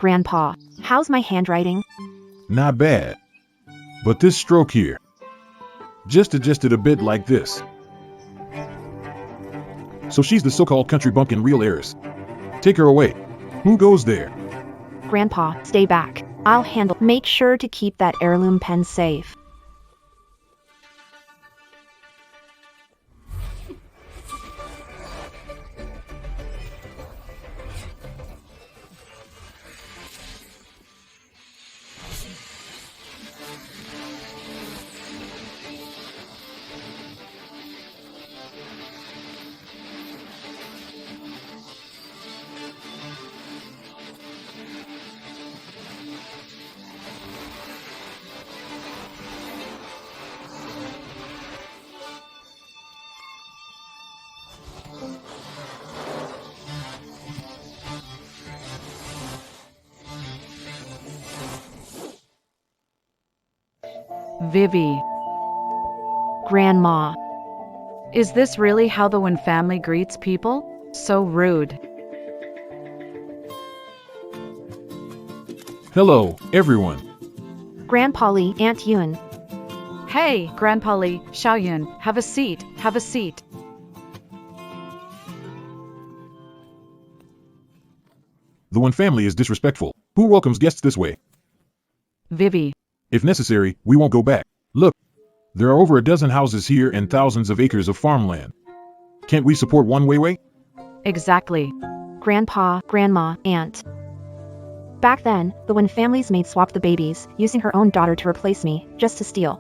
Grandpa, how's my handwriting? Not bad. But this stroke here, just adjusted a bit like this. So she's the so-called country bumpkin real heiress. Take her away. Who goes there? Grandpa, stay back. I'll handle. Make sure to keep that heirloom pen safe. Vivi, Grandma, is this really how the Wynn family greets people? So rude. Hello, everyone. Grandpa Lee, Aunt Yun. Hey, Grandpa Lee, Xiaoyun, have a seat, have a seat. The Wynn family is disrespectful. Who welcomes guests this way? Vivi, If necessary, we won't go back. Look, there are over a dozen houses here and thousands of acres of farmland. Can't we support one Weiwei? exactly. Grandpa, Grandma, Aunt. Back then, the Wynn family's maid swapped the babies, using her own daughter to replace me, just to steal.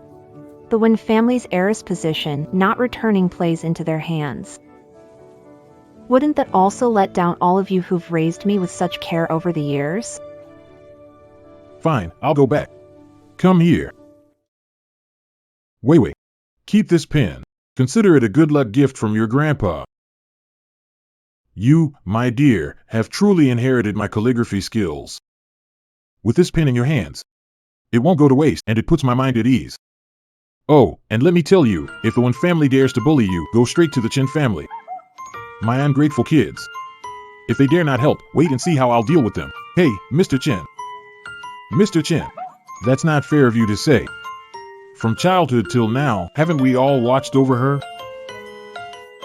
The Wynn family's heiress position, not returning plays into their hands. Wouldn't that also let down all of you who've raised me with such care over the years? Fine, I'll go back. Come here. Weiwei, keep this pen. Consider it a good luck gift from your grandpa. You, my dear, have truly inherited my calligraphy skills. With this pen in your hands, it won't go to waste, and it puts my mind at ease. Oh, and let me tell you, if the Wynn family dares to bully you, go straight to the Chen family. My ungrateful kids. If they dare not help, wait and see how I'll deal with them. Hey, Mr. Chen. Mr. Chen, that's not fair of you to say. From childhood till now, haven't we all watched over her?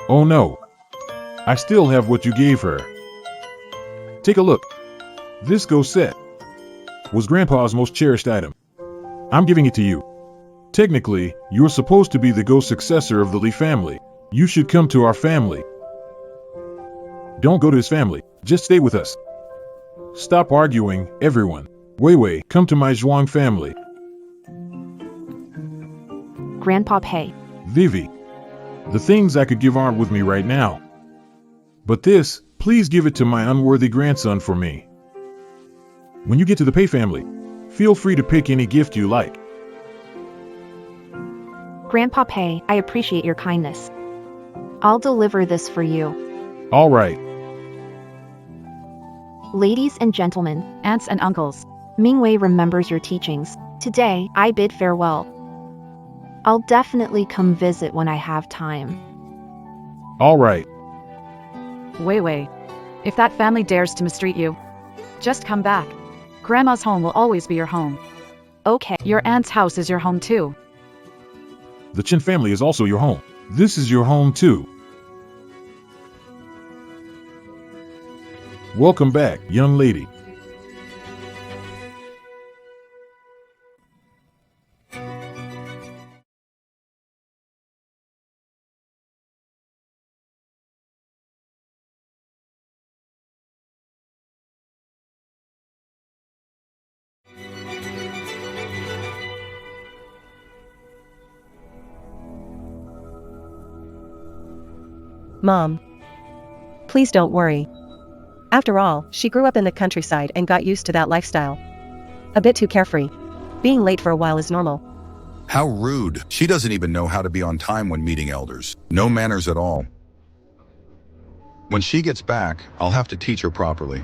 Oh no. I still have what you gave her. Take a look. This go set was Grandpa's most cherished item. I'm giving it to you. Technically, you're supposed to be the go successor of the Li family. You should come to our family. Don't go to his family. Just stay with us. Stop arguing, everyone. Weiwei, come to my Zhuang family. Grandpa Pei. Vivi, the things I could give aren't with me right now. But this, please give it to my unworthy grandson for me. When you get to the Pei family, feel free to pick any gift you like. Grandpa Pei, I appreciate your kindness. I'll deliver this for you. All right. Ladies and gentlemen, Aunts and uncles, Mingwei remembers your teachings. Today, I bid farewell. I'll definitely come visit when I have time. All right. Weiwei, if that family dares to mistreat you, just come back. Grandma's home will always be your home. Okay. Your aunt's house is your home too. The Chen family is also your home. This is your home too. Welcome back, young lady. Mom. Please don't worry. After all, she grew up in the countryside and got used to that lifestyle. A bit too carefree. Being late for a while is normal. How rude. She doesn't even know how to be on time when meeting elders. No manners at all. When she gets back, I'll have to teach her properly.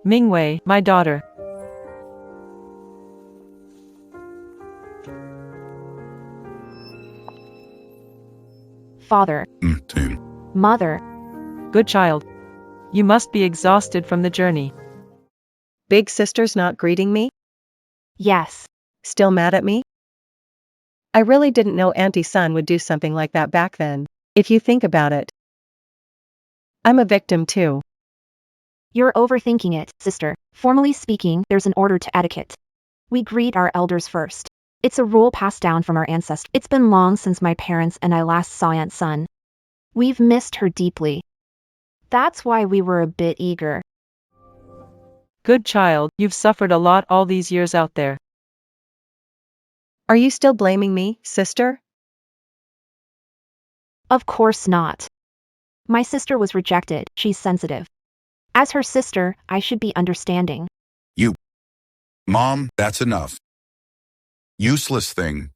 Mingwei, my daughter. Father, Team. mother, Good child. You must be exhausted from the journey. Big sister's not greeting me? yes. Still mad at me? I really didn't know Auntie Sun would do something like that back then, if you think about it. I'm a victim too. You're overthinking it, sister. Formally speaking, there's an order to etiquette. We greet our elders first. It's a rule passed down from our ancestors. It's been long since my parents and I last saw Aunt Sun. We've missed her deeply. That's why we were a bit eager. Good child, you've suffered a lot all these years out there. Are you still blaming me, sister? Of course not. My sister was rejected, she's sensitive. As her sister, I should be understanding. Mom, that's enough. Useless thing.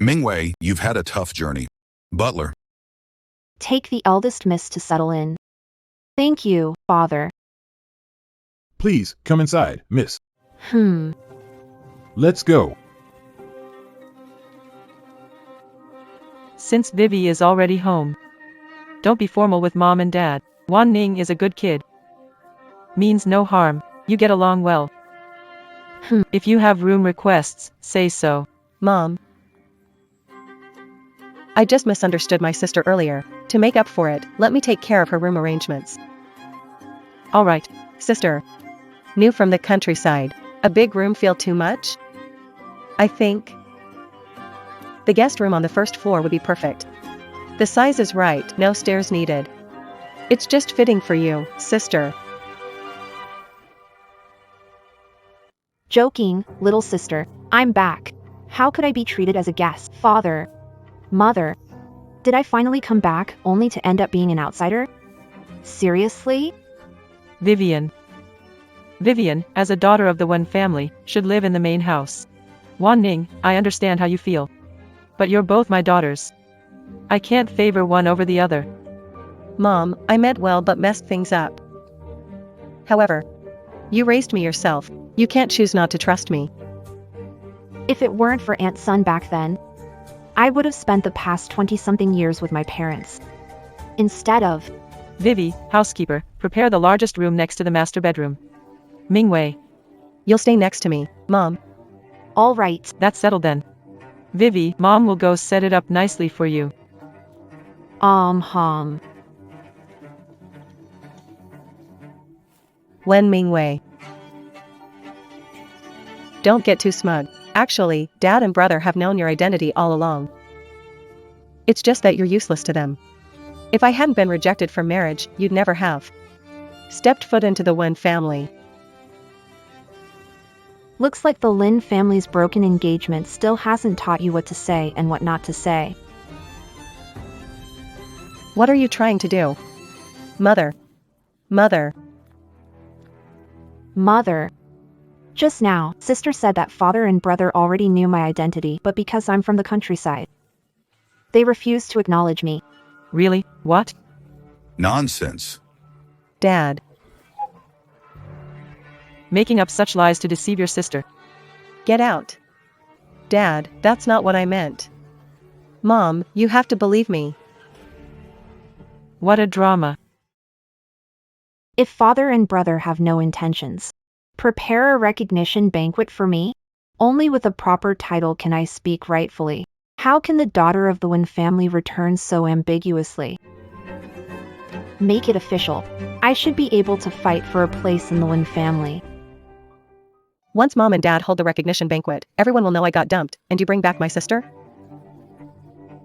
Mingwei, you've had a tough journey. Butler. Take the eldest miss to settle in. Thank you, father. Please, come inside, miss. Let's go. Since Vivi is already home, don't be formal with mom and dad. Wan Ning is a good kid. Means no harm, you get along well. If you have room requests, say so. Mom. I just misunderstood my sister earlier. To make up for it, let me take care of her room arrangements. Alright. Sister. New from the countryside. A big room feel too much? I think the guest room on the first floor would be perfect. The size is right, no stairs needed. It's just fitting for you, sister. Joking, little sister. I'm back. How could I be treated as a guest? Father. Mother. Did I finally come back, only to end up being an outsider? Seriously? Vivian. Vivian, as a daughter of the Wen family, should live in the main house. Wan Ning, I understand how you feel. But you're both my daughters. I can't favor one over the other. Mom, I meant well but messed things up. However, you raised me yourself. You can't choose not to trust me. If it weren't for Aunt Sun back then, I would have spent the past 20-something years with my parents. Instead of... Vivi, housekeeper, prepare the largest room next to the master bedroom. Mingwei. You'll stay next to me, Mom. All right. That's settled then. Vivi, Mom will go set it up nicely for you. Hum. Wen Mingwei. Don't get too smug. Actually, Dad and brother have known your identity all along. It's just that you're useless to them. If I hadn't been rejected for marriage, you'd never have stepped foot into the Wen family. Looks like the Lin family's broken engagement still hasn't taught you what to say and what not to say. What are you trying to do? Mother. Mother. Mother. Just now, sister said that father and brother already knew my identity, but because I'm from the countryside, they refused to acknowledge me. Really? What? Nonsense. Dad. Making up such lies to deceive your sister. Get out. Dad, that's not what I meant. Mom, you have to believe me. What a drama. If father and brother have no intentions, prepare a recognition banquet for me? Only with a proper title can I speak rightfully. How can the daughter of the Wen family return so ambiguously? Make it official. I should be able to fight for a place in the Wen family. Once Mom and Dad hold the recognition banquet, everyone will know I got dumped, and you bring back my sister?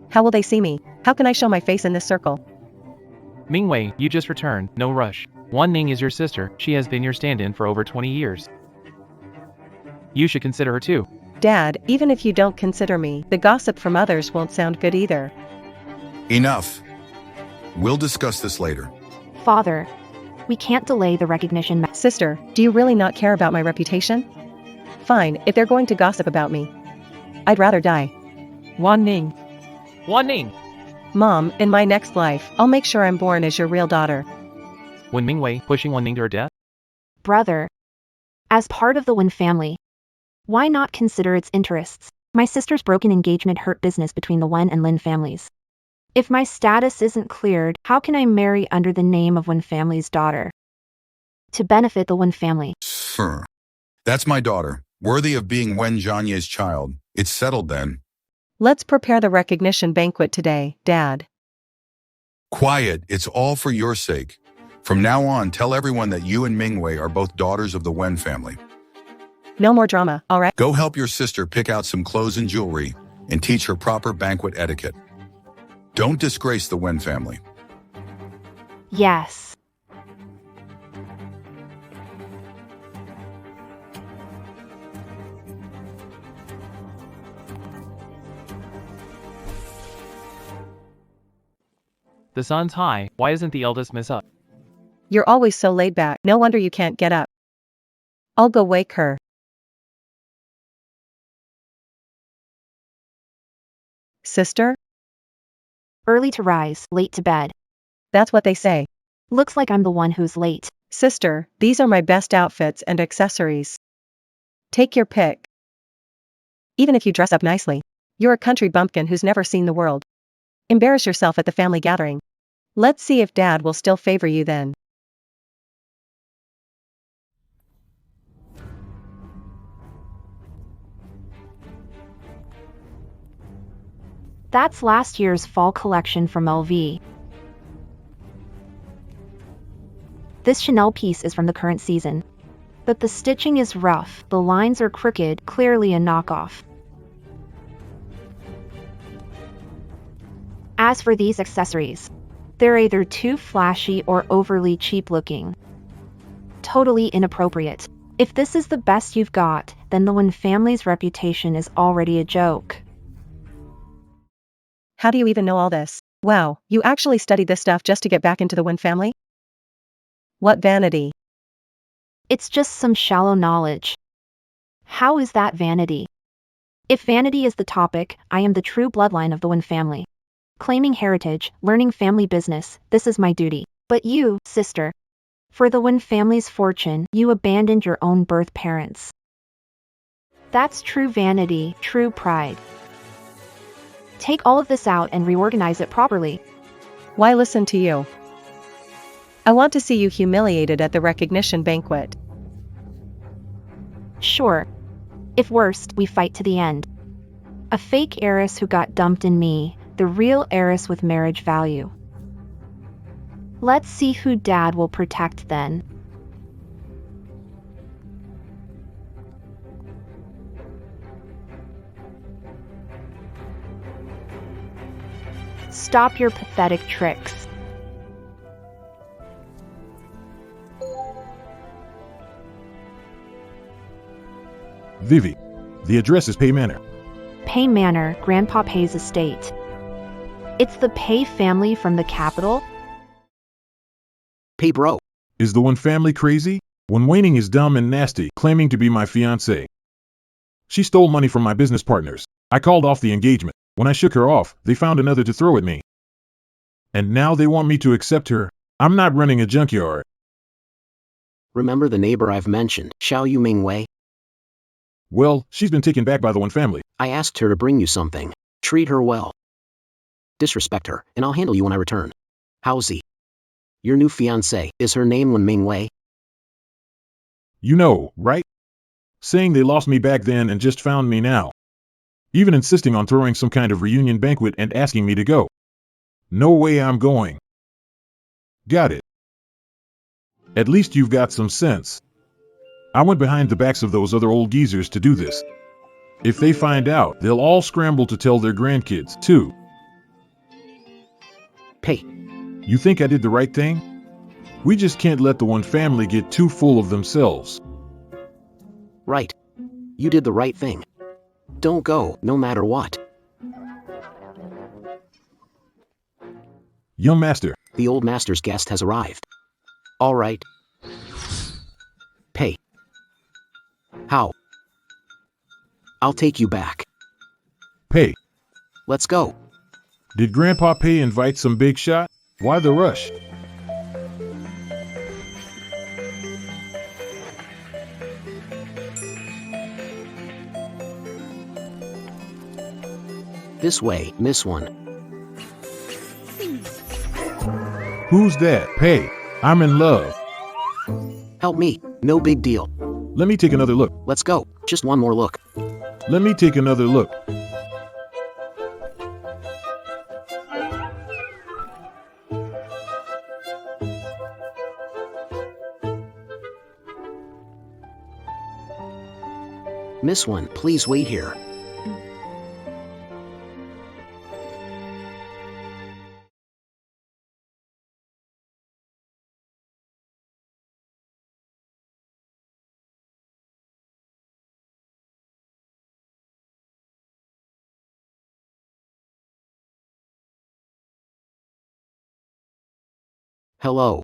How will they see me? How can I show my face in this circle? Mingwei, you just returned, no rush. Wan Ning is your sister, she has been your stand-in for over 20 years. You should consider her too. Dad, even if you don't consider me, the gossip from others won't sound good either. Enough. We'll discuss this later. Father, we can't delay the recognition. Sister, do you really not care about my reputation? Fine, if they're going to gossip about me. I'd rather die. Wan Ning. Wan Ning! Mom, in my next life, I'll make sure I'm born as your real daughter. When Mingwei pushing Wan Ning to her death? brother. As part of the Wynn family, why not consider its interests? My sister's broken engagement hurt business between the Wen and Lin families. If my status isn't cleared, how can I marry under the name of Wen family's daughter? To benefit the Wen family. Sure. That's my daughter, worthy of being Wen Jianye's child. It's settled then. Let's prepare the recognition banquet today, Dad. Quiet, it's all for your sake. From now on, tell everyone that you and Mingwei are both daughters of the Wen family. No more drama, alright? Go help your sister pick out some clothes and jewelry, and teach her proper banquet etiquette. Don't disgrace the Wen family. Yes. The sun's high, why isn't the eldest miss up? You're always so laid back, no wonder you can't get up. I'll go wake her. Sister? Early to rise, late to bed. That's what they say. Looks like I'm the one who's late. Sister, these are my best outfits and accessories. Take your pick. Even if you dress up nicely, you're a country bumpkin who's never seen the world. Embarrass yourself at the family gathering. Let's see if Dad will still favor you then. That's last year's fall collection from LV. This Chanel piece is from the current season. But the stitching is rough, the lines are crooked, clearly a knockoff. As for these accessories, they're either too flashy or overly cheap looking. Totally inappropriate. If this is the best you've got, then the Wen family's reputation is already a joke. How do you even know all this? Wow, you actually studied this stuff just to get back into the Wen family? What vanity. It's just some shallow knowledge. How is that vanity? If vanity is the topic, I am the true bloodline of the Wen family. Claiming heritage, learning family business, this is my duty. But you, sister, for the Wen family's fortune, you abandoned your own birth parents. That's true vanity, true pride. Take all of this out and reorganize it properly. Why listen to you? I want to see you humiliated at the recognition banquet. Sure. If worst, we fight to the end. A fake heiress who got dumped in me, the real heiress with marriage value. Let's see who Dad will protect then. Stop your pathetic tricks. Vivi. The address is Pei Manor. Pei Manor, Grandpa Pei's estate. It's the Pei family from the capital? Pei bro. Is the Wen family crazy? Wen Waning is dumb and nasty, claiming to be my fiancée. She stole money from my business partners. I called off the engagement. When I shook her off, they found another to throw at me. And now they want me to accept her. I'm not running a junkyard. Remember the neighbor I've mentioned, Xiao Yu Mingwei? Well, she's been taken back by the Wen family. I asked her to bring you something. Treat her well. Disrespect her, and I'll handle you when I return. How's he? Your new fiancée, is her name Wen Mingwei? You know, right? Saying they lost me back then and just found me now. Even insisting on throwing some kind of reunion banquet and asking me to go. No way I'm going. Got it. At least you've got some sense. I went behind the backs of those other old geezers to do this. If they find out, they'll all scramble to tell their grandkids, too. Pei. You think I did the right thing? We just can't let the Wen family get too full of themselves. Right. You did the right thing. Don't go, no matter what. Young master. The old master's guest has arrived. All right. Pei. How? I'll take you back. Pei. Let's go. Did Grandpa Pei invite some big shot? Why the rush? This way, Miss One. Who's that? Hey, I'm in love. Help me. No big deal. Let me take another look. Let's go. Just one more look. Let me take another look. Miss One, please wait here. Hello.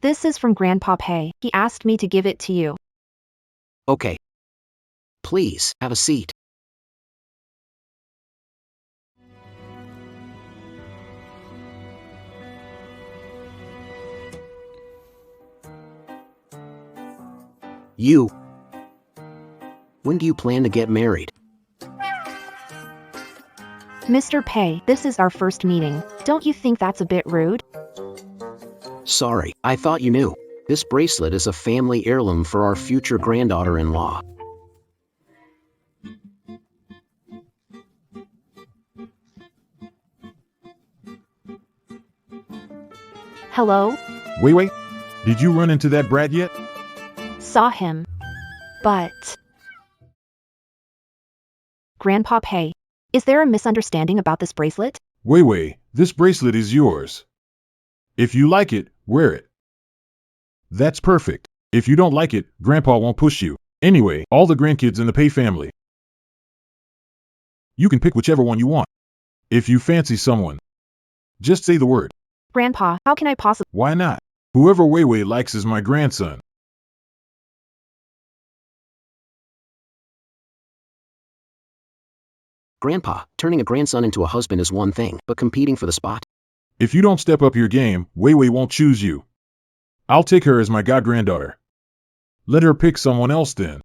This is from Grandpa Pei. He asked me to give it to you. Okay. Please, have a seat. You. When do you plan to get married? Mr. Pei, this is our first meeting. Don't you think that's a bit rude? Sorry, I thought you knew. This bracelet is a family heirloom for our future granddaughter-in-law. Hello? Wait. Did you run into that brat yet? Saw him. But... Grandpa Pei, is there a misunderstanding about this bracelet? Wait. This bracelet is yours. If you like it, wear it. That's perfect. If you don't like it, Grandpa won't push you. Anyway, all the grandkids in the Pei family. You can pick whichever one you want. If you fancy someone, just say the word. Grandpa, how can I possibly... Why not? Whoever Wei likes is my grandson. Grandpa, turning a grandson into a husband is one thing, but competing for the spot? If you don't step up your game, Wei won't choose you. I'll take her as my god-granddaughter. Let her pick someone else then.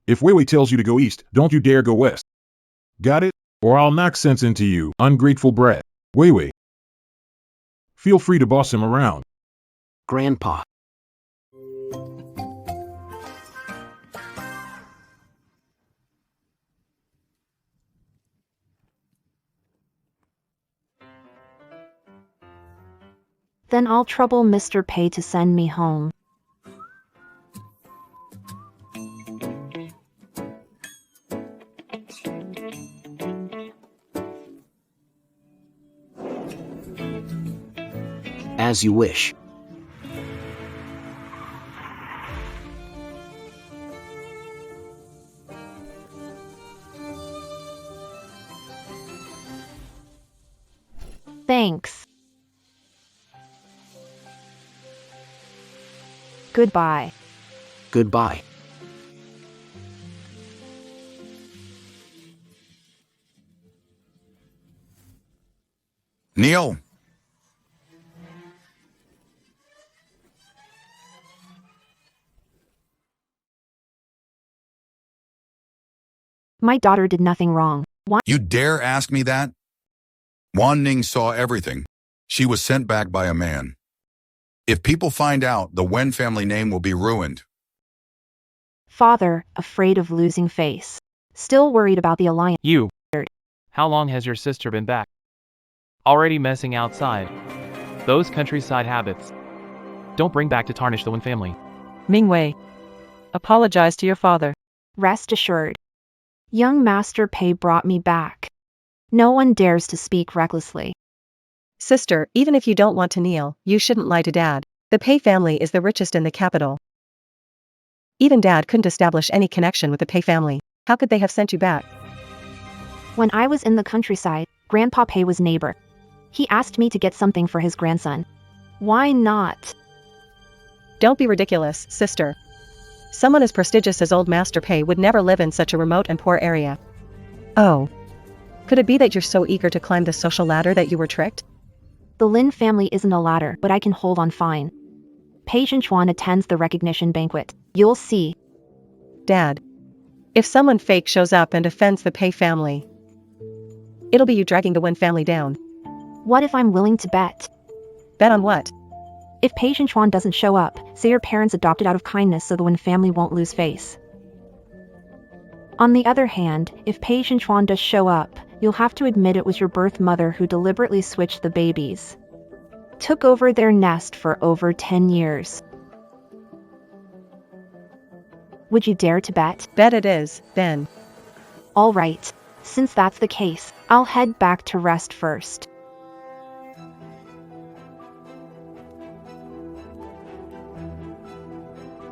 If Wei tells you to go east, don't you dare go west. Got it? Or I'll knock sense into you, ungrateful brat. Wei. Feel free to boss him around. Grandpa. Then I'll trouble Mr. Pei to send me home. As you wish. Thanks. Goodbye. Goodbye. Neil! My daughter did nothing wrong. Why? You dare ask me that? Wan Ning saw everything. She was sent back by a man. If people find out, the Wen family name will be ruined. Father, afraid of losing face. Still worried about the alliance. You. How long has your sister been back? Already messing outside. Those countryside habits. Don't bring back to tarnish the Wen family. Mingwei. Apologize to your father. Rest assured. Young Master Pei brought me back. No one dares to speak recklessly. Sister, even if you don't want to kneel, you shouldn't lie to Dad. The Pei family is the richest in the capital. Even Dad couldn't establish any connection with the Pei family. How could they have sent you back? When I was in the countryside, Grandpa Pei was neighbor. He asked me to get something for his grandson. Why not? Don't be ridiculous, sister. Someone as prestigious as old Master Pei would never live in such a remote and poor area. Oh. Could it be that you're so eager to climb the social ladder that you were tricked? The Lin family isn't a ladder, but I can hold on fine. Patient Chuan attends the recognition banquet. You'll see. Dad. If someone fake shows up and offends the Pei family, it'll be you dragging the Wen family down. What if I'm willing to bet? Bet on what? If Patient Chuan doesn't show up, say your parents adopted out of kindness so the Wen family won't lose face. On the other hand, if Patient Chuan does show up, you'll have to admit it was your birth mother who deliberately switched the babies. Took over their nest for over 10 years. Would you dare to bet? Bet it is, then. All right. Since that's the case, I'll head back to rest first.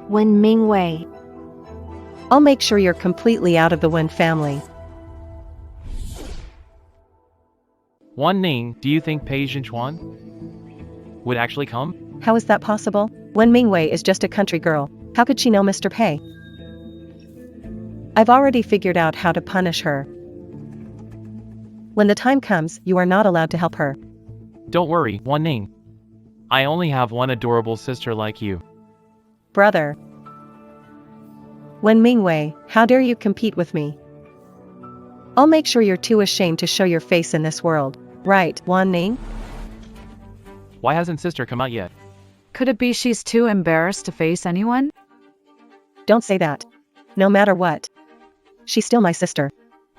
Wen Mingwei. I'll make sure you're completely out of the Wen family. Wan Ning, do you think Pei Zhenchuan would actually come? How is that possible? Wen Mingwei is just a country girl. How could she know Mr. Pei? I've already figured out how to punish her. When the time comes, you are not allowed to help her. Don't worry, Wan Ning. I only have one adorable sister like you. Brother. Wen Mingwei, how dare you compete with me? I'll make sure you're too ashamed to show your face in this world. Right, Wan Ning? Why hasn't sister come out yet? Could it be she's too embarrassed to face anyone? Don't say that. No matter what. She's still my sister.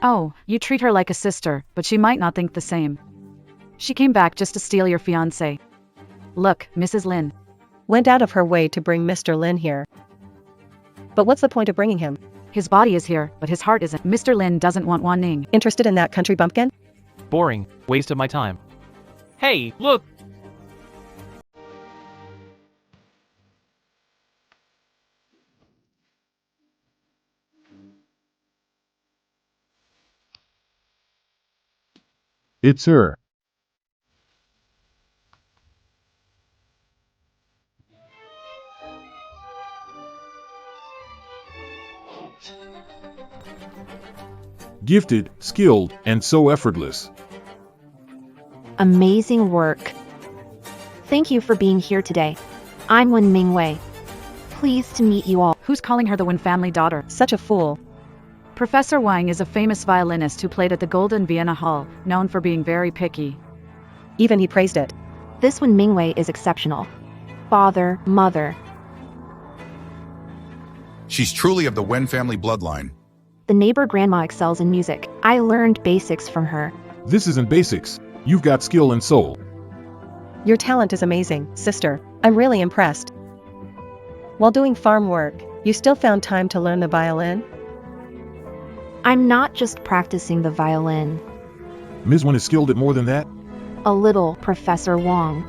Oh, you treat her like a sister, but she might not think the same. She came back just to steal your fiancé. Look, Mrs. Lin. Went out of her way to bring Mr. Lin here. But what's the point of bringing him? His body is here, but his heart isn't. Mr. Lin doesn't want Wan Ning. Interested in that country bumpkin? Boring. Waste of my time. Hey, look! It's her. Gifted, skilled, and so effortless. Amazing work. Thank you for being here today. I'm Wen Mingwei. Pleased to meet you all. Who's calling her the Wen family daughter? Such a fool. Professor Wang is a famous violinist who played at the Golden Vienna Hall, known for being very picky. Even he praised it. This Wen Mingwei is exceptional. Father, mother. She's truly of the Wen family bloodline. The neighbor grandma excels in music. I learned basics from her. This isn't basics. You've got skill and soul. Your talent is amazing, sister. I'm really impressed. While doing farm work, you still found time to learn the violin? I'm not just practicing the violin. Ms. Wen is skilled at more than that? A little, Professor Wang.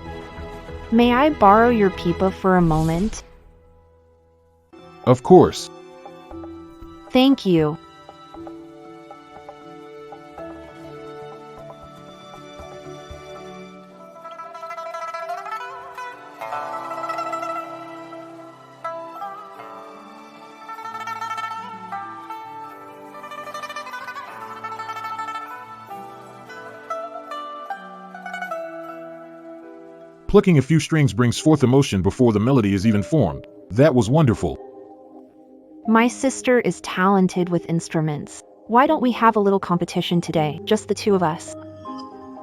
May I borrow your pipa for a moment? Of course. Thank you. Plucking a few strings brings forth emotion before the melody is even formed. That was wonderful. My sister is talented with instruments. Why don't we have a little competition today, just the two of us?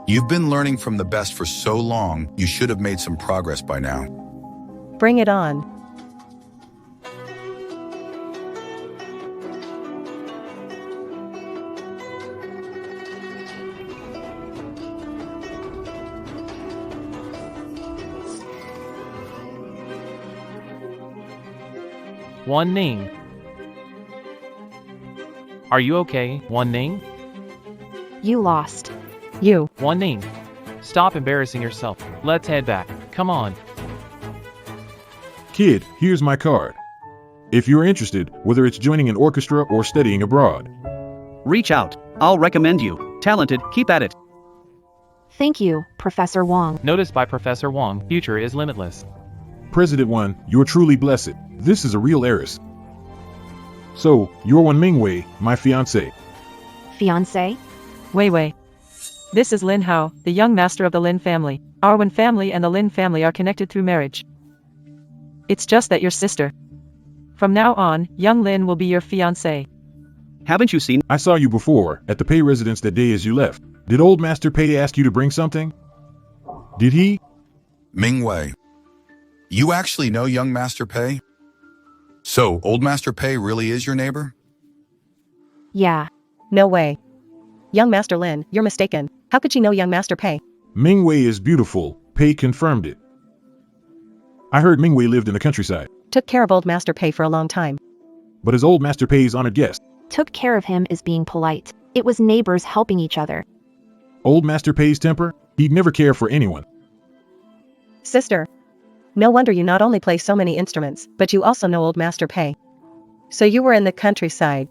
You've been learning from the best for so long, you should have made some progress by now. Bring it on. Wan Ning. Are you okay, Wan Ning? You lost. You. Wan Ning. Stop embarrassing yourself. Let's head back. Come on. Kid, here's my card. If you're interested, whether it's joining an orchestra or studying abroad. Reach out. I'll recommend you. Talented, keep at it. Thank you, Professor Wang. Noticed by Professor Wang, future is limitless. President Wan, you're truly blessed. This is a real heiress. So, you're Wen Mingwei, my fiancé. Fiancé? Wei Wei. This is Lin Hao, the young master of the Lin family. Our Wen family and the Lin family are connected through marriage. It's just that your sister. From now on, young Lin will be your fiancé. Haven't you seen? I saw you before, at the Pei residence that day as you left. Did old Master Pei ask you to bring something? Did he? Ming Wei. You actually know young Master Pei? So, old Master Pei really is your neighbor? Yeah. No way. Young Master Lin, you're mistaken. How could she know young Master Pei? Ming Wei is beautiful. Pei confirmed it. I heard Ming Wei lived in the countryside, Took care of old Master Pei for a long time. but is old Master Pei's honored guest. Took care of him is being polite. It was neighbors helping each other. Old Master Pei's temper? He'd never care for anyone. Sister. No wonder you not only play so many instruments, but you also know old Master Pei. So you were in the countryside,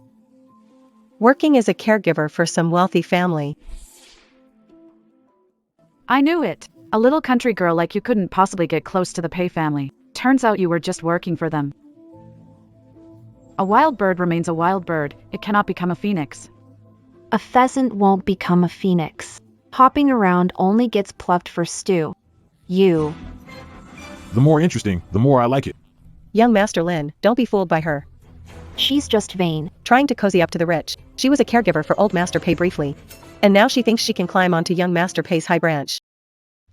working as a caregiver for some wealthy family. I knew it. A little country girl like you couldn't possibly get close to the Pei family. Turns out you were just working for them. A wild bird remains a wild bird. It cannot become a phoenix. A pheasant won't become a phoenix. Hopping around only gets plucked for stew. You. The more interesting, the more I like it. Young Master Lin, don't be fooled by her. She's just vain. Trying to cozy up to the rich. She was a caregiver for old Master Pei briefly. And now she thinks she can climb onto young Master Pei's high branch.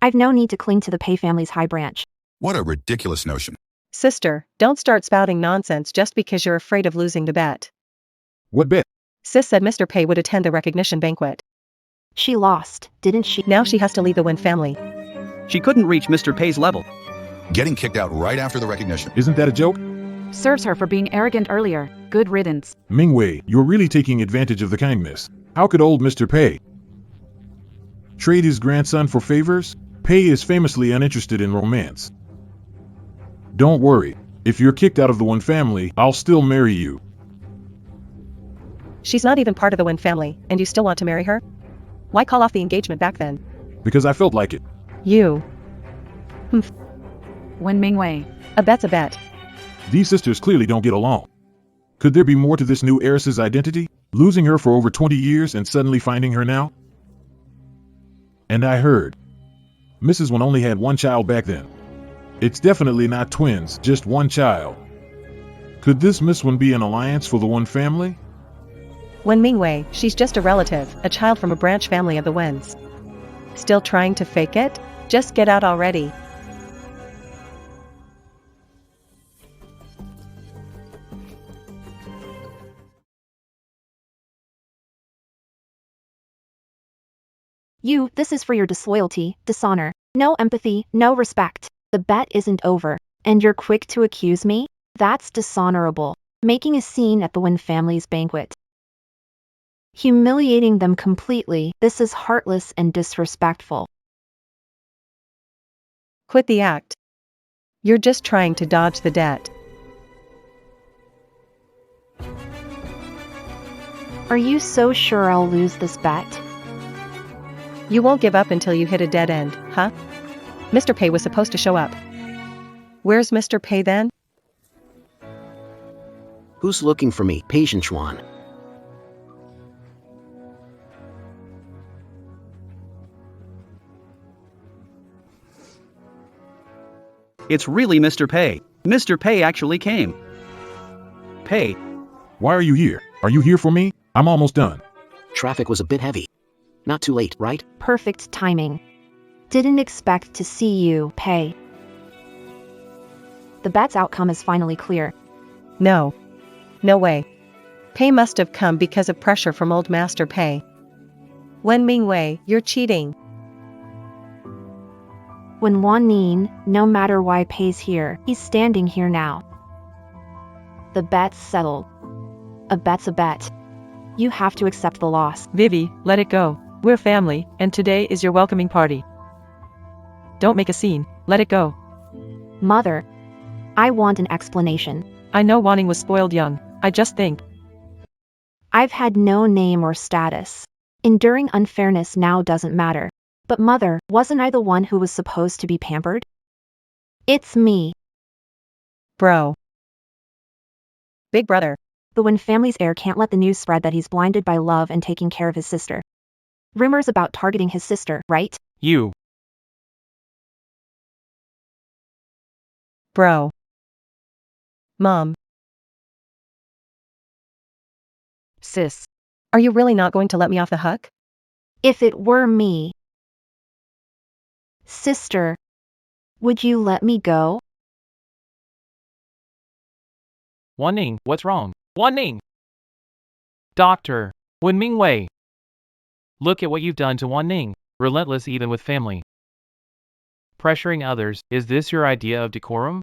I've no need to cling to the Pei family's high branch. What a ridiculous notion. Sister, don't start spouting nonsense just because you're afraid of losing the bet. What bet? Sis said Mr. Pei would attend the recognition banquet. She lost, didn't she? Now she has to leave the Wen family. She couldn't reach Mr. Pei's level. Getting kicked out right after the recognition. Isn't that a joke? Serves her for being arrogant earlier. Good riddance. Ming Wei, you're really taking advantage of the kindness. How could old Mr. Pei trade his grandson for favors? Pei is famously uninterested in romance. Don't worry. If you're kicked out of the Wen family, I'll still marry you. She's not even part of the Wen family, and you still want to marry her? Why call off the engagement back then? Because I felt like it. You. Wen Mingwei. A bet's a bet. These sisters clearly don't get along. Could there be more to this new heiress's identity? Losing her for over 20 years and suddenly finding her now? And I heard Mrs. Wen only had one child back then. It's definitely not twins, just one child. Could this Miss Wen be an alliance for the Wen family? Wen Mingwei, she's just a relative, a child from a branch family of the Wens. Still trying to fake it? Just get out already. You, this is for your disloyalty, dishonor, no empathy, no respect. The bet isn't over, and you're quick to accuse me? That's dishonorable. Making a scene at the Wen family's banquet. Humiliating them completely, this is heartless and disrespectful. Quit the act. You're just trying to dodge the debt. Are you so sure I'll lose this bet? You won't give up until you hit a dead end, huh? Mr. Pei was supposed to show up. Where's Mr. Pei then? Who's looking for me? Patient Chuan. It's really Mr. Pei. Mr. Pei actually came. Pei. Why are you here? Are you here for me? I'm almost done. Traffic was a bit heavy. Not too late, right? Perfect timing. Didn't expect to see you, Pei. The bet's outcome is finally clear. No. No way. Pei must have come because of pressure from old Master Pei. Wen Mingwei, you're cheating. When Wan Nin, no matter why Pei's here, he's standing here now. The bet's settled. A bet's a bet. You have to accept the loss. Vivi, let it go. We're family, and today is your welcoming party. Don't make a scene. Let it go. Mother. I want an explanation. I know Wanning was spoiled young. I just think. I've had no name or status. Enduring unfairness now doesn't matter. But mother, wasn't I the one who was supposed to be pampered? It's me. Bro. Big brother. The Wen family's heir can't let the news spread that he's blinded by love and taking care of his sister. Rumors about targeting his sister, right? You. Bro. Mom. Sis. Are you really not going to let me off the hook? If it were me. Sister. Would you let me go? Wanning, what's wrong? Wanning! Doctor, Wen Mingwei. Look at what you've done to Wanning. Relentless even with family. Pressuring others, is this your idea of decorum?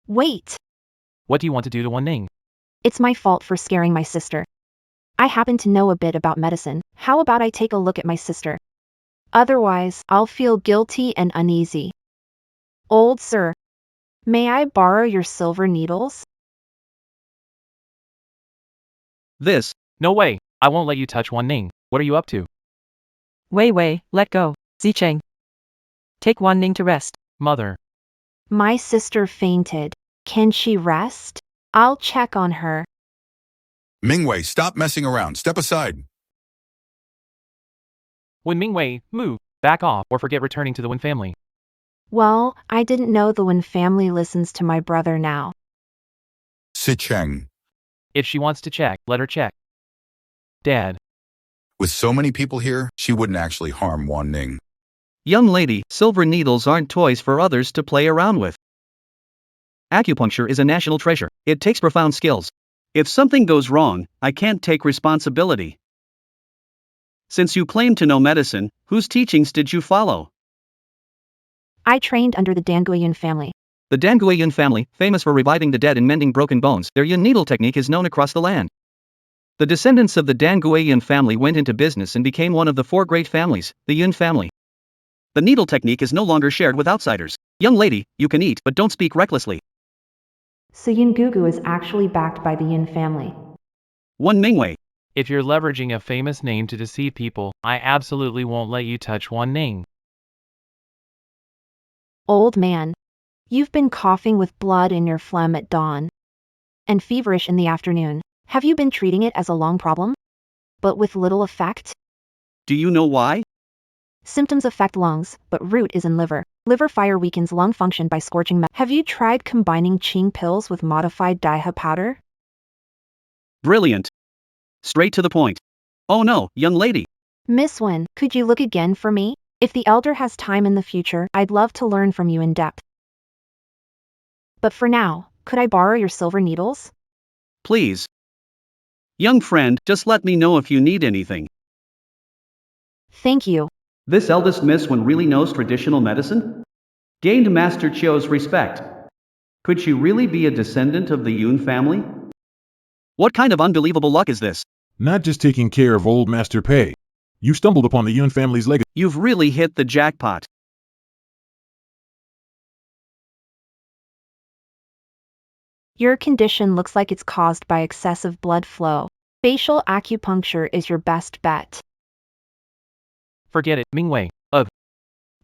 Wait. What do you want to do to Wanning? It's my fault for scaring my sister. I happen to know a bit about medicine. How about I take a look at my sister? Otherwise, I'll feel guilty and uneasy. Old sir. May I borrow your silver needles? This. No way, I won't let you touch Wanning. What are you up to? Wei Wei, let go. Zicheng. Take Wanning to rest. Mother. My sister fainted. Can she rest? I'll check on her. Mingwei, stop messing around. Step aside. Wen Mingwei, move, back off, or forget returning to the Wen family. Well, I didn't know the Wen family listens to my brother now. Sicheng. If she wants to check, let her check. Dad. With so many people here, she wouldn't actually harm Wanning. Young lady, silver needles aren't toys for others to play around with. Acupuncture is a national treasure. It takes profound skills. If something goes wrong, I can't take responsibility. Since you claim to know medicine, whose teachings did you follow? I trained under the Danguiyun family. The Danguiyun family, famous for reviving the dead and mending broken bones, their Yun needle technique is known across the land. The descendants of the Danguiyun family went into business and became one of the 4 great families, the Yun family. The needle technique is no longer shared with outsiders. Young lady, you can eat, but don't speak recklessly. So Yin Gugu is actually backed by the Yin family. Wen Mingwei. If you're leveraging a famous name to deceive people, I absolutely won't let you touch Wanning. Old man. You've been coughing with blood in your phlegm at dawn. And feverish in the afternoon. Have you been treating it as a long problem? But with little effect? Do you know why? Symptoms affect lungs, but root is in liver. Liver fire weakens lung function by scorching Have you tried combining Qing pills with modified Daiha powder? Brilliant. Straight to the point. Oh no, young lady. Miss Wen, could you look again for me? If the elder has time in the future, I'd love to learn from you in depth. But for now, could I borrow your silver needles? Please. Young friend, just let me know if you need anything. Thank you. This eldest Miss Wen really knows traditional medicine? Gained Master Chio's respect. Could she really be a descendant of the Yun family? What kind of unbelievable luck is this? Not just taking care of old Master Pei. You stumbled upon the Yun family's legacy. You've really hit the jackpot. Your condition looks like it's caused by excessive blood flow. Facial acupuncture is your best bet. Forget it, Mingwei.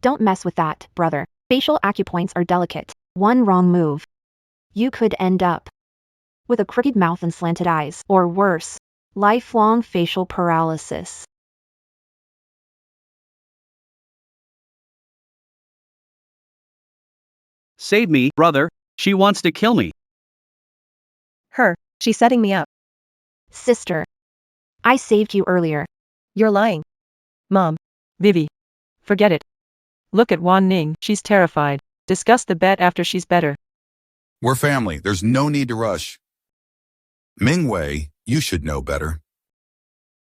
Don't mess with that, brother. Facial acupoints are delicate. One wrong move. You could end up with a crooked mouth and slanted eyes, or worse, lifelong facial paralysis. Save me, brother. She wants to kill me. Her. She's setting me up. Sister. I saved you earlier. You're lying. Mom. Vivi. Forget it. Look at Wanning, she's terrified. Discuss the bet after she's better. We're family. There's no need to rush. Mingwei, you should know better.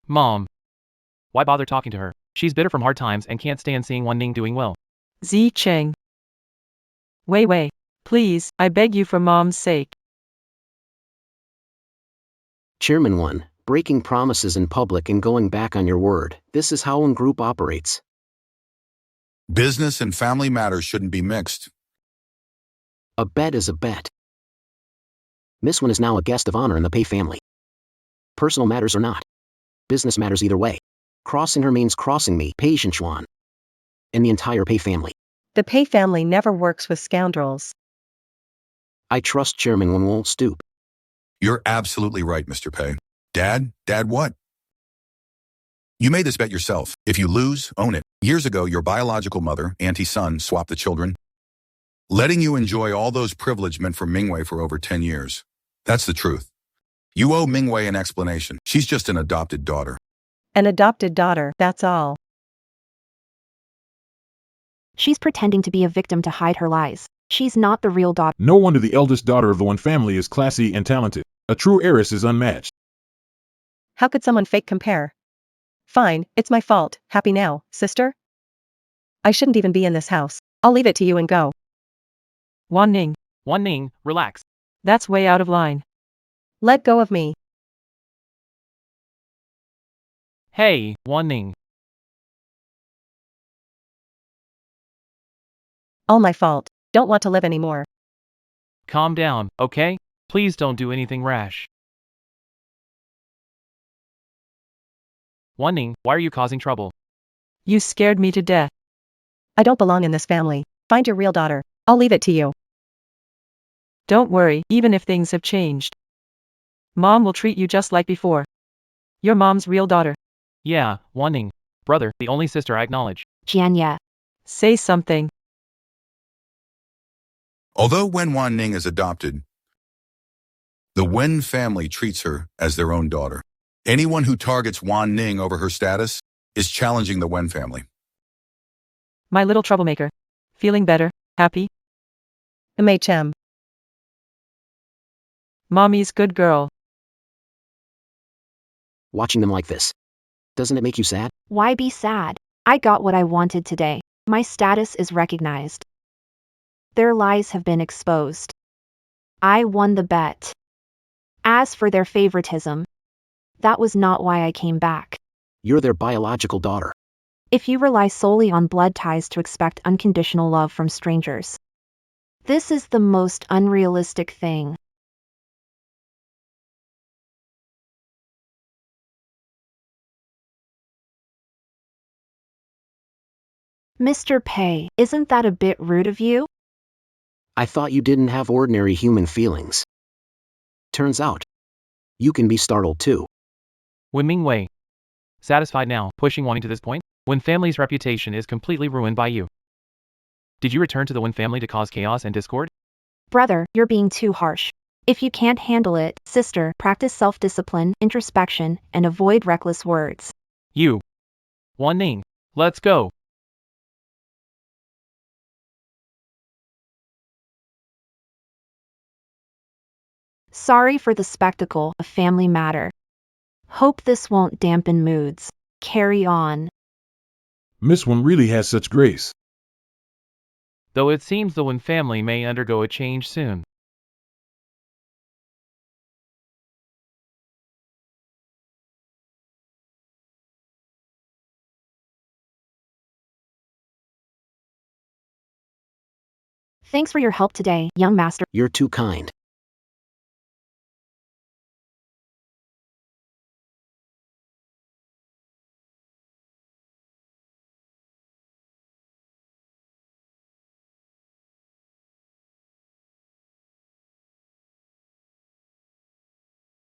Mom. Why bother talking to her? She's bitter from hard times and can't stand seeing Wanning doing well. Zicheng. Wei Wei. Please, I beg you for Mom's sake. Chairman 1, breaking promises in public and going back on your word. This is how a group operates. Business and family matters shouldn't be mixed. A bet is a bet. Miss Wen is now a guest of honor in the Pei family. Personal matters or not. Business matters either way. Crossing her means crossing me, Pei Shenchuan, and the entire Pei family. The Pei family never works with scoundrels. I trust Chairman Wen won't stoop. You're absolutely right, Mr. Pei. Dad what? You made this bet yourself. If you lose, own it. Years ago, your biological mother, Auntie Sun, swapped the children, letting you enjoy all those privilege meant for Mingwei for over 10 years. That's the truth. You owe Mingwei an explanation. She's just an adopted daughter. An adopted daughter, that's all. She's pretending to be a victim to hide her lies. She's not the real daughter. No wonder the eldest daughter of the one family is classy and talented. A true heiress is unmatched. How could someone fake compare? Fine, it's my fault. Happy now, sister? I shouldn't even be in this house. I'll leave it to you and go. Wan Ning, relax. that's way out of line. Let go of me. Hey, Wan Ning. All my fault. Don't want to live anymore. Calm down, okay? Please don't do anything rash. Wan Ning, why are you causing trouble? You scared me to death. I don't belong in this family. Find your real daughter. I'll leave it to you. Don't worry, even if things have changed. Mom will treat you just like before. You're Mom's real daughter. Yeah, Wan Ning. Brother, the only sister I acknowledge. Jianya. Say something. Although Wen Wanning is adopted, the Wen family treats her as their own daughter. Anyone who targets Wan Ning over her status is challenging the Wen family. My little troublemaker. Feeling better? Happy? MHM. Mommy's good girl. Watching them like this. Doesn't it make you sad? Why be sad? I got what I wanted today. My status is recognized. Their lies have been exposed. I won the bet. As for their favoritism, that was not why I came back. You're their biological daughter. If you rely solely on blood ties to expect unconditional love from strangers, this is the most unrealistic thing. Mr. Pei, isn't that a bit rude of you? I thought you didn't have ordinary human feelings. Turns out, you can be startled too. Wen Mingwei. Satisfied now, pushing Wanning to this point? Wen family's reputation is completely ruined by you. Did you return to the Wen family to cause chaos and discord? Brother, you're being too harsh. If you can't handle it, sister, practice self-discipline, introspection, and avoid reckless words. You. Wan Ning. Let's go. Sorry for the spectacle, a family matter. Hope this won't dampen moods. Carry on. Miss One really has such grace. Though it seems the Wen family may undergo a change soon. Thanks for your help today, young master. You're too kind.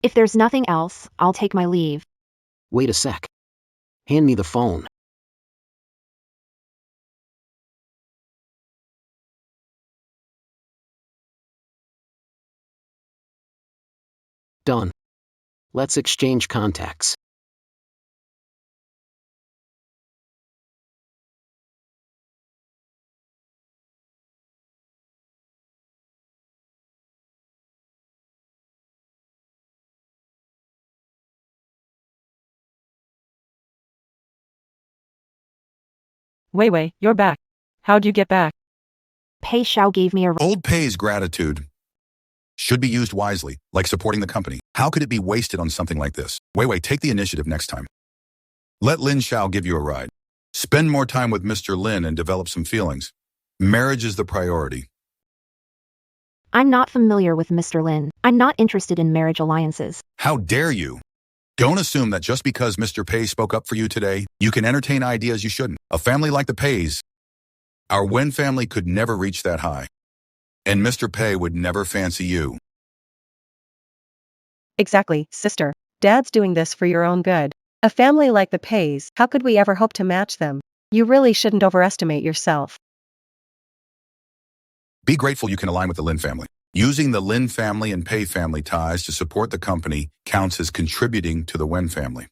If there's nothing else, I'll take my leave. Wait a sec. Hand me the phone. Done. Let's exchange contacts. Wei Wei, you're back. How'd you get back? Pei Xiao gave me a Old Pei's gratitude should be used wisely, like supporting the company. How could it be wasted on something like this? Wei, take the initiative next time. Let Lin Xiao give you a ride. Spend more time with Mr. Lin and develop some feelings. Marriage is the priority. I'm not familiar with Mr. Lin. I'm not interested in marriage alliances. How dare you? Don't assume that just because Mr. Pei spoke up for you today, you can entertain ideas you shouldn't. A family like the Peis, our Wen family could never reach that high. And Mr. Pei would never fancy you. Exactly, sister. Dad's doing this for your own good. A family like the Peis, how could we ever hope to match them? You really shouldn't overestimate yourself. Be grateful you can align with the Lin family. Using the Lin family and Pei family ties to support the company counts as contributing to the Wen family.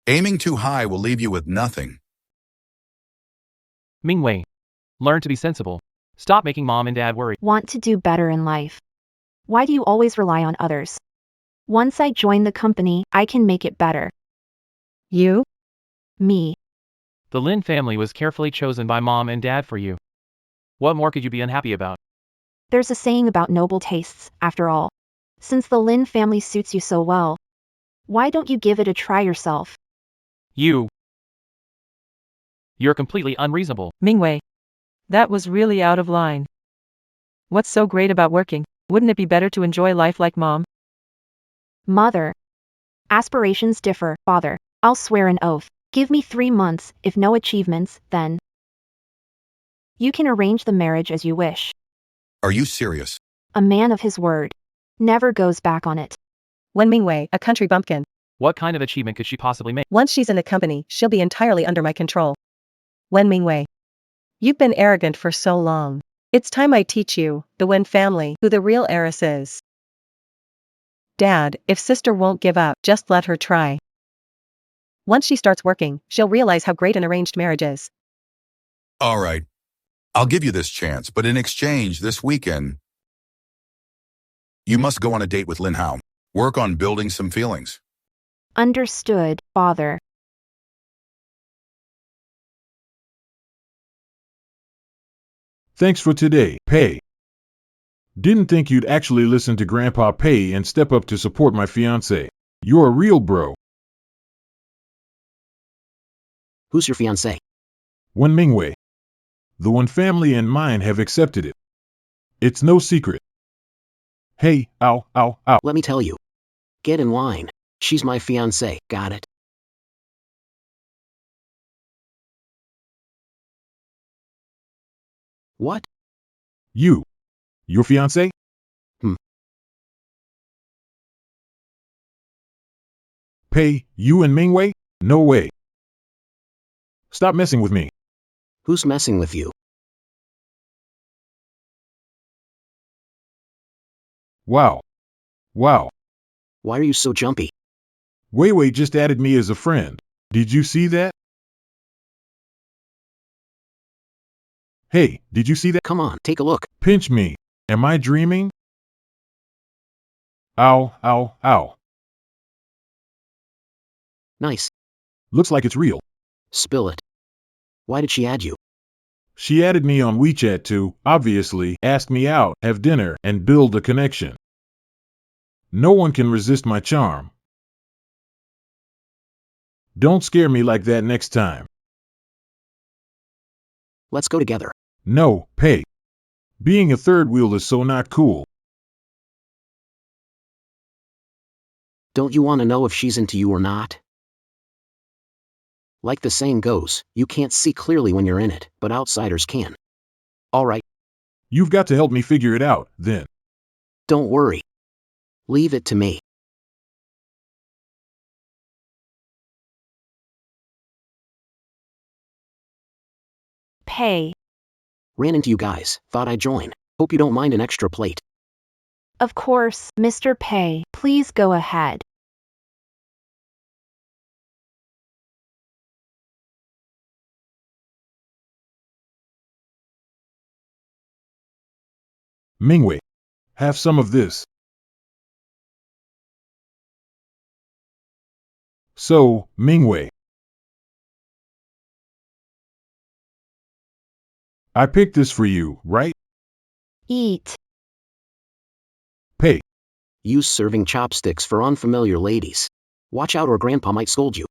Aiming too high will leave you with nothing. Mingwei. Learn to be sensible. Stop making mom and dad worry. Want to do better in life. Why do you always rely on others? Once I join the company, I can make it better. You? Me. The Lin family was carefully chosen by mom and dad for you. What more could you be unhappy about? There's a saying about noble tastes, after all. Since the Lin family suits you so well, why don't you give it a try yourself? You're completely unreasonable. Mingwei. That was really out of line. What's so great about working? Wouldn't it be better to enjoy life like mom? Mother. Aspirations differ, father. I'll swear an oath. Give me 3 months, if no achievements, then you can arrange the marriage as you wish. Are you serious? A man of his word never goes back on it. Wen Mingwei, a country bumpkin. What kind of achievement could she possibly make? Once she's in the company, she'll be entirely under my control. Wen Mingwei. You've been arrogant for so long. It's time I teach you, the Wen family, who the real heiress is. Dad, if sister won't give up, just let her try. Once she starts working, she'll realize how great an arranged marriage is. All right. I'll give you this chance, but in exchange, this weekend, you must go on a date with Lin Hao. Work on building some feelings. Understood, father. Thanks for today, Pei. Didn't think you'd actually listen to Grandpa Pei and step up to support my fiancé. You're a real bro. Who's your fiancé? Wen Mingwei. The Wen family and mine have accepted it. It's no secret. Hey, ow, ow, ow. Let me tell you. Get in line. She's my fiancé, got it? What? You. Your fiancé? Pei, you and Mingwei? No way. Stop messing with me. Who's messing with you? Wow. Wow. Why are you so jumpy? Weiwei just added me as a friend. Did you see that? Hey, did you see that? Come on, take a look. Pinch me. Am I dreaming? Ow, ow, ow. Nice. Looks like it's real. Spill it. Why did she add you? She added me on WeChat to, obviously, ask me out, have dinner, and build a connection. No one can resist my charm. Don't scare me like that next time. Let's go together. No, Pei. Being a third wheel is so not cool. Don't you want to know if she's into you or not? Like the saying goes, you can't see clearly when you're in it, but outsiders can. All right. You've got to help me figure it out, then. Don't worry. Leave it to me. Pei. Ran into you guys, thought I'd join. Hope you don't mind an extra plate. Of course, Mr. Pei, please go ahead. Mingwei. Have some of this. So, Mingwei. I picked this for you, right? Eat. Pei. Use serving chopsticks for unfamiliar ladies. Watch out or Grandpa might scold you.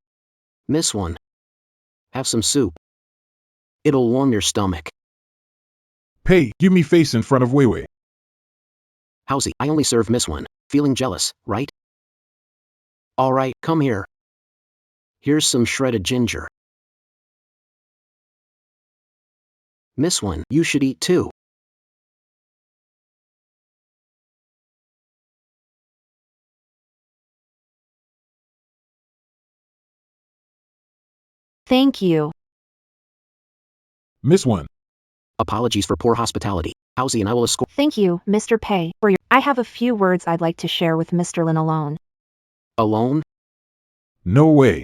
Miss one. Have some soup. It'll warm your stomach. Pei, give me face in front of Weiwei. Howsy, I only serve Miss one. Feeling jealous, right? Alright, come here. Here's some shredded ginger. Miss one, you should eat too. Thank you. Miss One. Apologies for poor hospitality. Howsy and I will escort. Thank you, Mr. Pei, for your. I have a few words I'd like to share with Mr. Lin alone. Alone? No way.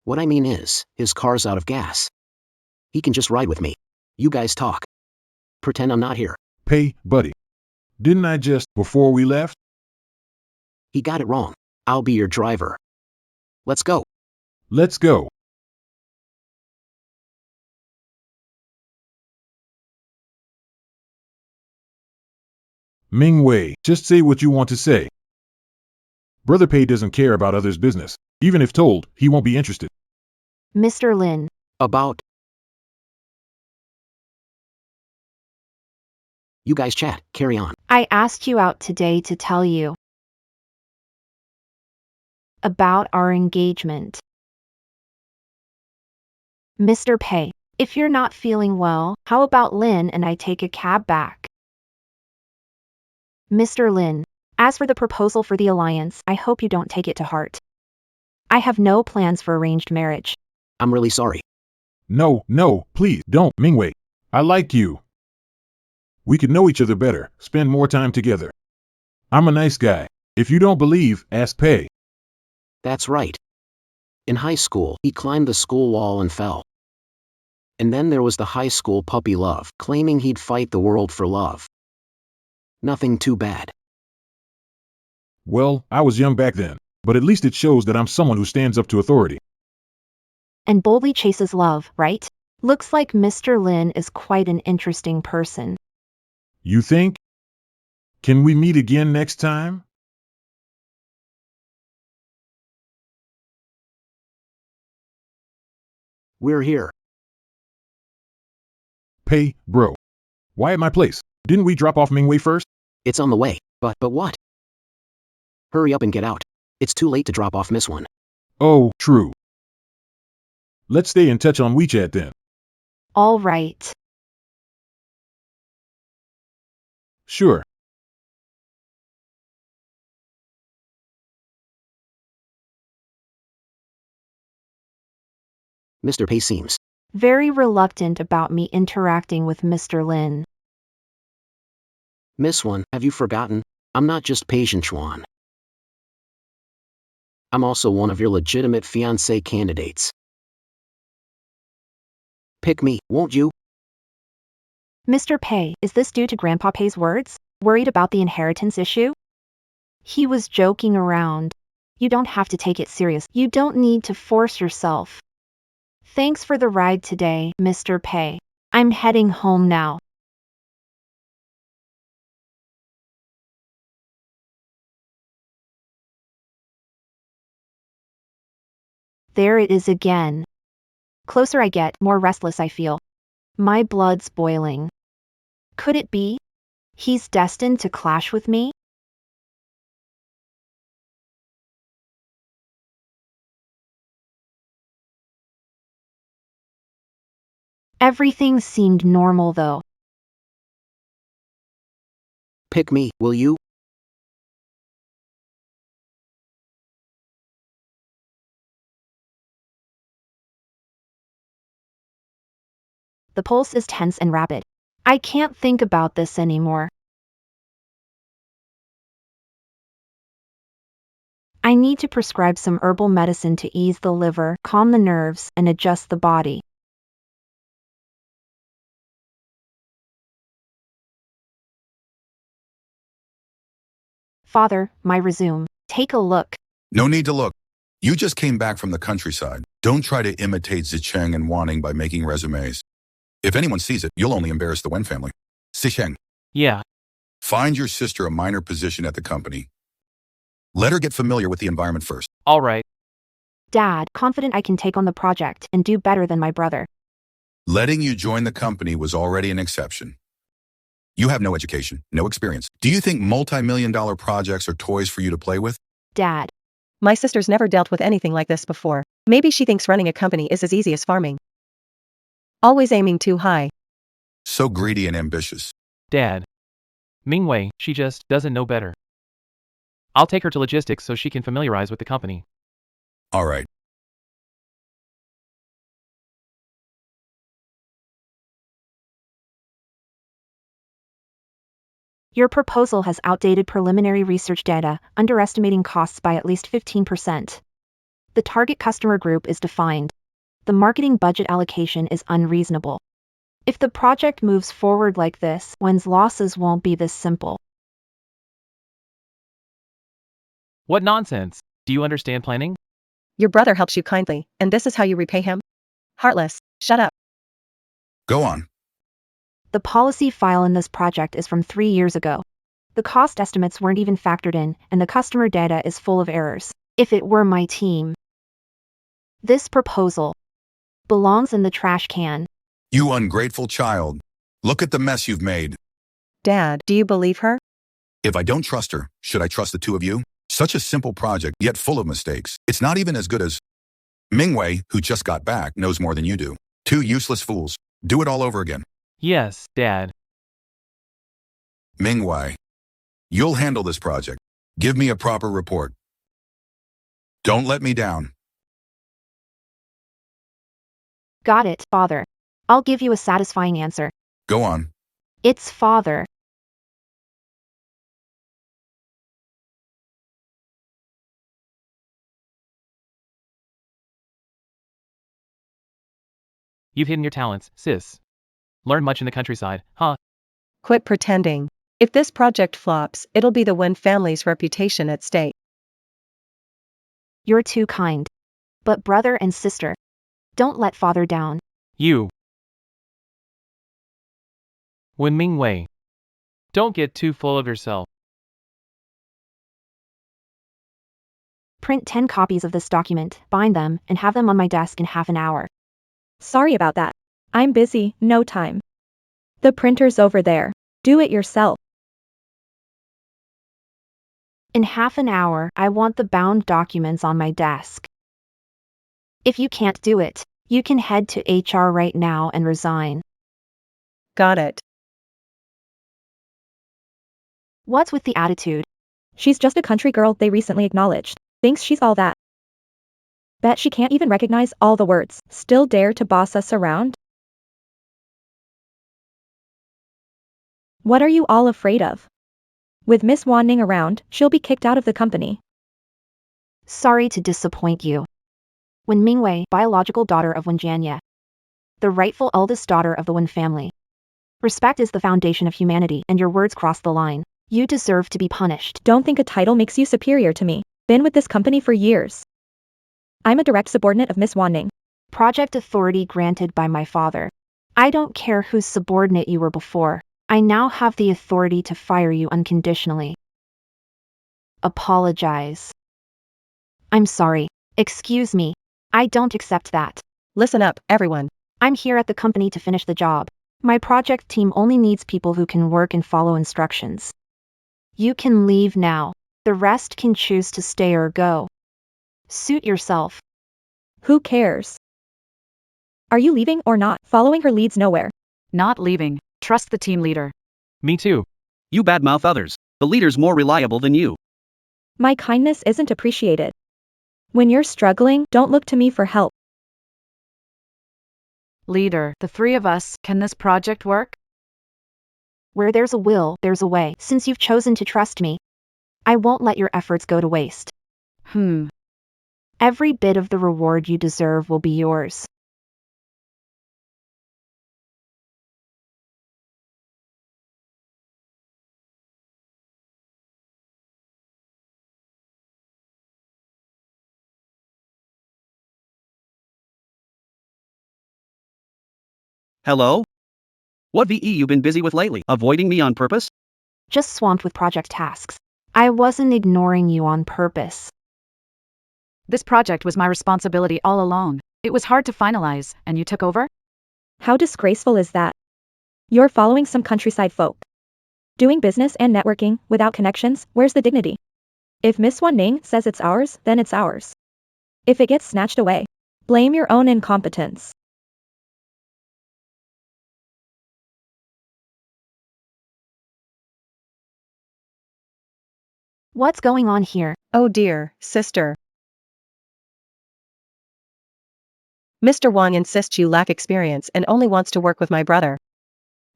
What I mean is, his car's out of gas. He can just ride with me. You guys talk. Pretend I'm not here. Pei, buddy. Didn't I just, before we left? He got it wrong. I'll be your driver. Let's go. Let's go. Ming Wei, just say what you want to say. Brother Pei doesn't care about others' business. Even if told, he won't be interested. Mr. Lin. About. You guys chat, carry on. I asked you out today to tell you about our engagement. Mr. Pei, if you're not feeling well, how about Lin and I take a cab back? Mr. Lin, as for the proposal for the alliance, I hope you don't take it to heart. I have no plans for arranged marriage. I'm really sorry. No, please, don't, Ming Wei. I like you. We could know each other better, spend more time together. I'm a nice guy. If you don't believe, ask Pei. That's right. In high school, he climbed the school wall and fell. And then there was the high school puppy love, claiming he'd fight the world for love. Nothing too bad. Well, I was young back then, but at least it shows that I'm someone who stands up to authority. And boldly chases love, right? Looks like Mr. Lin is quite an interesting person. You think? Can we meet again next time? We're here. Pei, bro. Why at my place? Didn't we drop off Ming Wei first? It's on the way. But what? Hurry up and get out. It's too late to drop off Miss One. Oh, true. Let's stay in touch on WeChat then. All right. Sure. Mr. Pei seems Very reluctant about me interacting with Mr. Lin. Miss One, have you forgotten? I'm not just Patient Chuan. I'm also one of your legitimate fiancé candidates. Pick me, won't you? Mr. Pei, is this due to Grandpa Pei's words? Worried about the inheritance issue? He was joking around. You don't have to take it serious. You don't need to force yourself. Thanks for the ride today, Mr. Pei. I'm heading home now. There it is again. Closer I get, more restless I feel. My blood's boiling. Could it be? He's destined to clash with me? Everything seemed normal though. Pick me, will you? The pulse is tense and rapid. I can't think about this anymore. I need to prescribe some herbal medicine to ease the liver, calm the nerves, and adjust the body. Father, my resume. Take a look. No need to look. You just came back from the countryside. Don't try to imitate Zicheng and Wanning by making resumes. If anyone sees it, you'll only embarrass the Wen family. Zicheng, Yeah. find your sister a minor position at the company. Let her get familiar with the environment first. All right. Dad, confident I can take on the project and do better than my brother. Letting you join the company was already an exception. You have no education, no experience. Do you think multi-million-dollar projects are toys for you to play with? Dad, My sister's never dealt with anything like this before. Maybe she thinks running a company is as easy as farming. Always aiming too high. So greedy and ambitious. Dad. Mingwei, she just doesn't know better. I'll take her to logistics so she can familiarize with the company. All right, Your proposal has outdated preliminary research data, underestimating costs by at least 15%. The target customer group is defined. The marketing budget allocation is unreasonable. If the project moves forward like this, one's losses won't be this simple. What nonsense! Do you understand planning? Your brother helps you kindly, and this is how you repay him? Heartless, shut up. Go on. The policy file in this project is from 3 years ago. The cost estimates weren't even factored in, and the customer data is full of errors. If it were my team, this proposal belongs in the trash can. You ungrateful child. Look at the mess you've made. Dad, do you believe her? If I don't trust her, should I trust the two of you? Such a simple project, yet full of mistakes. It's not even as good as Mingwei, who just got back, knows more than you do. Two useless fools. Do it all over again. Yes, Dad. Mingwei, you'll handle this project. Give me a proper report. Don't let me down. Got it, father. I'll give you a satisfying answer. Go on. It's father. You've hidden your talents, sis. Learn much in the countryside, huh? Quit pretending. If this project flops, it'll be the Wen family's reputation at stake. You're too kind. But brother and sister, don't let father down. You. Wen Mingwei. Don't get too full of yourself. Print 10 copies of this document, bind them, and have them on my desk in half an hour. Sorry about that. I'm busy, no time. The printer's over there. Do it yourself. In half an hour, I want the bound documents on my desk. If you can't do it, you can head to HR right now and resign. Got it. What's with the attitude? She's just a country girl they recently acknowledged. Thinks she's all that. Bet she can't even recognize all the words. Still dare to boss us around? What are you all afraid of? With Miss Wanning around, she'll be kicked out of the company. Sorry to disappoint you. Wen Mingwei, biological daughter of Wen Jianye, the rightful eldest daughter of the Wen family. Respect is the foundation of humanity, and your words cross the line. You deserve to be punished. Don't think a title makes you superior to me. Been with this company for years. I'm a direct subordinate of Miss Wanning. Project authority granted by my father. I don't care whose subordinate you were before. I now have the authority to fire you unconditionally. Apologize. I'm sorry. Excuse me. I don't accept that. Listen up, everyone. I'm here at the company to finish the job. My project team only needs people who can work and follow instructions. You can leave now. The rest can choose to stay or go. Suit yourself. Who cares? Are you leaving or not? Following her leads nowhere. Not leaving. Trust the team leader. Me too. You badmouth others. The leader's more reliable than you. My kindness isn't appreciated. When you're struggling, don't look to me for help. Leader, the three of us, can this project work? Where there's a will, there's a way. Since you've chosen to trust me, I won't let your efforts go to waste. Every bit of the reward you deserve will be yours. Hello? What VE you been busy with lately? Avoiding me on purpose? Just swamped with project tasks. I wasn't ignoring you on purpose. This project was my responsibility all along. It was hard to finalize, and you took over? How disgraceful is that? You're following some countryside folk. Doing business and networking without connections, where's the dignity? If Miss Wanning says it's ours, then it's ours. If it gets snatched away, blame your own incompetence. What's going on here? Oh dear, sister. Mr. Wang insists you lack experience and only wants to work with my brother.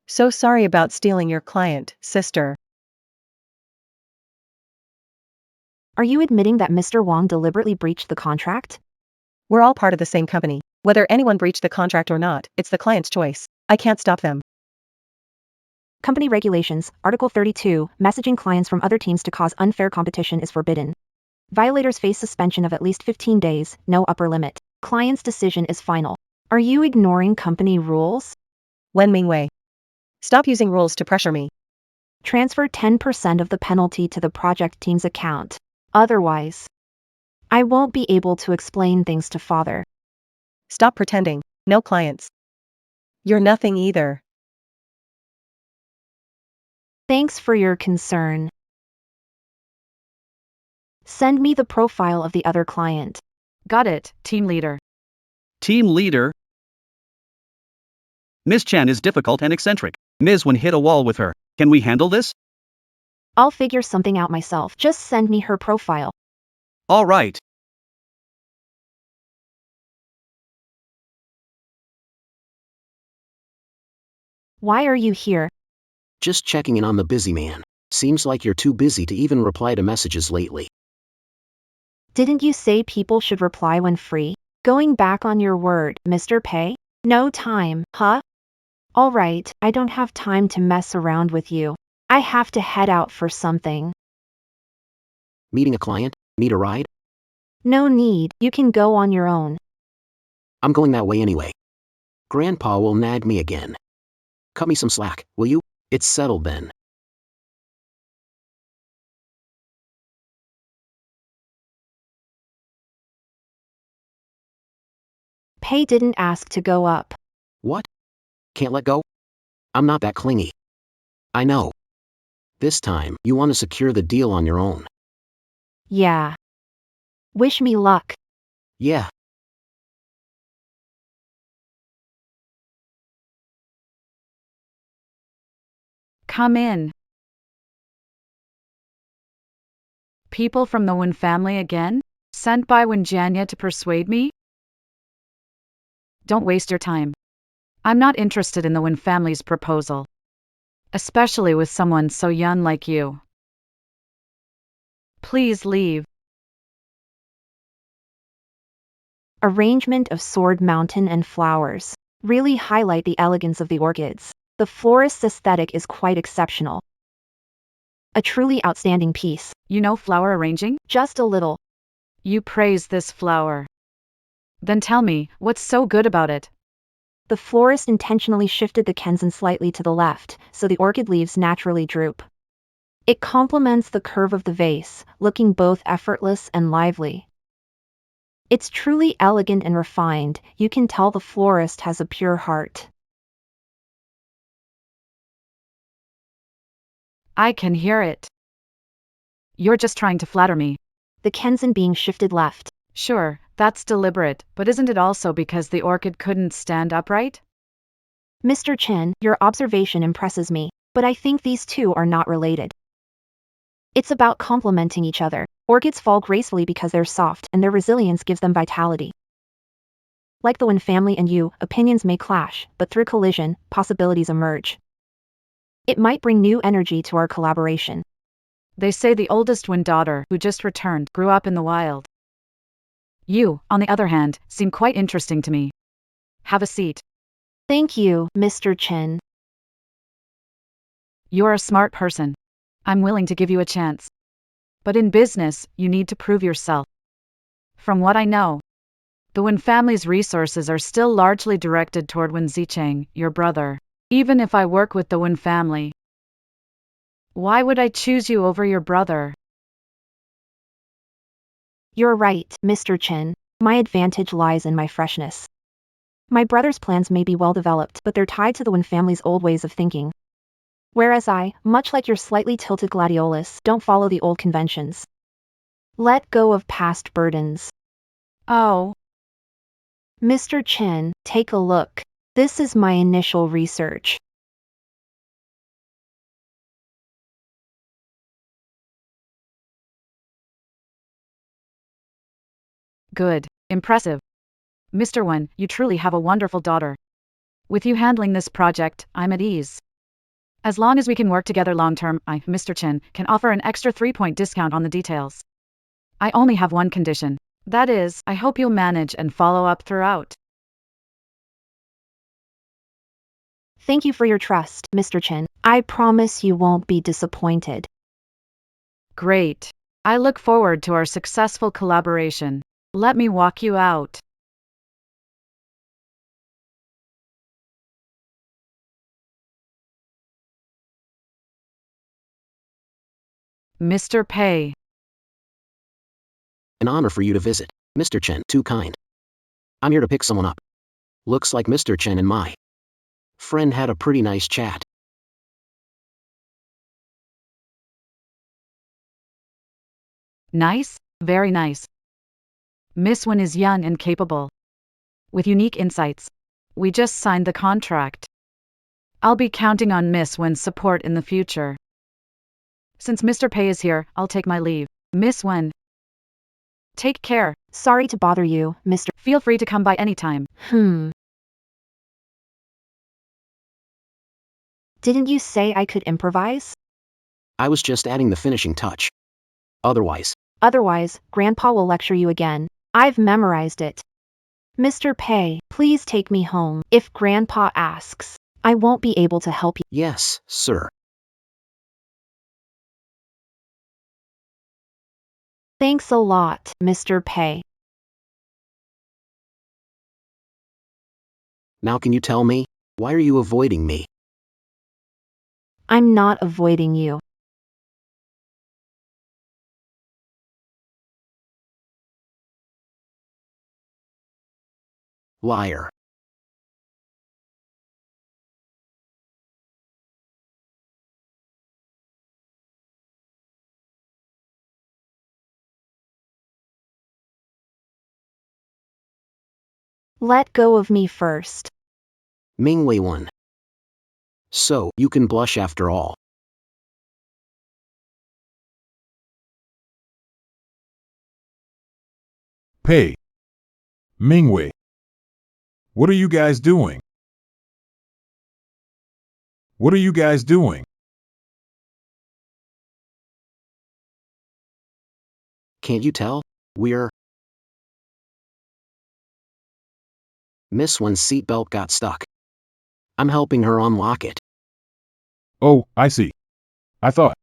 So sorry about stealing your client, sister. Are you admitting that Mr. Wang deliberately breached the contract? We're all part of the same company. Whether anyone breached the contract or not, it's the client's choice. I can't stop them. Company regulations, Article 32, messaging clients from other teams to cause unfair competition is forbidden. Violators face suspension of at least 15 days, no upper limit. Client's decision is final. Are you ignoring company rules? Wen Mingwei. Stop using rules to pressure me. Transfer 10% of the penalty to the project team's account. Otherwise, I won't be able to explain things to father. Stop pretending. No clients. You're nothing either. Thanks for your concern. Send me the profile of the other client. Got it, team leader. Team leader. Miss Chan is difficult and eccentric. Ms. Wen hit a wall with her. Can we handle this? I'll figure something out myself. Just send me her profile. All right. Why are you here? Just checking in on the busy man. Seems like you're too busy to even reply to messages lately. Didn't you say people should reply when free? Going back on your word, Mr. Pei? No time, huh? All right, I don't have time to mess around with you. I have to head out for something. Meeting a client? Need a ride? No need, you can go on your own. I'm going that way anyway. Grandpa will nag me again. Cut me some slack, will you? It's settled then. Pei didn't ask to go up. What? Can't let go? I'm not that clingy. I know. This time, you want to secure the deal on your own. Yeah. Wish me luck. Yeah. Come in. People from the Wen family again? Sent by Wen Janya to persuade me? Don't waste your time. I'm not interested in the Wen family's proposal. Especially with someone so young like you. Please leave. Arrangement of sword mountain and flowers really highlight the elegance of the orchids. The florist's aesthetic is quite exceptional. A truly outstanding piece. You know flower arranging? Just a little. You praise this flower. Then tell me, what's so good about it? The florist intentionally shifted the kenzen slightly to the left, so the orchid leaves naturally droop. It complements the curve of the vase, looking both effortless and lively. It's truly elegant and refined. You can tell the florist has a pure heart. I can hear it. You're just trying to flatter me. The kenzen being shifted left. Sure, that's deliberate, but isn't it also because the orchid couldn't stand upright? Mr. Chen, your observation impresses me, but I think these two are not related. It's about complementing each other. Orchids fall gracefully because they're soft, and their resilience gives them vitality. Like the Wen family and you, opinions may clash, but through collision, possibilities emerge. It might bring new energy to our collaboration. They say the oldest Wen daughter, who just returned, grew up in the wild. You, on the other hand, seem quite interesting to me. Have a seat. Thank you, Mr. Chen. You're a smart person. I'm willing to give you a chance. But in business, you need to prove yourself. From what I know, the Wen family's resources are still largely directed toward Wen Zicheng, your brother. Even if I work with the Wen family, why would I choose you over your brother? You're right, Mr. Chen. My advantage lies in my freshness. My brother's plans may be well developed, but they're tied to the Wen family's old ways of thinking. Whereas I, much like your slightly tilted gladiolus, don't follow the old conventions. Let go of past burdens. Oh. Mr. Chen, take a look. This is my initial research. Good. Impressive. Mr. Wen, you truly have a wonderful daughter. With you handling this project, I'm at ease. As long as we can work together long term, I, Mr. Chen, can offer an extra 3-point discount on the details. I only have one condition. That is, I hope you'll manage and follow up throughout. Thank you for your trust, Mr. Chen. I promise you won't be disappointed. Great. I look forward to our successful collaboration. Let me walk you out. Mr. Pei. An honor for you to visit. Mr. Chen, too kind. I'm here to pick someone up. Looks like Mr. Chen and my friend had a pretty nice chat. Nice? Very nice. Miss Wen is young and capable, with unique insights. We just signed the contract. I'll be counting on Miss Wen's support in the future. Since Mr. Pei is here, I'll take my leave. Miss Wen. Take care. Sorry to bother you, Mr. Feel free to come by anytime. Didn't you say I could improvise? I was just adding the finishing touch. Otherwise, Grandpa will lecture you again. I've memorized it. Mr. Pei, please take me home. If Grandpa asks, I won't be able to help you. yes, sir. Thanks a lot, Mr. Pei. Now can you tell me, why are you avoiding me? I'm not avoiding you. Liar. Let go of me first. Mingwei won. So, you can blush after all. Pei. Mingwei. What are you guys doing? What are you guys doing? Can't you tell? We're... Miss Wen's seatbelt got stuck. I'm helping her unlock it. Oh, I see. I thought.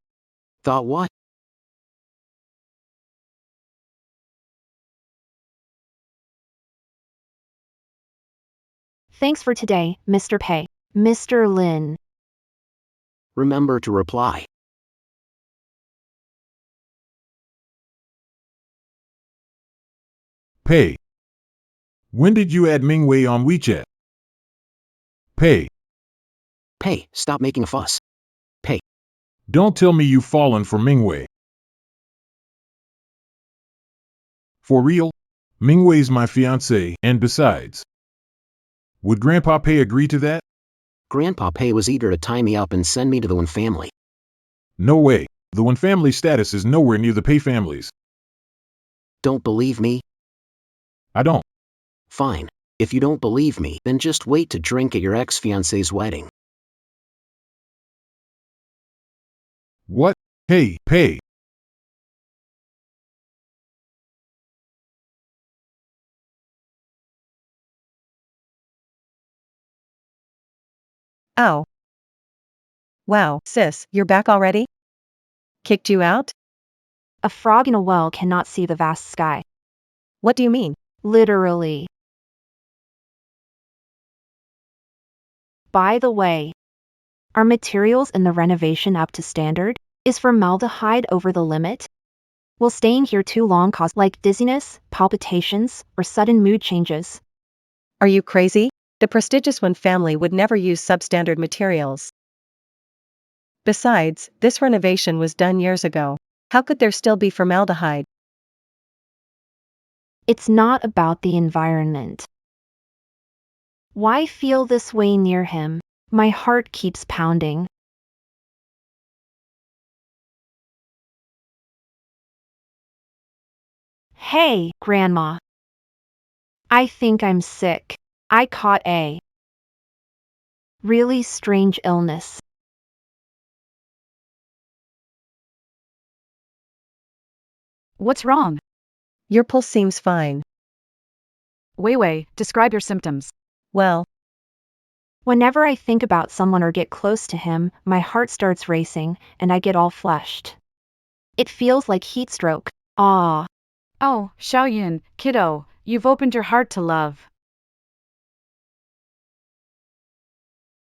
Thought what? Thanks for today, Mr. Pei. Mr. Lin. Remember to reply. Pei. When did you add Mingwei on WeChat? Pei. Pei, stop making a fuss. Pei. Don't tell me you've fallen for Mingwei. For real? Mingwei's my fiancé, and besides, would Grandpa Pei agree to that? Grandpa Pei was eager to tie me up and send me to the Wen family. No way. The Wen family status is nowhere near the Pei families. Don't believe me? I don't. Fine. If you don't believe me, then just wait to drink at your ex-fiancé's wedding. What? Hey, Pei. Ow. Wow, sis, you're back already? Kicked you out? A frog in a well cannot see the vast sky. What do you mean? Literally. By the way, are materials in the renovation up to standard? Is formaldehyde over the limit? Will staying here too long cause like dizziness, palpitations, or sudden mood changes? Are you crazy? The prestigious Wen family would never use substandard materials. Besides, this renovation was done years ago. How could there still be formaldehyde? It's not about the environment. Why feel this way near him? My heart keeps pounding. Hey, Grandma. I think I'm sick. I caught a really strange illness. What's wrong? Your pulse seems fine. Wei Wei, describe your symptoms. Well, Whenever I think about someone or get close to him, my heart starts racing, and I get all flushed. It feels like heat stroke. Ah. Oh, Xiaoyun, kiddo, you've opened your heart to love.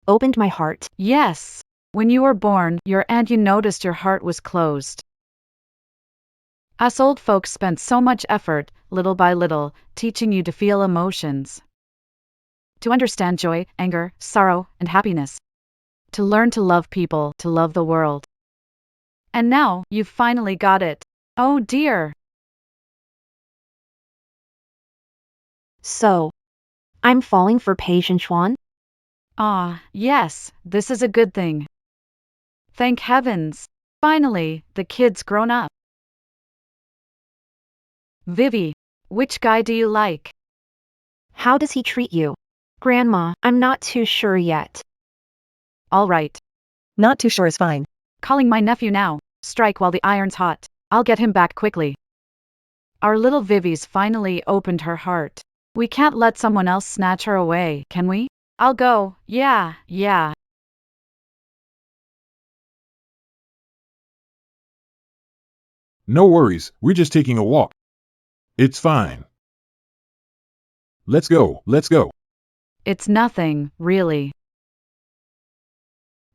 Opened my heart. Yes. When you were born, you noticed your heart was closed. Us old folks spent so much effort, little by little, teaching you to feel emotions. To understand joy, anger, sorrow, and happiness. To learn to love people, to love the world. And now, you've finally got it. Oh dear. So, I'm falling for Pei Xuan? Ah, yes, this is a good thing. Thank heavens. Finally, the kid's grown up. Vivi, which guy do you like? How does he treat you? Grandma, I'm not too sure yet. All right. not too sure is fine. Calling my nephew now. Strike while the iron's hot. I'll get him back quickly. Our little Vivi's finally opened her heart. We can't let someone else snatch her away, can we? I'll go. Yeah. No worries, we're just taking a walk. It's fine. Let's go. It's nothing, really.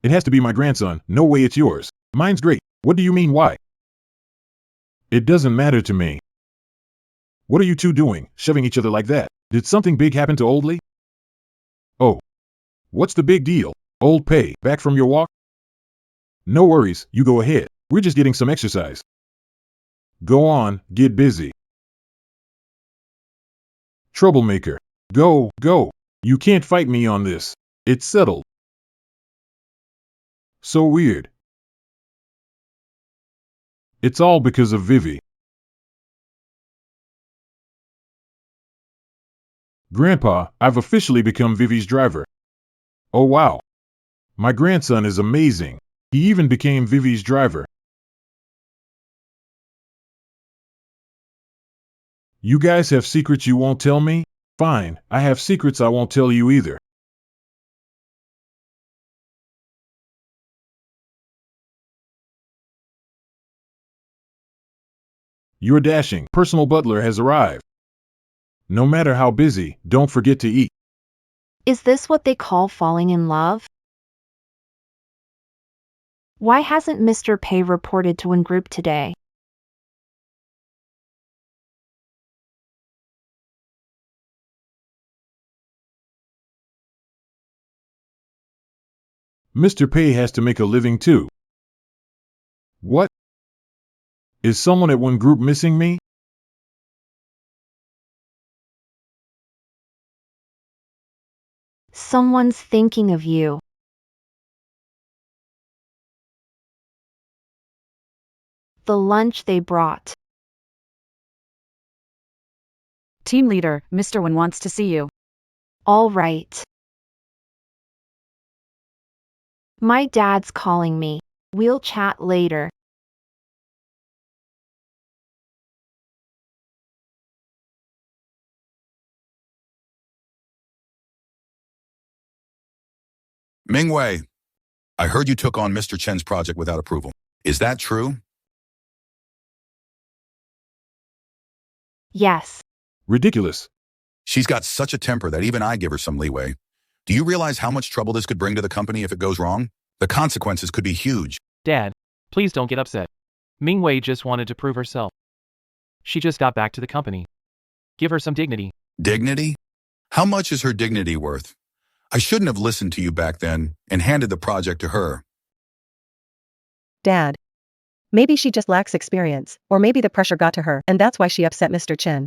It has to be my grandson, no way it's yours. Mine's great. What do you mean why? It doesn't matter to me. What are you two doing, shoving each other like that? Did something big happen to Old Lee? Oh. What's the big deal? Old Pei, back from your walk? No worries, you go ahead. We're just getting some exercise. Go on, get busy. Troublemaker. Go. You can't fight me on this. It's settled. So weird. It's all because of Vivi. Grandpa, I've officially become Vivi's driver. Oh wow. My grandson is amazing. He even became Vivi's driver. You guys have secrets you won't tell me? Fine, I have secrets I won't tell you either. Your dashing personal butler has arrived. No matter how busy, don't forget to eat. Is this what they call falling in love? Why hasn't Mr. Pei reported to one group today? Mr. Pei has to make a living too. What? Is someone at one group missing me? Someone's thinking of you. The lunch they brought. Team leader, Mr. Wen wants to see you. All right. My dad's calling me. We'll chat later. Mingwei, I heard you took on Mr. Chen's project without approval. Is that true? Yes. Ridiculous. She's got such a temper that even I give her some leeway. Do you realize how much trouble this could bring to the company if it goes wrong? The consequences could be huge. Dad, please don't get upset. Mingwei just wanted to prove herself. She just got back to the company. Give her some dignity. Dignity? How much is her dignity worth? I shouldn't have listened to you back then and handed the project to her. Dad. Maybe she just lacks experience, or maybe the pressure got to her and that's why she upset Mr. Chen.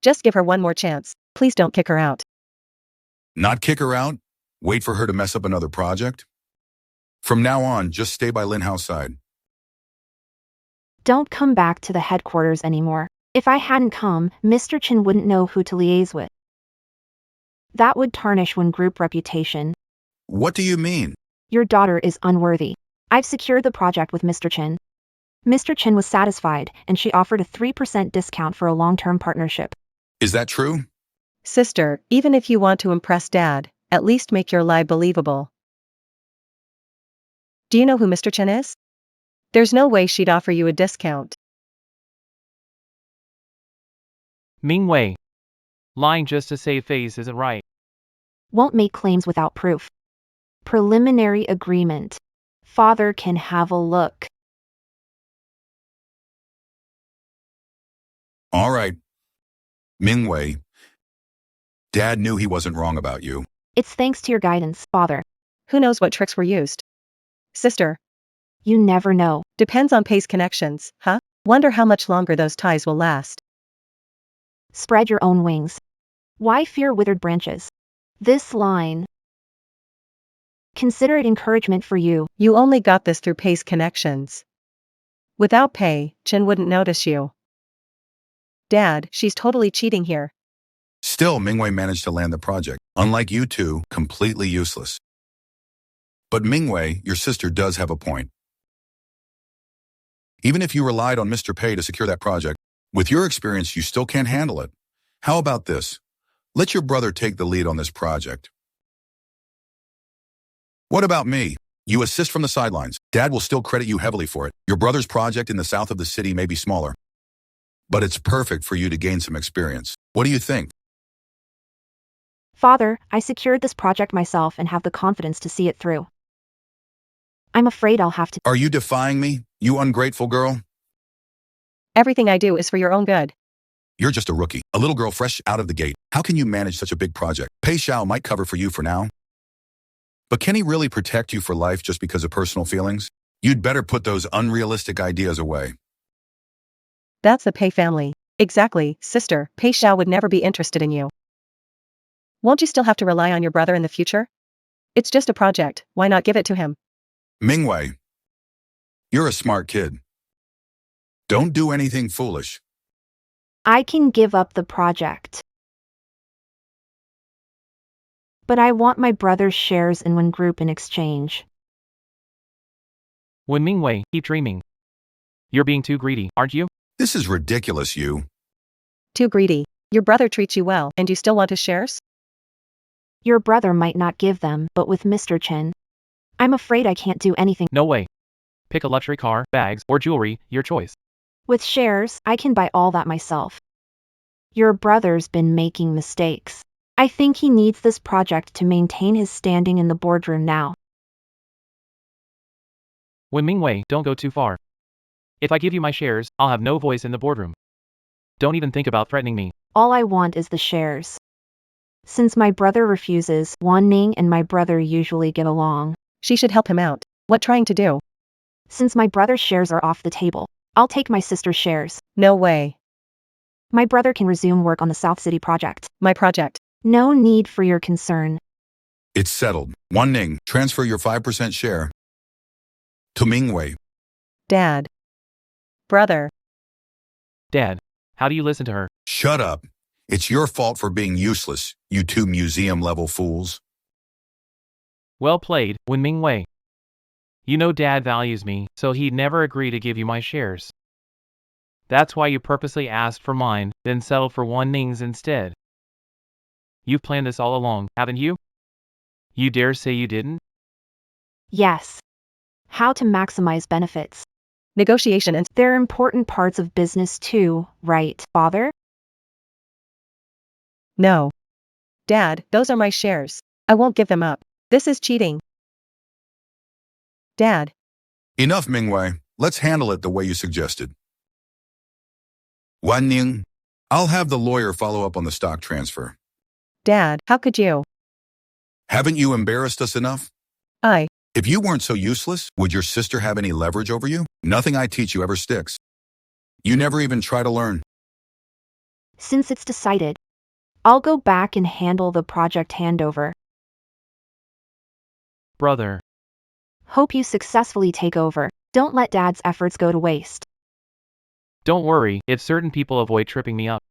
Just give her one more chance. Please don't kick her out. Not kick her out? Wait for her to mess up another project? From now on, just stay by Lin Hao's side. Don't come back to the headquarters anymore. If I hadn't come, Mr. Chen wouldn't know who to liaise with. That would tarnish one group reputation. What do you mean? Your daughter is unworthy. I've secured the project with Mr. Chen. Mr. Chin was satisfied, and she offered a 3% discount for a long-term partnership. Is that true? Sister, even if you want to impress Dad, at least make your lie believable. Do you know who Mr. Chen is? There's no way she'd offer you a discount. Mingwei. Lying just to save face isn't right. Won't make claims without proof. Preliminary agreement. Father can have a look. All right. Mingwei. Dad knew he wasn't wrong about you. It's thanks to your guidance, Father. Who knows what tricks were used? Sister, You never know. depends on Pei's connections, huh? Wonder how much longer those ties will last. Spread your own wings. Why fear withered branches? This line. Consider it encouragement for you. You only got this through Pei's connections. Without Pei, Chen wouldn't notice you. Dad, she's totally cheating here. Still, Mingwei managed to land the project. Unlike you two, completely useless. But Mingwei, your sister does have a point. Even if you relied on Mr. Pei to secure that project, with your experience, you still can't handle it. How about this? Let your brother take the lead on this project. What about me? You assist from the sidelines. Dad will still credit you heavily for it. Your brother's project in the south of the city may be smaller, but it's perfect for you to gain some experience. What do you think? Father, I secured this project myself and have the confidence to see it through. I'm afraid I'll have to. Are you defying me, you ungrateful girl? Everything I do is for your own good. You're just a rookie, a little girl fresh out of the gate. How can you manage such a big project? Pei Xiao might cover for you for now. But can he really protect you for life just because of personal feelings? You'd better put those unrealistic ideas away. That's the Pei family. Exactly, sister, Pei Xiao would never be interested in you. Won't you still have to rely on your brother in the future? It's just a project, why not give it to him? Mingwei, you're a smart kid. Don't do anything foolish. I can give up the project. But I want my brother's shares in one group in exchange. When Mingwei, keep dreaming. You're being too greedy, aren't you? This is ridiculous, you. Too greedy. Your brother treats you well, and you still want his shares? Your brother might not give them, but with Mr. Chen, I'm afraid I can't do anything. No way. Pick a luxury car, bags, or jewelry, your choice. With shares, I can buy all that myself. Your brother's been making mistakes. I think he needs this project to maintain his standing in the boardroom now. When Mingwei, don't go too far. If I give you my shares, I'll have no voice in the boardroom. Don't even think about threatening me. All I want is the shares. Since my brother refuses, Wan Ning and my brother usually get along. She should help him out. What trying to do? Since my brother's shares are off the table, I'll take my sister's shares. No way. My brother can resume work on the South City project. My project. No need for your concern. It's settled. Wan Ning, transfer your 5% share to Mingwei. Dad. Brother. Dad, how do you listen to her? Shut up. It's your fault for being useless, you two museum-level fools. Well played, Wen Mingwei. You know Dad values me, so he'd never agree to give you my shares. That's why you purposely asked for mine, then settled for Wan Ning's instead. You've planned this all along, haven't you? You dare say you didn't? Yes. How to maximize benefits. Negotiation and They're important parts of business too, right, Father? no. Dad, those are my shares. I won't give them up. This is cheating. Dad. Enough, Mingwei. Let's handle it the way you suggested. Wan Ning, I'll have the lawyer follow up on the stock transfer. Dad, how could you? Haven't you embarrassed us enough? I. If you weren't so useless, would your sister have any leverage over you? Nothing I teach you ever sticks. You never even try to learn. Since it's decided, I'll go back and handle the project handover. Brother. Hope you successfully take over. Don't let Dad's efforts go to waste. Don't worry, if certain people avoid tripping me up,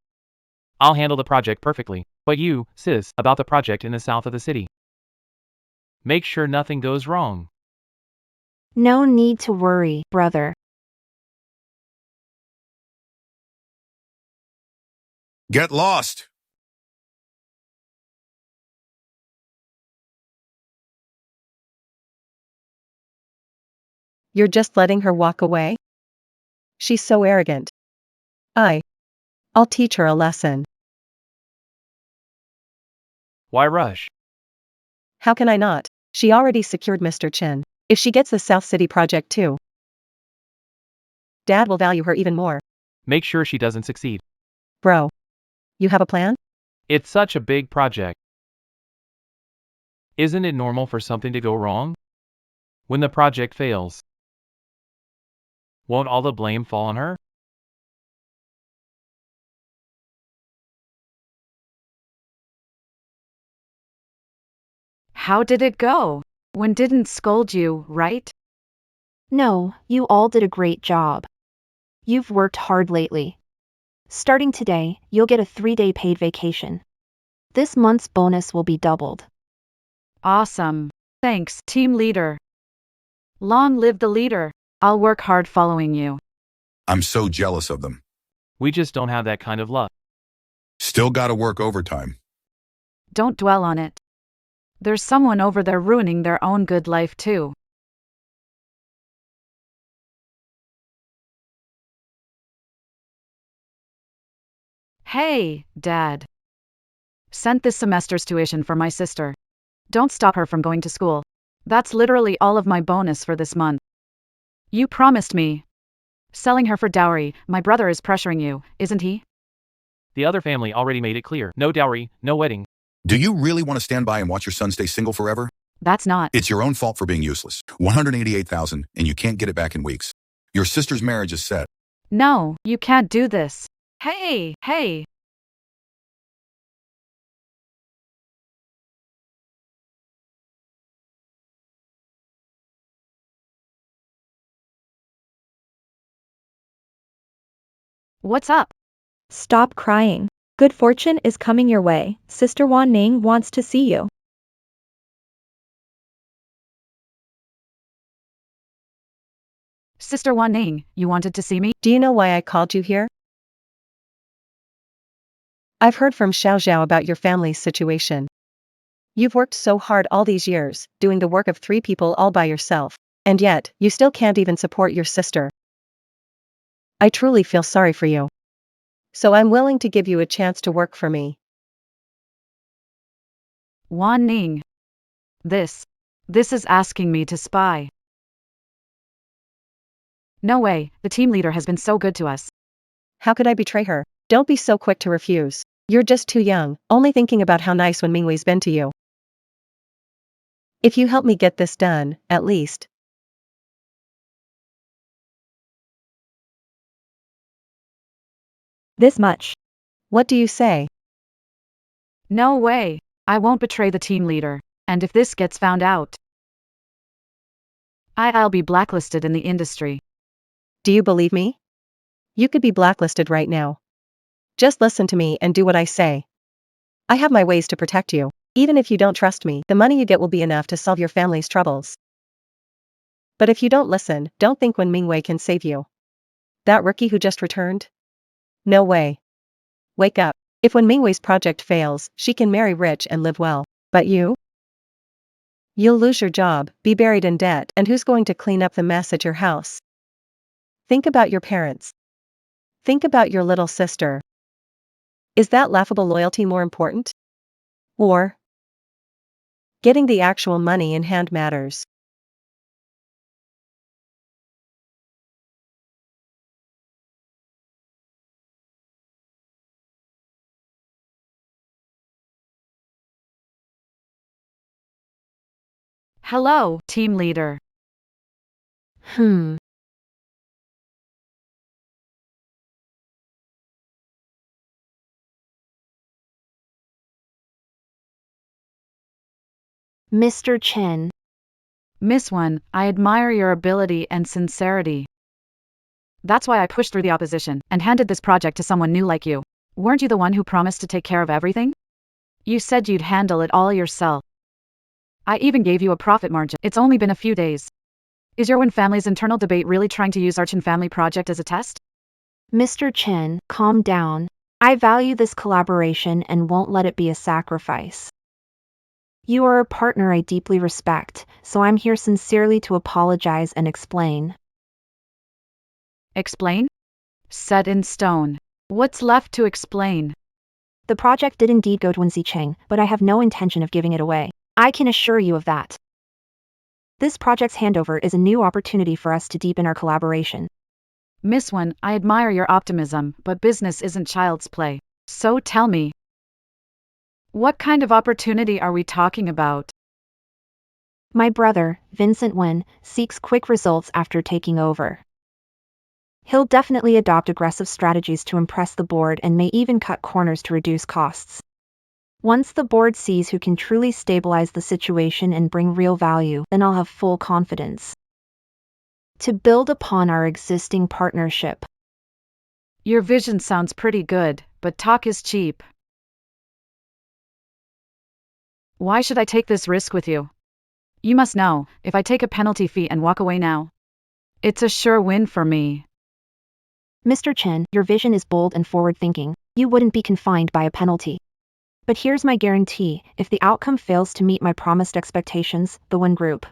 I'll handle the project perfectly. But you, sis, about the project in the south of the city. Make sure nothing goes wrong. No need to worry, brother. Get lost! You're just letting her walk away? She's so arrogant. I'll teach her a lesson. Why rush? How can I not? She already secured Mr. Chen. If she gets the South City project too, Dad will value her even more. Make sure she doesn't succeed. Bro, you have a plan? It's such a big project. Isn't it normal for something to go wrong? When the project fails, won't all the blame fall on her? How did it go? Wen didn't scold you, right? No, you all did a great job. You've worked hard lately. Starting today, you'll get a 3-day paid vacation. This month's bonus will be doubled. Awesome. Thanks, team leader. Long live the leader. I'll work hard following you. I'm so jealous of them. We just don't have that kind of luck. Still gotta work overtime. Don't dwell on it. There's someone over there ruining their own good life too. Hey, Dad. Sent this semester's tuition for my sister. Don't stop her from going to school. That's literally all of my bonus for this month. You promised me. Selling her for dowry. My brother is pressuring you, isn't he? The other family already made it clear. No dowry, no wedding. Do you really want to stand by and watch your son stay single forever? That's not. It's your own fault for being useless. $188,000 and you can't get it back in weeks. Your sister's marriage is set. No, you can't do this. Hey. What's up? Stop crying. Good fortune is coming your way. Sister Wan Ning wants to see you. Sister Wan Ning, you wanted to see me? Do you know why I called you here? I've heard from Xiao Zhao about your family's situation. You've worked so hard all these years, doing the work of 3 people all by yourself, and yet, you still can't even support your sister. I truly feel sorry for you. So I'm willing to give you a chance to work for me. Wan Ning. This is asking me to spy. No way, the team leader has been so good to us. How could I betray her? Don't be so quick to refuse. You're just too young, only thinking about how nice Wen Mingwei's been to you. If you help me get this done, at least. This much. What do you say? No way, I won't betray the team leader, and if this gets found out, I'll be blacklisted in the industry. Do you believe me? You could be blacklisted right now. Just listen to me and do what I say. I have my ways to protect you. Even if you don't trust me, the money you get will be enough to solve your family's troubles. But if you don't listen, don't think Wen Mingwei can save you. That rookie who just returned? No way. Wake up. If Wen Mingwei's project fails, she can marry rich and live well. But you? You'll lose your job, be buried in debt, and who's going to clean up the mess at your house? Think about your parents. Think about your little sister. Is that laughable loyalty more important? Or getting the actual money in hand matters? Hello, team leader. Mr. Chen. Miss Wen, I admire your ability and sincerity. That's why I pushed through the opposition and handed this project to someone new like you. Weren't you the one who promised to take care of everything? You said you'd handle it all yourself. I even gave you a profit margin. It's only been a few days. Is your Wen family's internal debate really trying to use our Chen family project as a test? Mr. Chen, calm down. I value this collaboration and won't let it be a sacrifice. You are a partner I deeply respect, so I'm here sincerely to apologize and explain. Explain? Set in stone. What's left to explain? The project did indeed go to Wensi Cheng, but I have no intention of giving it away. I can assure you of that. This project's handover is a new opportunity for us to deepen our collaboration. Miss Wen, I admire your optimism, but business isn't child's play. So tell me, what kind of opportunity are we talking about? My brother, Vincent Wen, seeks quick results after taking over. He'll definitely adopt aggressive strategies to impress the board and may even cut corners to reduce costs. Once the board sees who can truly stabilize the situation and bring real value, then I'll have full confidence to build upon our existing partnership. Your vision sounds pretty good, but talk is cheap. Why should I take this risk with you? You must know, if I take a penalty fee and walk away now, it's a sure win for me. Mr. Chen, your vision is bold and forward-thinking. You wouldn't be confined by a penalty. But here's my guarantee, if the outcome fails to meet my promised expectations, the Wen Group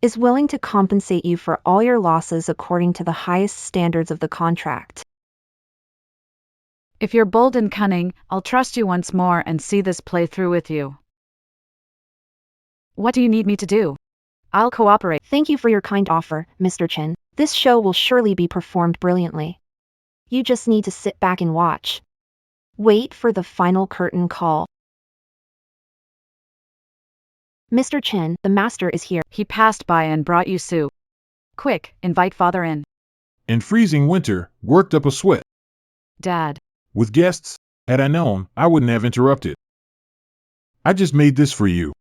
is willing to compensate you for all your losses according to the highest standards of the contract. If you're bold and cunning, I'll trust you once more and see this play through with you. What do you need me to do? I'll cooperate. Thank you for your kind offer, Mr. Chen. This show will surely be performed brilliantly. You just need to sit back and watch. Wait for the final curtain call. Mr. Chen, the master is here. He passed by and brought you soup. Quick, invite father in. In freezing winter, worked up a sweat. Dad. With guests, had I known, I wouldn't have interrupted. I just made this for you.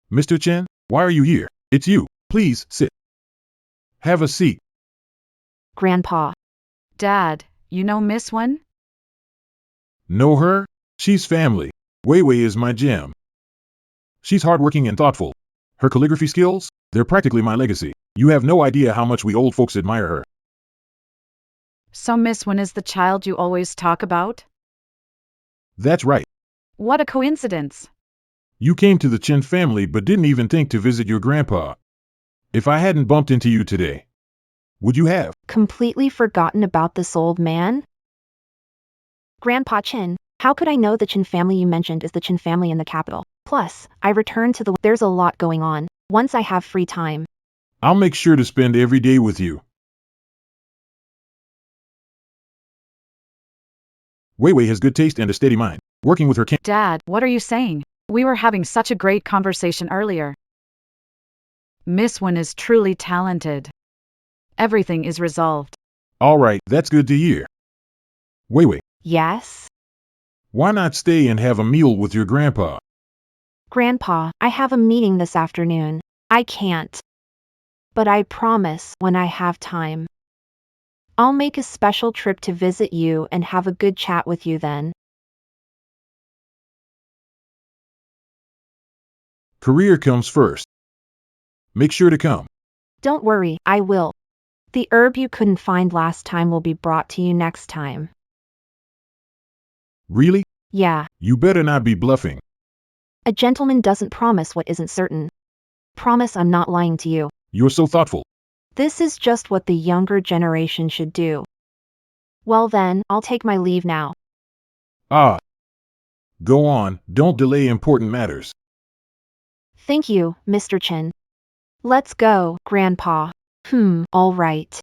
Mr. Chen, why are you here? It's you. Please, sit. Have a seat. Grandpa. Dad, you know Miss Wen? Know her? She's family. Wei Wei is my gem. She's hardworking and thoughtful. Her calligraphy skills? They're practically my legacy. You have no idea how much we old folks admire her. So Miss Wen is the child you always talk about? That's right. What a coincidence. You came to the Chen family but didn't even think to visit your grandpa. If I hadn't bumped into you today, would you have? Completely forgotten about this old man? Grandpa Chen, how could I know the Chen family you mentioned is the Chen family in the capital? Plus, I returned to there's a lot going on. Once I have free time, I'll make sure to spend every day with you. Wei Wei has good taste and a steady mind. Working with her can— Dad, what are you saying? We were having such a great conversation earlier. Miss Wen is truly talented. Everything is resolved. All right, that's good to hear. Wei Wei, yes? why not stay and have a meal with your grandpa? Grandpa, I have a meeting this afternoon. I can't. But I promise, when I have time, I'll make a special trip to visit you and have a good chat with you then. Career comes first. Make sure to come. Don't worry, I will. The herb you couldn't find last time will be brought to you next time. Really? Yeah. You better not be bluffing. A gentleman doesn't promise what isn't certain. Promise I'm not lying to you. You're so thoughtful. This is just what the younger generation should do. Well then, I'll take my leave now. Ah. Go on, don't delay important matters. Thank you, Mr. Chen. Let's go, Grandpa. All right.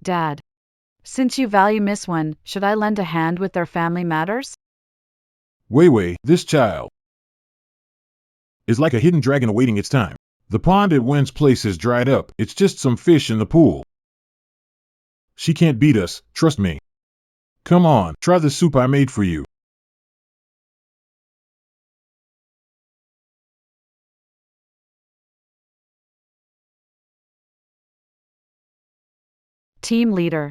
Dad. Since you value Miss Wen, should I lend a hand with their family matters? Wei Wei, this child is like a hidden dragon awaiting its time. The pond at Wen's place has dried up. It's just some fish in the pool. She can't beat us, trust me. Come on, try the soup I made for you. Team leader.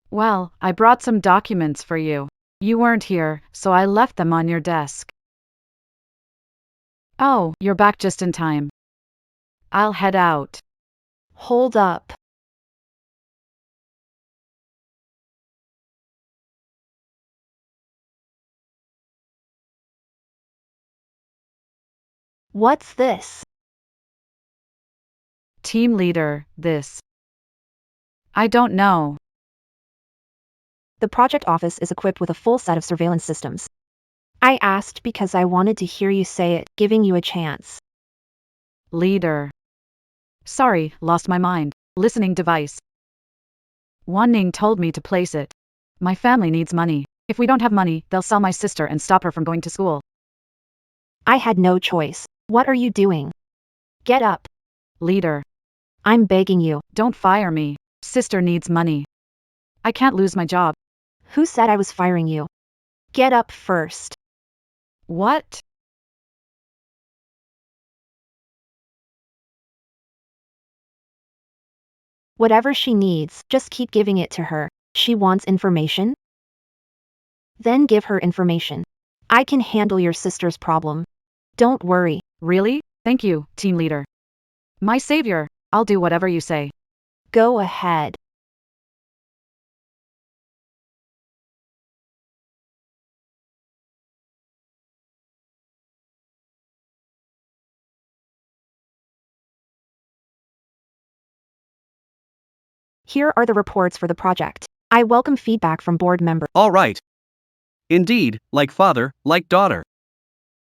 Well, I brought some documents for you. You weren't here, so I left them on your desk. Oh, you're back just in time. I'll head out. Hold up. What's this? Team leader, this. I don't know. The project office is equipped with a full set of surveillance systems. I asked because I wanted to hear you say it, giving you a chance. Leader. Sorry, lost my mind. Listening device. Wan Ning told me to place it. My family needs money. If we don't have money, they'll sell my sister and stop her from going to school. I had no choice. What are you doing? Get up. Leader. I'm begging you. Don't fire me. Sister needs money. I can't lose my job. Who said I was firing you? Get up first. What? Whatever she needs, just keep giving it to her. She wants information? Then give her information. I can handle your sister's problem. Don't worry. Really? Thank you, team leader. My savior, I'll do whatever you say. Go ahead. Here are the reports for the project. I welcome feedback from board members. All right. Indeed, like father, like daughter.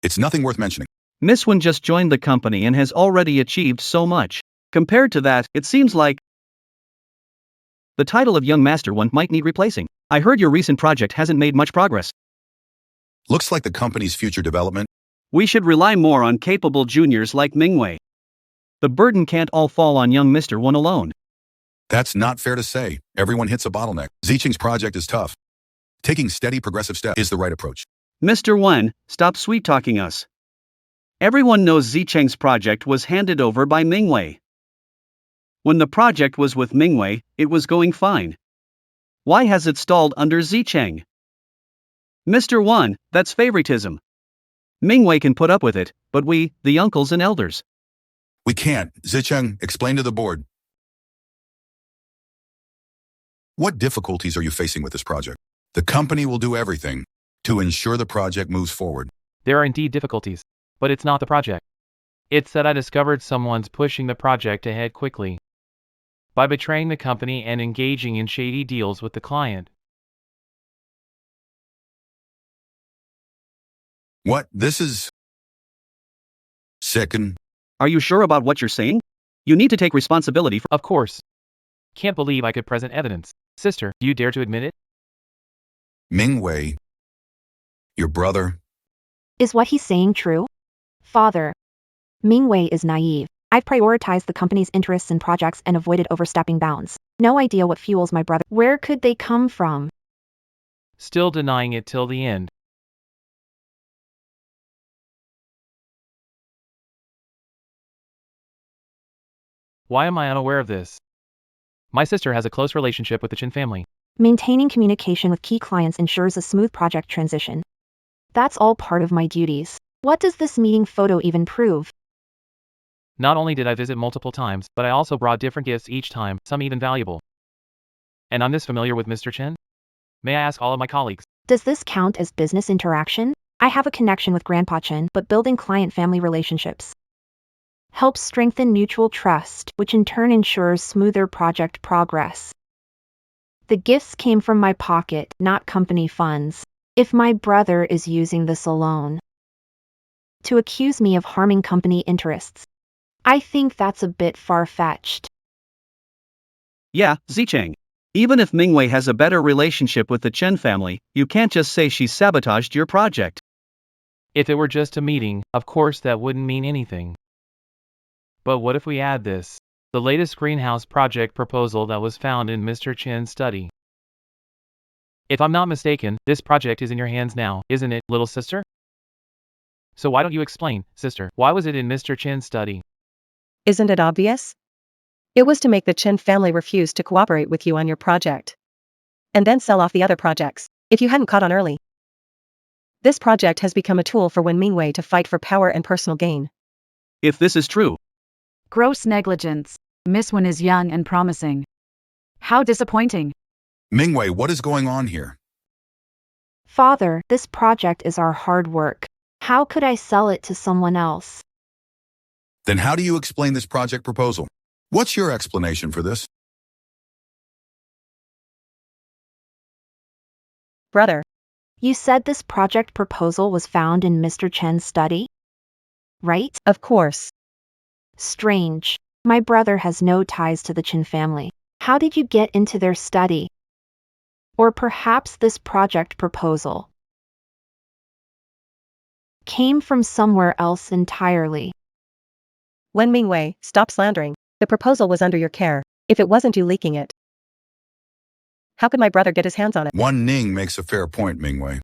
It's nothing worth mentioning. Miss Wen just joined the company and has already achieved so much. Compared to that, it seems like the title of Young Master One might need replacing. I heard your recent project hasn't made much progress. Looks like the company's future development. We should rely more on capable juniors like Mingwei. The burden can't all fall on young Mr. One alone. That's not fair to say. Everyone hits a bottleneck. Zicheng's project is tough. Taking steady progressive steps is the right approach. Mr. Wen, stop sweet-talking us. Everyone knows Zicheng's project was handed over by Mingwei. When the project was with Mingwei, it was going fine. Why has it stalled under Zicheng? Mr. Wen, that's favoritism. Mingwei can put up with it, but we, the uncles and elders. We can't. Zicheng, explain to the board. What difficulties are you facing with this project? The company will do everything to ensure the project moves forward. There are indeed difficulties, but it's not the project. It's that I discovered someone's pushing the project ahead quickly by betraying the company and engaging in shady deals with the client. What? This is second. Are you sure about what you're saying? You need to take responsibility for. Of course. Can't believe I could present evidence. Sister, do you dare to admit it? Mingwei, your brother. Is what he's saying true? Father. Mingwei is naive. I've prioritized the company's interests and projects and avoided overstepping bounds. No idea what fuels my brother. Where could they come from? Still denying it till the end. Why am I unaware of this? My sister has a close relationship with the Chin family. Maintaining communication with key clients ensures a smooth project transition. That's all part of my duties. What does this meeting photo even prove? Not only did I visit multiple times, but I also brought different gifts each time, some even valuable. And I'm this familiar with Mr. Chen? May I ask all of my colleagues? Does this count as business interaction? I have a connection with Grandpa Chen, but building client-family relationships helps strengthen mutual trust, which in turn ensures smoother project progress. The gifts came from my pocket, not company funds. If my brother is using this alone to accuse me of harming company interests, I think that's a bit far-fetched. Yeah, Zicheng. Even if Mingwei has a better relationship with the Chen family, you can't just say she sabotaged your project. If it were just a meeting, of course that wouldn't mean anything. But what if we add this? The latest greenhouse project proposal that was found in Mr. Chen's study. If I'm not mistaken, this project is in your hands now, isn't it, little sister? So why don't you explain, sister, why was it in Mr. Chen's study? Isn't it obvious? It was to make the Chen family refuse to cooperate with you on your project. And then sell off the other projects, if you hadn't caught on early. This project has become a tool for Wen Mingwei to fight for power and personal gain. If this is true, Gross negligence. Miss Wen is young and promising. How disappointing. Mingwei, what is going on here? Father, this project is our hard work. How could I sell it to someone else? Then how do you explain this project proposal? What's your explanation for this? Brother, You said this project proposal was found in Mr. Chen's study? Right? of course. Strange. My brother has no ties to the Chen family. How did you get into their study? Or perhaps this project proposal came from somewhere else entirely. Wen Mingwei, stop slandering. The proposal was under your care. If it wasn't you leaking it, how could my brother get his hands on it? Wan Ning makes a fair point, Mingwei.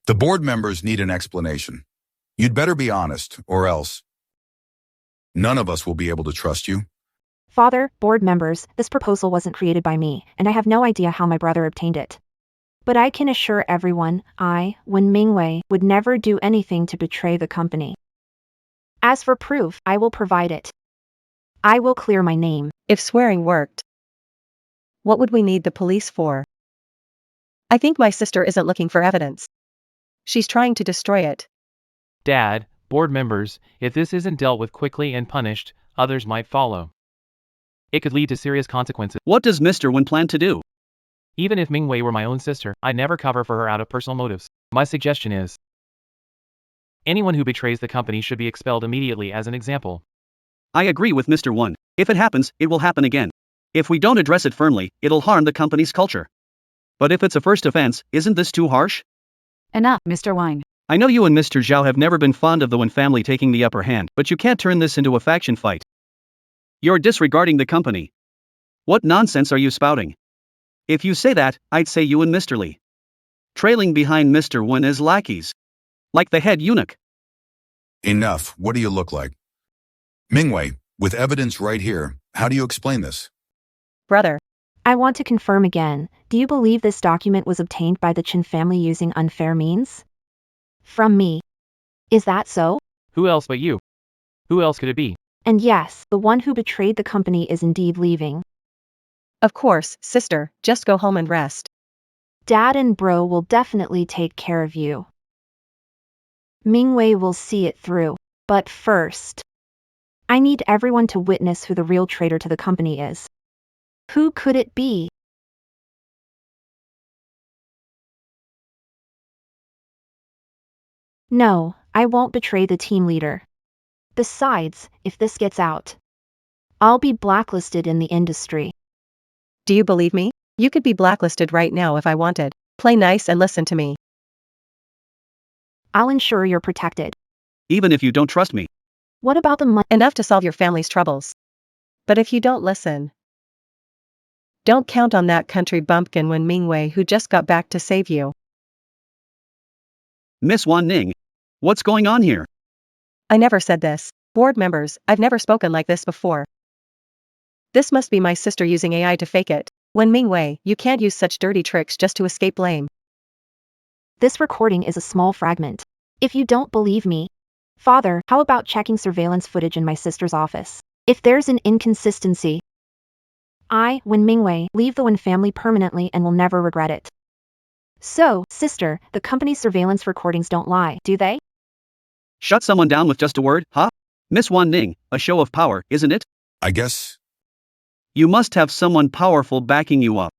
The board members need an explanation. You'd better be honest, or else none of us will be able to trust you. Father, board members, this proposal wasn't created by me, and I have no idea how my brother obtained it. But I can assure everyone, Wen Mingwei, would never do anything to betray the company. As for proof, I will provide it. I will clear my name. If swearing worked, what would we need the police for? I think my sister isn't looking for evidence. She's trying to destroy it. Dad, board members, if this isn't dealt with quickly and punished, others might follow. It could lead to serious consequences. what does Mr. Wen plan to do? Even if Mingwei were my own sister, I'd never cover for her out of personal motives. My suggestion is, anyone who betrays the company should be expelled immediately as an example. I agree with Mr. Wen. If it happens, it will happen again. If we don't address it firmly, it'll harm the company's culture. But if it's a first offense, isn't this too harsh? Enough, Mr. Wang. I know you and Mr. Zhao have never been fond of the Wen family taking the upper hand, but you can't turn this into a faction fight. You're disregarding the company. What nonsense are you spouting? If you say that, I'd say you and Mr. Li. Trailing behind Mr. Wen as lackeys. Like the head eunuch. Enough. What do you look like? Mingwei, with evidence right here, how do you explain this? Brother, I want to confirm again, do you believe this document was obtained by the Chen family using unfair means? From me. Is that so? Who else but you? Who else could it be? And yes, the one who betrayed the company is indeed leaving. of course, sister, just go home and rest. Dad and bro will definitely take care of you. Mingwei will see it through. But first, I need everyone to witness who the real traitor to the company is. Who could it be? No, I won't betray the team leader. Besides, if this gets out, I'll be blacklisted in the industry. Do you believe me? You could be blacklisted right now if I wanted. Play nice and listen to me. I'll ensure you're protected. Even if you don't trust me. What about the money? Enough to solve your family's troubles. But if you don't listen, don't count on that country bumpkin Wen Mingwei who just got back to save you. Miss Wan Ning. What's going on here? I never said this. Board members, I've never spoken like this before. This must be my sister using AI to fake it. Wen Mingwei, you can't use such dirty tricks just to escape blame. This recording is a small fragment. If you don't believe me, Father, how about checking surveillance footage in my sister's office? If there's an inconsistency, I, Wen Mingwei, leave the Wen family permanently and will never regret it. So, sister, the company's surveillance recordings don't lie, do they? Shut someone down with just a word, huh? Miss Wan Ning, a show of power, isn't it? I guess. You must have someone powerful backing you up.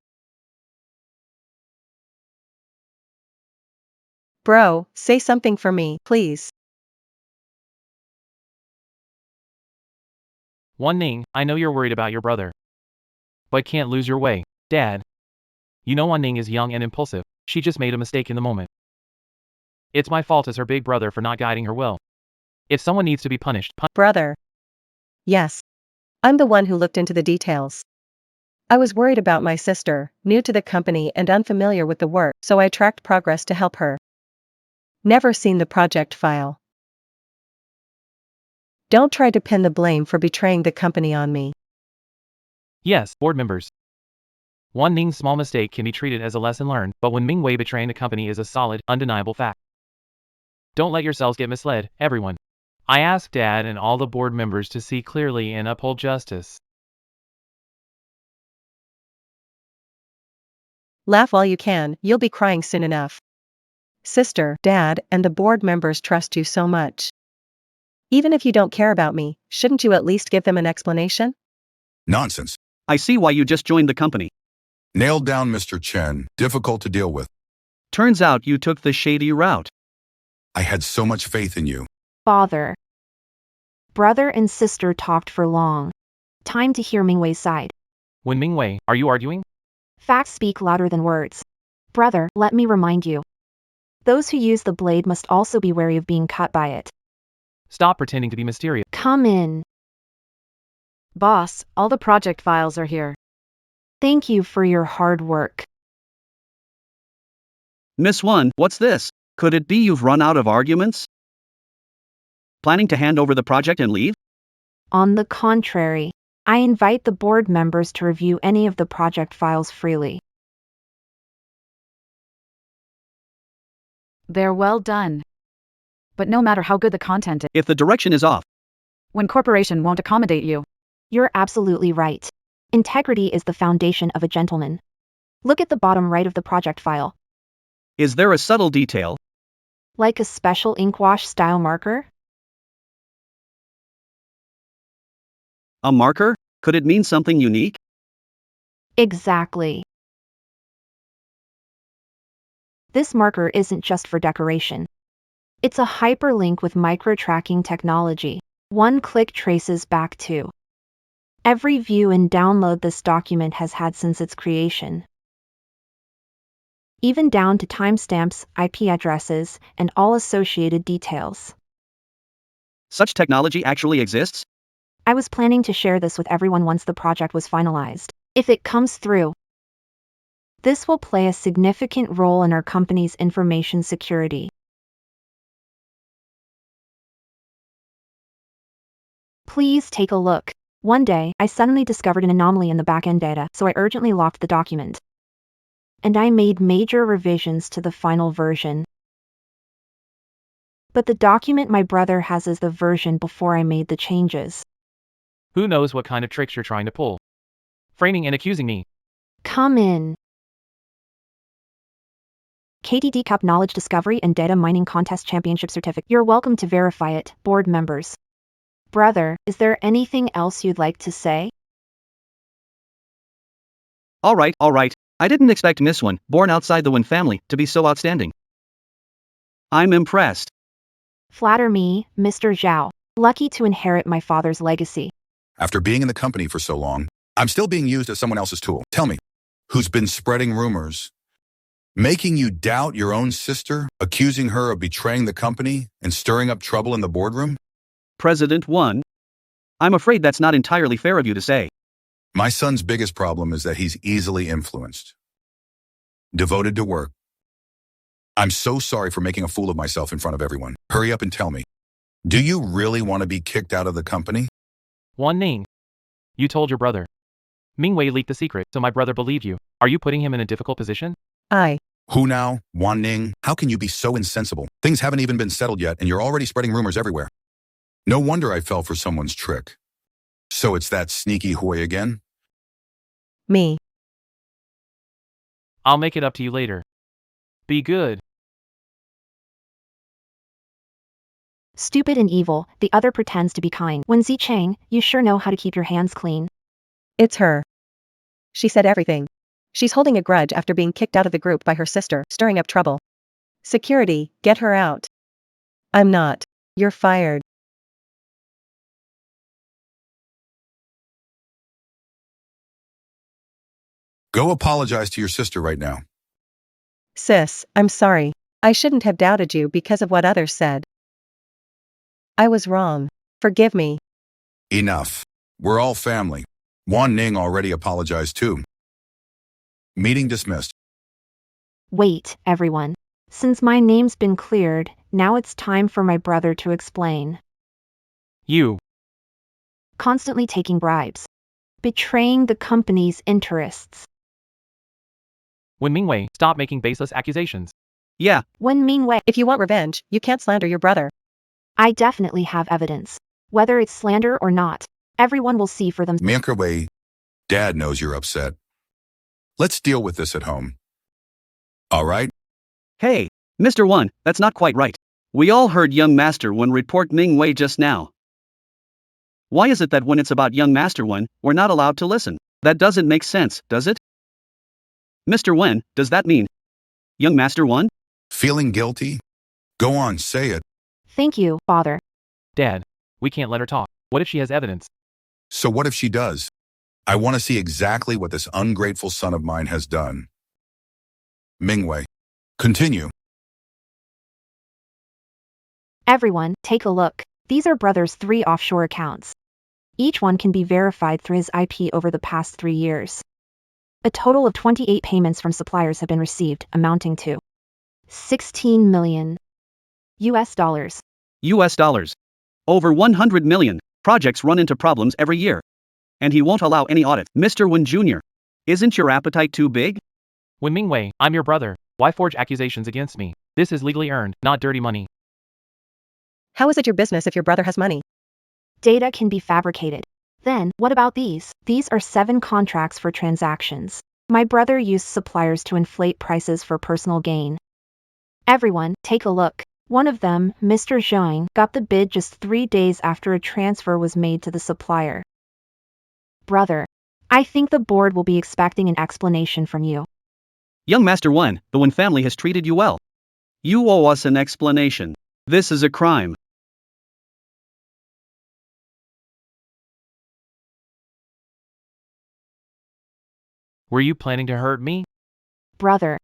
Bro, say something for me, please. Wan Ning, I know you're worried about your brother. But can't lose your way, Dad. You know Wan Ning is young and impulsive. She just made a mistake in the moment. It's my fault as her big brother for not guiding her well. If someone needs to be punished, Brother. Yes. I'm the one who looked into the details. I was worried about my sister, new to the company and unfamiliar with the work, so I tracked progress to help her. Never seen the project file. Don't try to pin the blame for betraying the company on me. Yes, board members. Wan Ning's small mistake can be treated as a lesson learned, but when Mingwei betraying the company is a solid, undeniable fact. Don't let yourselves get misled, everyone. I ask Dad and all the board members to see clearly and uphold justice. Laugh while you can, you'll be crying soon enough. Sister, Dad, and the board members trust you so much. Even if you don't care about me, shouldn't you at least give them an explanation? Nonsense. I see why you just joined the company. Nailed down, Mr. Chen. Difficult to deal with. Turns out you took the shady route. I had so much faith in you. Father. Brother and sister talked for long. Time to hear Mingwei's side. Wen Mingwei, are you arguing? Facts speak louder than words. Brother, let me remind you. Those who use the blade must also be wary of being cut by it. Stop pretending to be mysterious. Come in. Boss, all the project files are here. Thank you for your hard work. Miss One, what's this? Could it be you've run out of arguments? Planning to hand over the project and leave? On the contrary, I invite the board members to review any of the project files freely. They're well done. But no matter how good the content is, If the direction is off, when corporation won't accommodate you, You're absolutely right. Integrity is the foundation of a gentleman. Look at the bottom right of the project file. is there a subtle detail? Like a special ink wash style marker? A marker? Could it mean something unique? Exactly. This marker isn't just for decoration. It's a hyperlink with micro-tracking technology. One click traces back to every view and download this document has had since its creation. Even down to timestamps, IP addresses, and all associated details. Such technology actually exists? I was planning to share this with everyone once the project was finalized. If it comes through, this will play a significant role in our company's information security. Please take a look. One day, I suddenly discovered an anomaly in the back-end data, so I urgently locked the document. And I made major revisions to the final version. But the document my brother has is the version before I made the changes. Who knows what kind of tricks you're trying to pull? Framing and accusing me. Come in. KDD Cup Knowledge Discovery and Data Mining Contest Championship Certificate. You're welcome to verify it, board members. Brother, is there anything else you'd like to say? All right. I didn't expect Miss One, born outside the Wen family, to be so outstanding. I'm impressed. Flatter me, Mr. Zhao. Lucky to inherit my father's legacy. After being in the company for so long, I'm still being used as someone else's tool. Tell me, who's been spreading rumors, making you doubt your own sister, accusing her of betraying the company and stirring up trouble in the boardroom? President One. I'm afraid that's not entirely fair of you to say. My son's biggest problem is that he's easily influenced. Devoted to work. I'm so sorry for making a fool of myself in front of everyone. Hurry up and tell me. Do you really want to be kicked out of the company? Wan Ning. You told your brother. Mingwei leaked the secret, so my brother believed you. Are you putting him in a difficult position? Who now? Wan Ning? How can you be so insensible? Things haven't even been settled yet and you're already spreading rumors everywhere. No wonder I fell for someone's trick. So it's that sneaky Hui again? Me. I'll make it up to you later. Be good. Stupid and evil, the other pretends to be kind. Wen Zicheng, you sure know how to keep your hands clean. It's her. She said everything. She's holding a grudge after being kicked out of the group by her sister, stirring up trouble. Security, get her out. I'm not. You're fired. Go apologize to your sister right now. Sis, I'm sorry. I shouldn't have doubted you because of what others said. I was wrong. Forgive me. Enough. We're all family. Wan Ning already apologized too. Meeting dismissed. Wait, everyone. Since my name's been cleared, now it's time for my brother to explain. You. Constantly taking bribes. Betraying the company's interests. Wen Mingwei, stop making baseless accusations. Yeah, Wen Mingwei, If you want revenge, you can't slander your brother. I definitely have evidence. Whether it's slander or not, everyone will see for themselves. Mingwei, Dad knows you're upset. Let's deal with this at home. All right? hey, Mr. One, that's not quite right. We all heard young Master One report Ming Wei just now. Why is it that when it's about young Master One, we're not allowed to listen? That doesn't make sense, does it? Mr. Wen, does that mean young Master One? Feeling guilty? Go on, say it. Thank you, father. Dad, we can't let her talk. What if she has evidence? So what if she does? I want to see exactly what this ungrateful son of mine has done. Mingwei, continue. Everyone, take a look. These are brother's 3 offshore accounts. Each one can be verified through his IP over the past 3 years. A total of 28 payments from suppliers have been received, amounting to 16 million US dollars. US dollars. Over 100 million. Projects run into problems every year. And he won't allow any audit. Mr. Wen Jr., isn't your appetite too big? Wen Mingwei, I'm your brother. Why forge accusations against me? This is legally earned, not dirty money. How is it your business if your brother has money? Data can be fabricated. Then, what about these? These are 7 contracts for transactions. My brother used suppliers to inflate prices for personal gain. Everyone, take a look. One of them, Mr. Zhang, got the bid just 3 days after a transfer was made to the supplier. Brother, I think the board will be expecting an explanation from you. Young Master Wen, the Wen family has treated you well. You owe us an explanation. This is a crime. Were you planning to hurt me? Brother,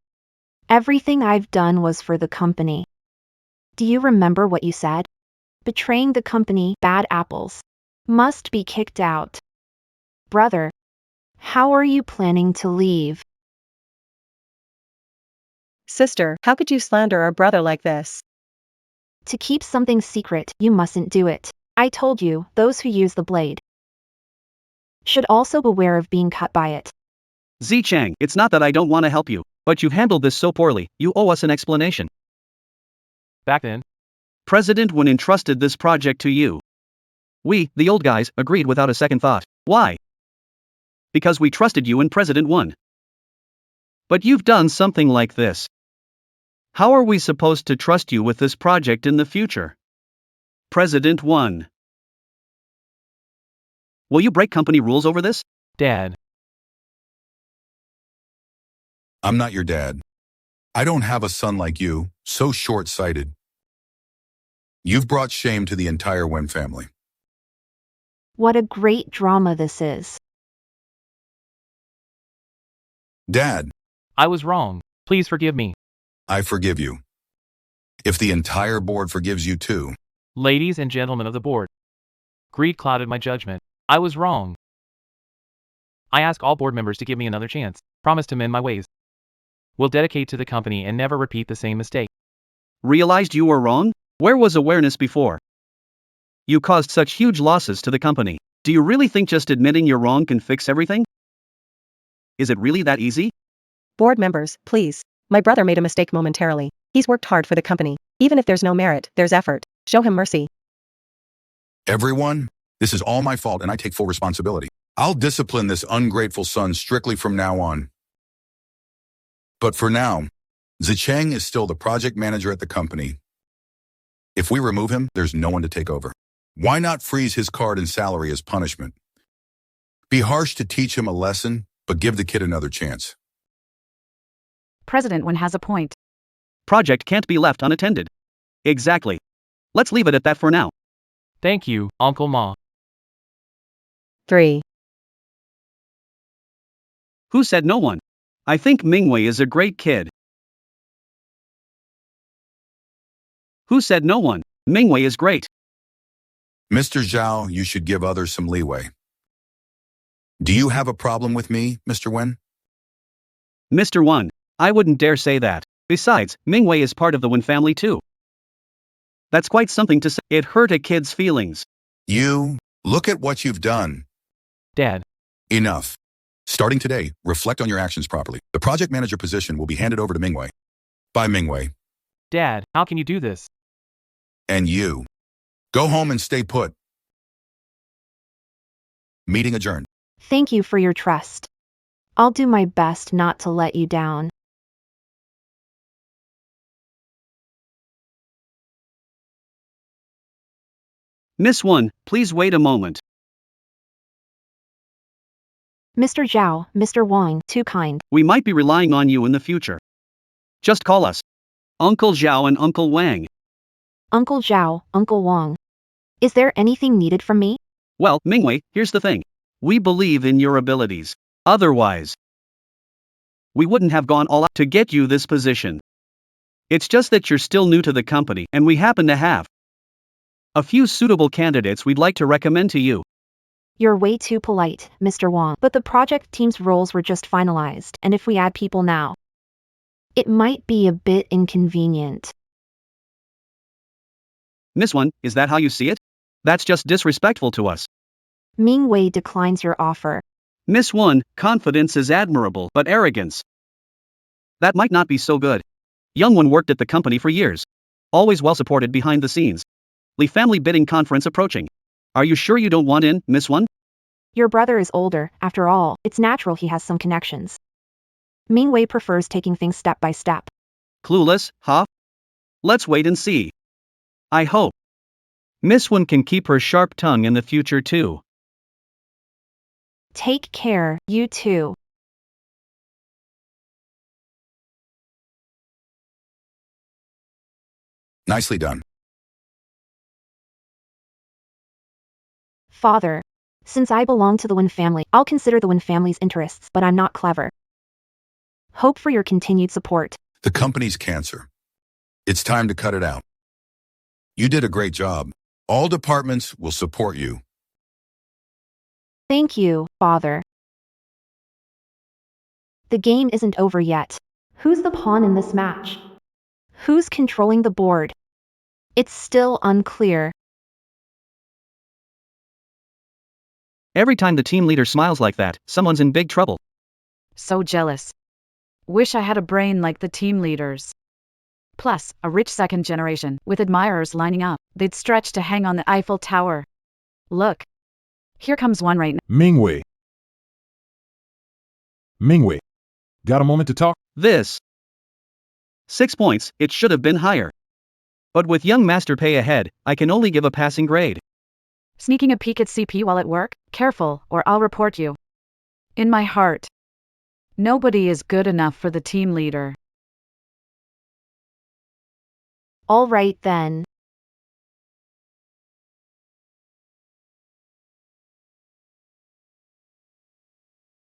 everything I've done was for the company. Do you remember what you said? Betraying the company, bad apples. Must be kicked out. Brother, how are you planning to leave? Sister, how could you slander our brother like this? To keep something secret, you mustn't do it. I told you, those who use the blade should also beware of being cut by it. Zichang, it's not that I don't want to help you, but you handled this so poorly, you owe us an explanation. Back then, President Wen entrusted this project to you. We, the old guys, agreed without a second thought. Why? Because we trusted you and President Wen. But you've done something like this. How are we supposed to trust you with this project in the future? President Wen. Will you break company rules over this? Dad, I'm not your dad. I don't have a son like you, so short-sighted. You've brought shame to the entire Wen family. What a great drama this is. Dad, I was wrong. Please forgive me. I forgive you. If the entire board forgives you too. Ladies and gentlemen of the board. Greed clouded my judgment. I was wrong. I ask all board members to give me another chance. Promise to mend my ways. Will dedicate to the company and never repeat the same mistake. Realized you were wrong? Where was awareness before? You caused such huge losses to the company. Do you really think just admitting you're wrong can fix everything? Is it really that easy? Board members, please. My brother made a mistake momentarily. He's worked hard for the company. Even if there's no merit, there's effort. Show him mercy. Everyone, this is all my fault and I take full responsibility. I'll discipline this ungrateful son strictly from now on. But for now, Zicheng is still the project manager at the company. If we remove him, there's no one to take over. Why not freeze his card and salary as punishment? Be harsh to teach him a lesson, but give the kid another chance. President Wen has a point. Project can't be left unattended. Exactly. Let's leave it at that for now. Thank you, Uncle Ma. 3. Who said no one? I think Mingwei is a great kid. Who said no one? Mingwei is great. Mr. Zhao, you should give others some leeway. Do you have a problem with me, Mr. Wen? Mr. Wen, I wouldn't dare say that. Besides, Mingwei is part of the Wen family too. That's quite something to say. It hurt a kid's feelings. You, look at what you've done. Dad, Enough. Starting today, reflect on your actions properly. The project manager position will be handed over to Mingwei. Bye, Mingwei. Dad, how can you do this? And you. Go home and stay put. Meeting adjourned. Thank you for your trust. I'll do my best not to let you down. Miss 1, please wait a moment. Mr. Zhao, Mr. Wang, too kind. We might be relying on you in the future. Just call us Uncle Zhao and Uncle Wang. Uncle Zhao, Uncle Wang. Is there anything needed from me? Well, Mingwei, here's the thing. We believe in your abilities. Otherwise, we wouldn't have gone all out to get you this position. It's just that you're still new to the company, and we happen to have a few suitable candidates we'd like to recommend to you. You're way too polite, Mr. Wang. But the project team's roles were just finalized, and if we add people now, it might be a bit inconvenient. Miss 1, is that how you see it? That's just disrespectful to us. Ming Wei declines your offer. Miss 1, confidence is admirable, but arrogance, that might not be so good. Young One worked at the company for years. Always well supported behind the scenes. Li family bidding conference approaching. Are you sure you don't want in, Miss 1? Your brother is older, after all, it's natural he has some connections. Ming Wei prefers taking things step by step. Clueless, huh? Let's wait and see. I hope Miss 1 can keep her sharp tongue in the future too. Take care, you too. Nicely done. Father. Since I belong to the Wen family, I'll consider the Wen family's interests, but I'm not clever. Hope for your continued support. The company's cancer. It's time to cut it out. You did a great job. All departments will support you. Thank you, Father. The game isn't over yet. Who's the pawn in this match? Who's controlling the board? It's still unclear. Every time the team leader smiles like that, someone's in big trouble. So jealous. Wish I had a brain like the team leaders. Plus, a rich second generation, with admirers lining up. They'd stretch to hang on the Eiffel Tower. Look. Here comes one right now. Ming Wei. Ming Wei. Got a moment to talk? This 6 points, it should have been higher. But with young Master Pei ahead, I can only give a passing grade. Sneaking a peek at CP while at work? Careful, or I'll report you. In my heart, nobody is good enough for the team leader. All right then.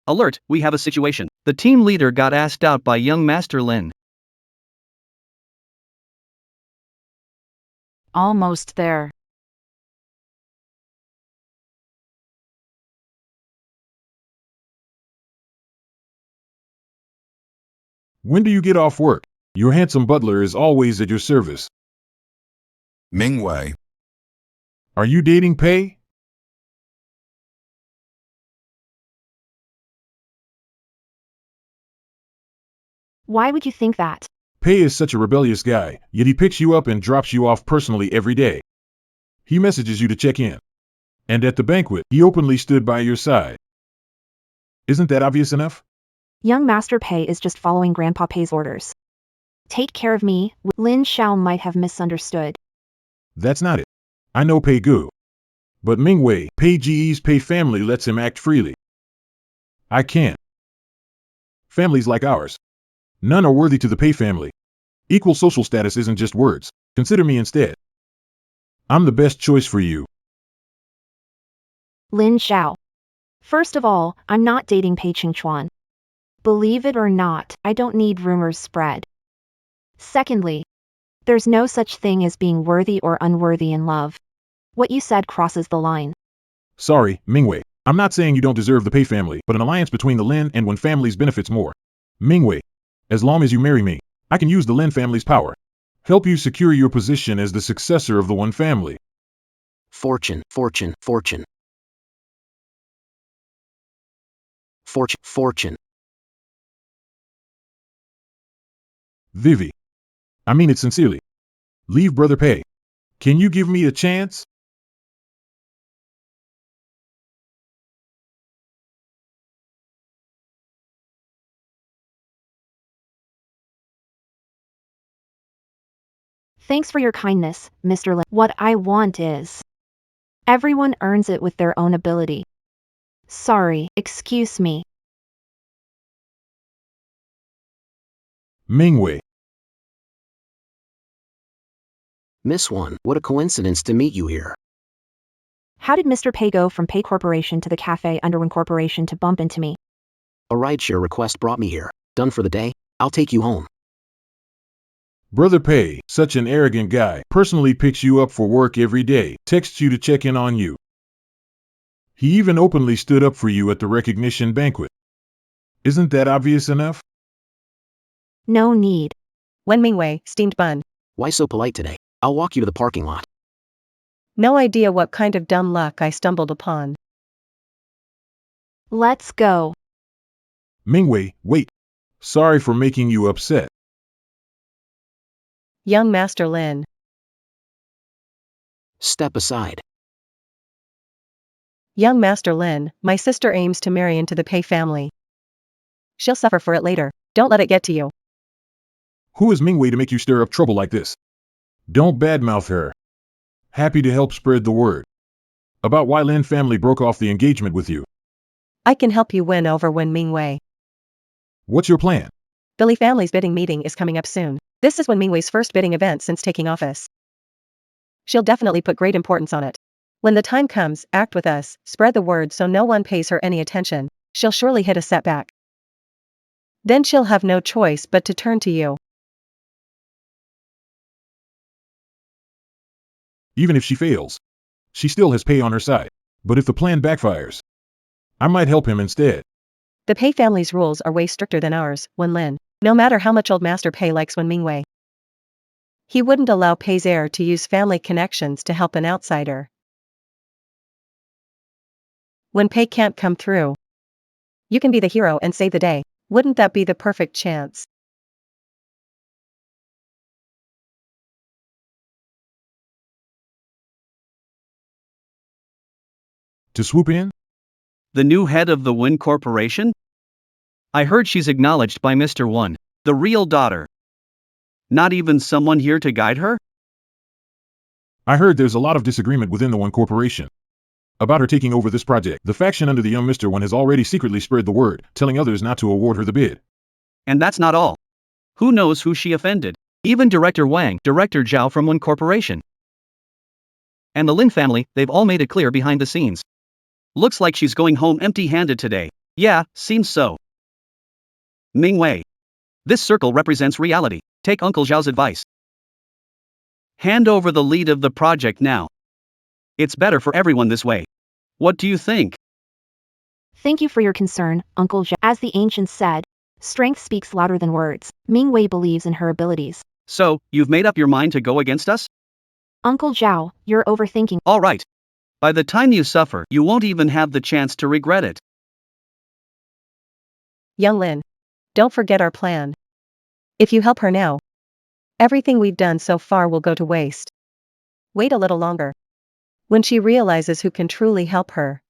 Alert, we have a situation. The team leader got asked out by young Master Lin. Almost there. When do you get off work? Your handsome butler is always at your service. Ming Wei. Are you dating Pei? Why would you think that? Pei is such a rebellious guy, yet he picks you up and drops you off personally every day. He messages you to check in. And at the banquet, he openly stood by your side. Isn't that obvious enough? Young Master Pei is just following Grandpa Pei's orders. Take care of me. Lin Xiao might have misunderstood. That's not it. I know Pei Gu. But Ming Wei, Pei Ji's Pei family lets him act freely. I can't. Families like ours. None are worthy to the Pei family. Equal social status isn't just words. Consider me instead. I'm the best choice for you. Lin Xiao. First of all, I'm not dating Pei Qingchuan. Believe it or not, I don't need rumors spread. Secondly, there's no such thing as being worthy or unworthy in love. What you said crosses the line. Sorry, Ming Wei. I'm not saying you don't deserve the Pei family, but an alliance between the Lin and Wen families benefits more. Ming Wei, as long as you marry me, I can use the Lin family's power. Help you secure your position as the successor of the Wen family. Fortune, fortune, fortune. Fortune, fortune. Vivi. I mean it sincerely. Leave Brother Pei. Can you give me a chance? Thanks for your kindness, Mr. Lin. What I want is, everyone earns it with their own ability. Sorry, excuse me. Mingwei. Miss One, what a coincidence to meet you here. How did Mr. Pei go from Pei Corporation to the cafe under One Corporation to bump into me? A rideshare request brought me here. Done for the day? I'll take you home. Brother Pei, such an arrogant guy, personally picks you up for work every day, texts you to check in on you. He even openly stood up for you at the recognition banquet. Isn't that obvious enough? No need. Wen Mingwei, steamed bun. Why so polite today? I'll walk you to the parking lot. No idea what kind of dumb luck I stumbled upon. Let's go. Mingwei, wait. Sorry for making you upset. Young Master Lin. Step aside. Young Master Lin, my sister aims to marry into the Pei family. She'll suffer for it later. Don't let it get to you. Who is Mingwei to make you stir up trouble like this? Don't badmouth her. Happy to help spread the word about why Lin family broke off the engagement with you. I can help you win over Wen Mingwei. What's your plan? The Li family's bidding meeting is coming up soon. This is Wen Mingwei's first bidding event since taking office. She'll definitely put great importance on it. When the time comes, act with us, spread the word so no one pays her any attention. She'll surely hit a setback. Then she'll have no choice but to turn to you. Even if she fails, she still has Pei on her side. But if the plan backfires, I might help him instead. The Pei family's rules are way stricter than ours, Wen Lin. No matter how much old Master Pei likes Wen Mingwei, he wouldn't allow Pei's heir to use family connections to help an outsider. When Pei can't come through, you can be the hero and save the day. Wouldn't that be the perfect chance? To swoop in? The new head of the Win Corporation? I heard she's acknowledged by Mr. One, the real daughter. Not even someone here to guide her? I heard there's a lot of disagreement within the One Corporation about her taking over this project. The faction under the young Mr. One has already secretly spread the word, telling others not to award her the bid. And that's not all. Who knows who she offended? Even Director Wang, Director Zhao from One Corporation, and the Lin family, they've all made it clear behind the scenes. Looks like she's going home empty-handed today. Yeah, seems so. Mingwei. This circle represents reality. Take Uncle Zhao's advice. Hand over the lead of the project now. It's better for everyone this way. What do you think? Thank you for your concern, Uncle Zhao. As the ancients said, strength speaks louder than words. Mingwei believes in her abilities. So, you've made up your mind to go against us? Uncle Zhao, you're overthinking. All right. By the time you suffer, you won't even have the chance to regret it. Young Lin, don't forget our plan. If you help her now, everything we've done so far will go to waste. Wait a little longer. When she realizes who can truly help her,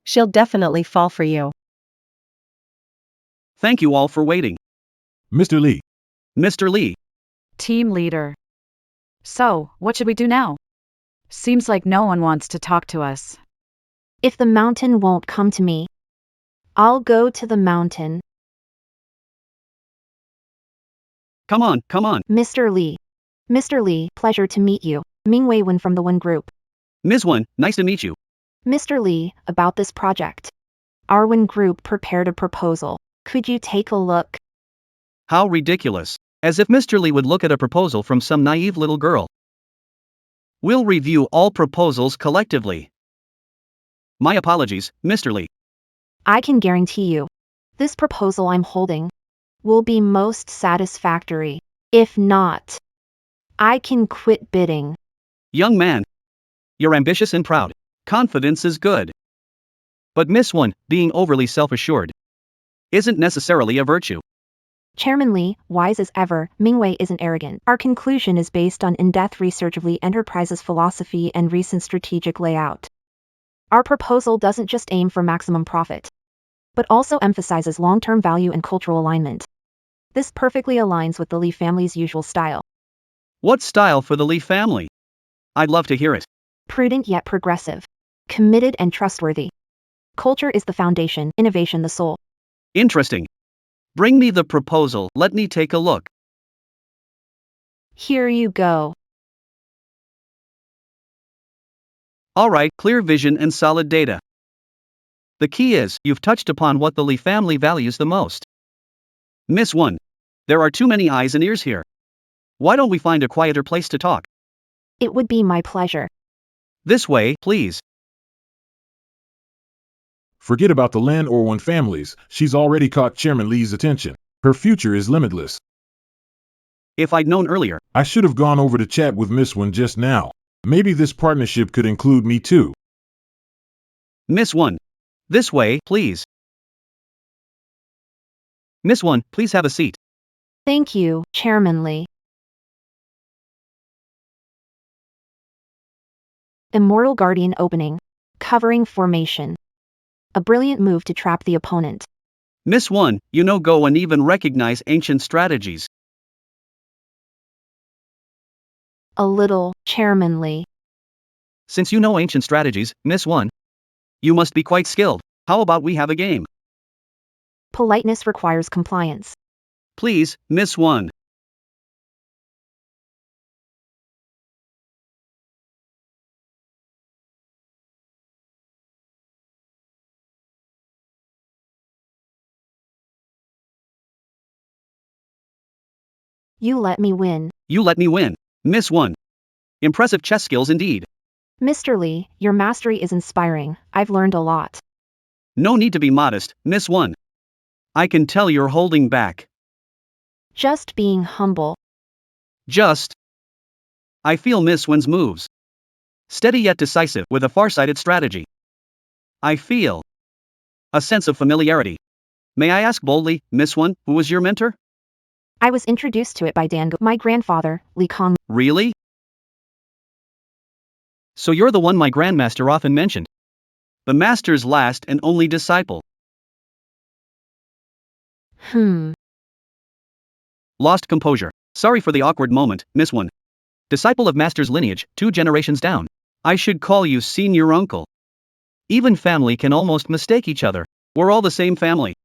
she'll definitely fall for you. Thank you all for waiting. Mr. Li. Mr. Li. Team leader. So, what should we do now? Seems like no one wants to talk to us. If the mountain won't come to me, I'll go to the mountain. Come on, come on. Mr. Li. Mr. Li, pleasure to meet you. Mingwei Wen from the Wen Group. Ms. Wen, nice to meet you. Mr. Li, about this project. Our Wen Group prepared a proposal. Could you take a look? How ridiculous. As if Mr. Li would look at a proposal from some naive little girl. We'll review all proposals collectively. My apologies, Mr. Li. I can guarantee you, this proposal I'm holding will be most satisfactory. If not, I can quit bidding. Young man. You're ambitious and proud. Confidence is good. But Miss One, being overly self-assured, isn't necessarily a virtue. Chairman Lee, wise as ever, Mingwei isn't arrogant. Our conclusion is based on in-depth research of Lee Enterprises' philosophy and recent strategic layout. Our proposal doesn't just aim for maximum profit, but also emphasizes long-term value and cultural alignment. This perfectly aligns with the Lee family's usual style. What style for the Lee family? I'd love to hear it. Prudent yet progressive. Committed and trustworthy. Culture is the foundation, innovation the soul. Interesting. Bring me the proposal, let me take a look. Here you go. Alright, clear vision and solid data. The key is, you've touched upon what the Lee family values the most. Miss 1. There are too many eyes and ears here. Why don't we find a quieter place to talk? It would be my pleasure. This way, please. Forget about the Lin or Wen families, she's already caught Chairman Lee's attention. Her future is limitless. If I'd known earlier. I should have gone over to chat with Miss Wen just now. Maybe this partnership could include me too. Miss 1. This way, please. Miss 1, please have a seat. Thank you, Chairman Lee. Immortal Guardian opening. Covering formation. A brilliant move to trap the opponent. Miss 1, you know go and even recognize ancient strategies. A little, Chairman Lee. Since you know ancient strategies, Miss 1, you must be quite skilled. How about we have a game? Politeness requires compliance. Please, Miss 1. You let me win. You let me win. Miss 1. Impressive chess skills indeed. Mr. Lee, your mastery is inspiring. I've learned a lot. No need to be modest, Miss 1. I can tell you're holding back. Just being humble. Just. I feel Miss Wen's moves. Steady yet decisive, with a far-sighted strategy. I feel a sense of familiarity. May I ask boldly, Miss Wen, who was your mentor? I was introduced to it by my grandfather, Lee Kong. Really? So you're the one my grandmaster often mentioned. The master's last and only disciple. Lost composure. Sorry for the awkward moment, Miss Wen. Disciple of master's lineage, 2 generations down. I should call you senior uncle. Even family can almost mistake each other. We're all the same family.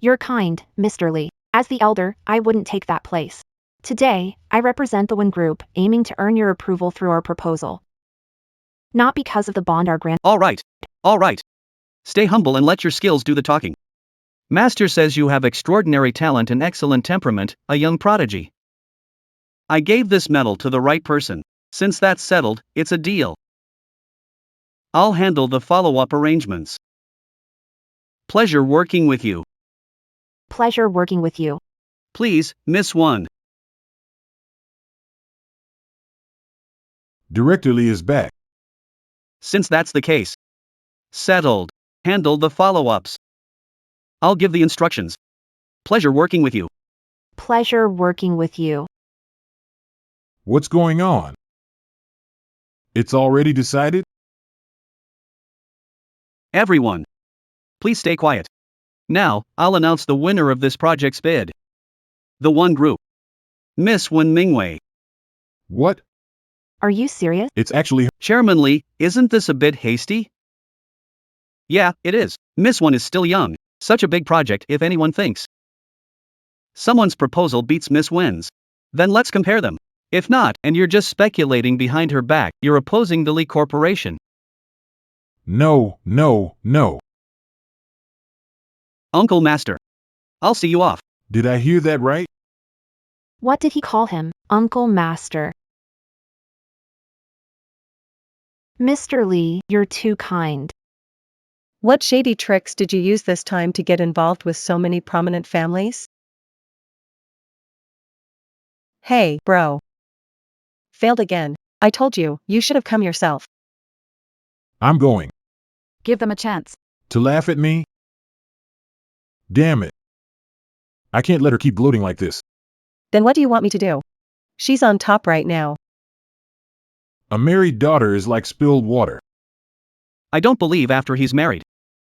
You're kind, Mr. Lee. As the elder, I wouldn't take that place. Today, I represent the Wen Group, aiming to earn your approval through our proposal. Not because of the bond our All right. Stay humble and let your skills do the talking. Master says you have extraordinary talent and excellent temperament, a young prodigy. I gave this medal to the right person. Since that's settled, it's a deal. I'll handle the follow-up arrangements. Pleasure working with you. Pleasure working with you. Please, Miss Wen. Director Lee is back. Since that's the case. Settled. Handle the follow-ups. I'll give the instructions. Pleasure working with you. Pleasure working with you. What's going on? It's already decided? Everyone. Please stay quiet. Now, I'll announce the winner of this project's bid. The Wen Group. Miss Wen Mingwei. What? Are you serious? It's actually... Chairman Lee, isn't this a bit hasty? Yeah, it is. Miss Wen is still young. Such a big project if anyone thinks someone's proposal beats Miss Wen's. Then let's compare them. If not, and you're just speculating behind her back, you're opposing the Lee Corporation. No. Uncle Master. I'll see you off. Did I hear that right? What did he call him? Uncle Master. Mr. Lee, you're too kind. What shady tricks did you use this time to get involved with so many prominent families? Hey, bro. Failed again. I told you, you should have come yourself. I'm going. Give them a chance. To laugh at me? Damn it. I can't let her keep gloating like this. Then what do you want me to do? She's on top right now. A married daughter is like spilled water. I don't believe after he's married.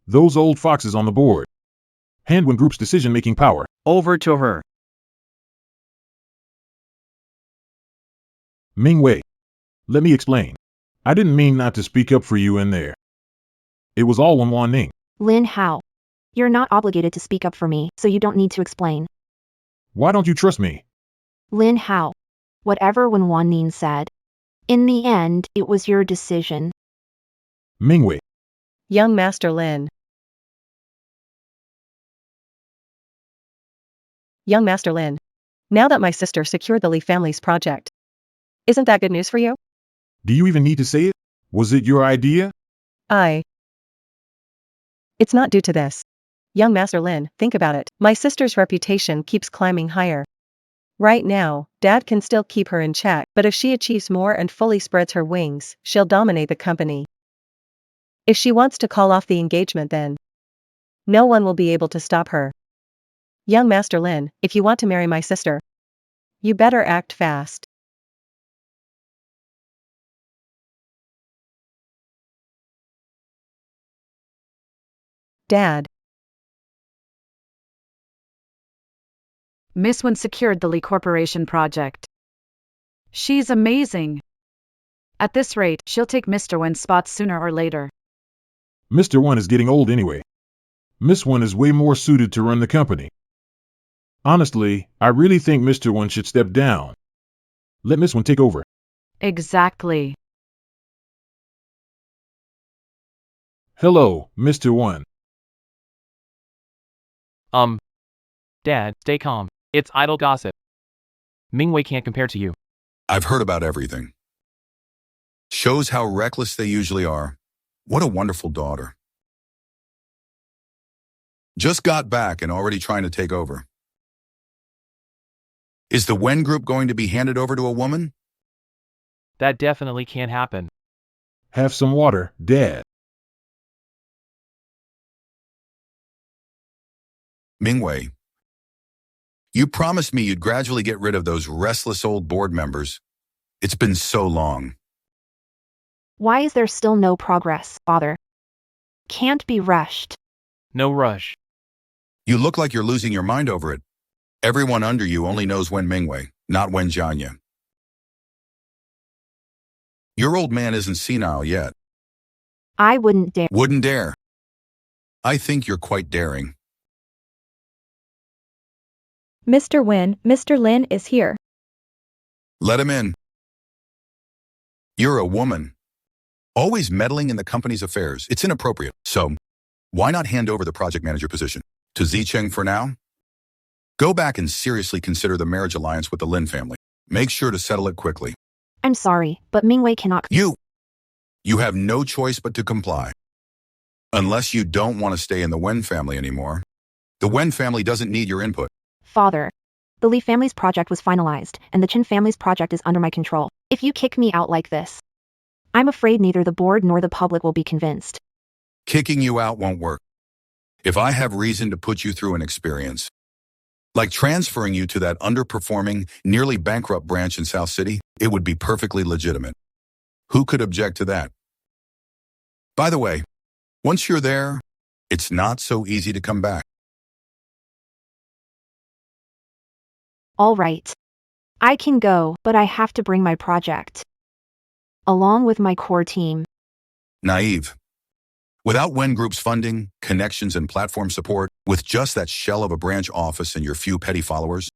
Those old foxes on the board. Hand when group's decision-making power. Over to her. Mingwei. Let me explain. I didn't mean not to speak up for you in there. It was all Wan Ning. Lin Hao. You're not obligated to speak up for me, so you don't need to explain. Why don't you trust me? Lin Hao. Whatever Wen Wanning said. In the end, it was your decision. Mingwei. Young Master Lin. Young Master Lin. Now that my sister secured the Li family's project. Isn't that good news for you? Do you even need to say it? Was it your idea? It's not due to this. Young Master Lin, think about it. My sister's reputation keeps climbing higher. Right now, Dad can still keep her in check, but if she achieves more and fully spreads her wings, she'll dominate the company. If she wants to call off the engagement, then no one will be able to stop her. Young Master Lin, if you want to marry my sister, you better act fast. Dad. Miss Wen secured the Lee Corporation project. She's amazing. At this rate, she'll take Mr. Wen's spot sooner or later. Mr. Wen is getting old anyway. Miss Wen is way more suited to run the company. Honestly, I really think Mr. Wen should step down. Let Miss Wen take over. Exactly. Hello, Mr. Wen. Dad, stay calm. It's idle gossip. Mingwei can't compare to you. I've heard about everything. Shows how reckless they usually are. What a wonderful daughter. Just got back and already trying to take over. Is the Wen Group going to be handed over to a woman? That definitely can't happen. Have some water, Dad. Mingwei, you promised me you'd gradually get rid of those restless old board members. It's been so long. Why is there still no progress, father? Can't be rushed. No rush. You look like you're losing your mind over it. Everyone under you only knows Wen Mingwei, not Wen Jianya. Your old man isn't senile yet. I wouldn't dare. Wouldn't dare. I think you're quite daring. Mr. Wen, Mr. Lin is here. Let him in. You're a woman. Always meddling in the company's affairs. It's inappropriate. So, why not hand over the project manager position to Zicheng for now? Go back and seriously consider the marriage alliance with the Lin family. Make sure to settle it quickly. I'm sorry, but Mingwei cannot. You have no choice but to comply. Unless you don't want to stay in the Wen family anymore. The Wen family doesn't need your input. Father. The Li family's project was finalized, and the Chen family's project is under my control. If you kick me out like this, I'm afraid neither the board nor the public will be convinced. Kicking you out won't work. If I have reason to put you through an experience, like transferring you to that underperforming, nearly bankrupt branch in South City, it would be perfectly legitimate. Who could object to that? By the way, once you're there, it's not so easy to come back. All right. I can go, but I have to bring my project along with my core team. Naive. Without Wen Group's funding, connections, and platform support, with just that shell of a branch office and your few petty followers,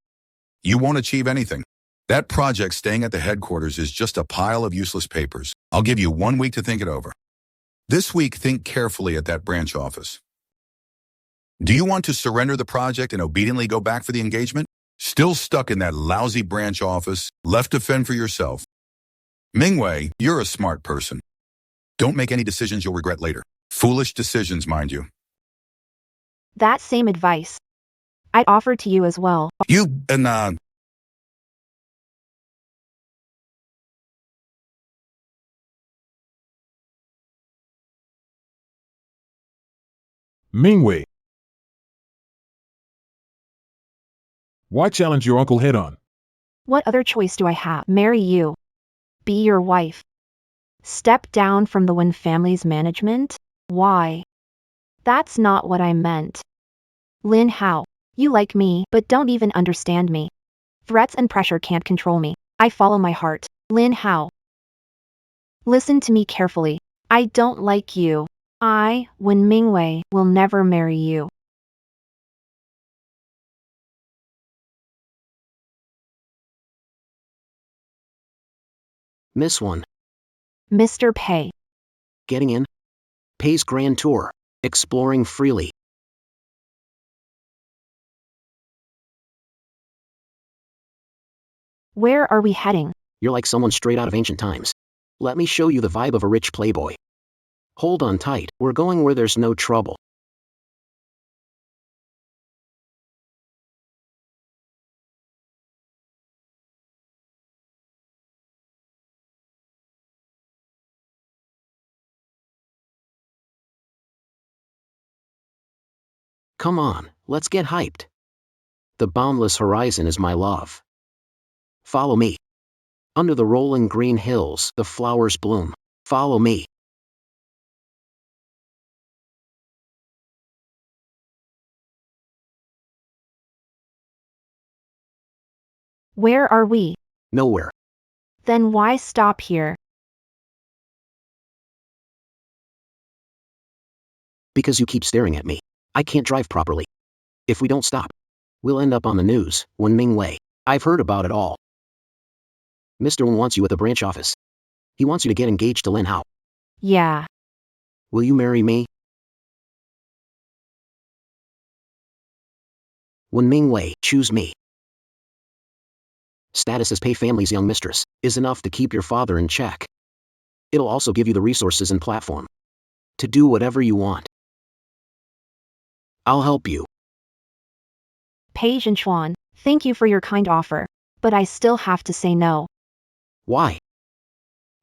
you won't achieve anything. That project staying at the headquarters is just a pile of useless papers. I'll give you 1 week to think it over. This week, think carefully at that branch office. Do you want to surrender the project and obediently go back for the engagement? Still stuck in that lousy branch office, left to fend for yourself? Mingwei, you're a smart person. Don't make any decisions you'll regret later. Foolish decisions, mind you. That same advice I'd offer to you as well. Mingwei. Why challenge your uncle head on? What other choice do I have? Marry you. Be your wife. Step down from the Wynn family's management? Why? That's not what I meant. Lin Hao, you like me, but don't even understand me. Threats and pressure can't control me. I follow my heart. Lin Hao. Listen to me carefully. I don't like you. I, Wen Mingwei, will never marry you. Miss One. Mr. Pei. Getting in? Pei's grand tour. Exploring freely. Where are we heading? You're like someone straight out of ancient times. Let me show you the vibe of a rich playboy. Hold on tight, we're going where there's no trouble. Come on, let's get hyped. The boundless horizon is my love. Follow me. Under the rolling green hills, the flowers bloom. Follow me. Where are we? Nowhere. Then why stop here? Because you keep staring at me. I can't drive properly. If we don't stop, we'll end up on the news. Wen Mingwei. I've heard about it all. Mr. Wen wants you at the branch office. He wants you to get engaged to Lin Hao. Yeah. Will you marry me? Wen Mingwei, choose me. Status as Pei family's young mistress is enough to keep your father in check. It'll also give you the resources and platform to do whatever you want. I'll help you. Pei Zhenchuan, thank you for your kind offer, but I still have to say no. Why?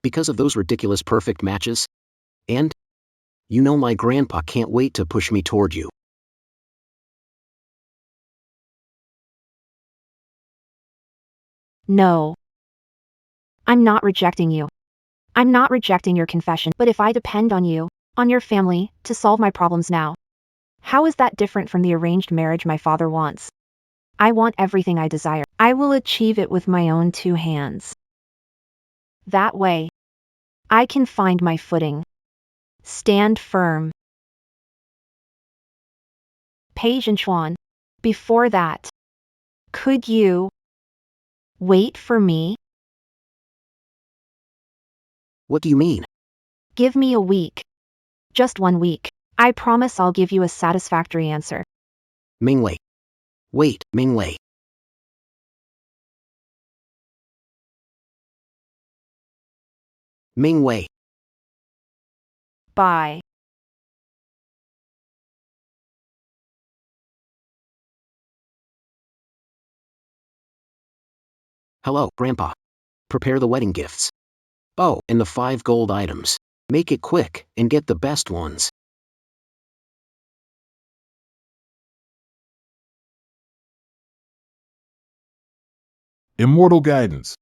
Because of those ridiculous perfect matches? And? You know my grandpa can't wait to push me toward you. No. I'm not rejecting you. I'm not rejecting your confession, but if I depend on you, on your family, to solve my problems now, how is that different from the arranged marriage my father wants? I want everything I desire. I will achieve it with my own two hands. That way, I can find my footing. Stand firm. Pei Zhenchuan, before that, could you wait for me? What do you mean? Give me a week. Just 1 week. I promise I'll give you a satisfactory answer. Mingwei. Wait, Mingwei. Mingwei. Bye. Hello, Grandpa. Prepare the wedding gifts. Oh, and the 5 gold items. Make it quick, and get the best ones. Immortal guidance.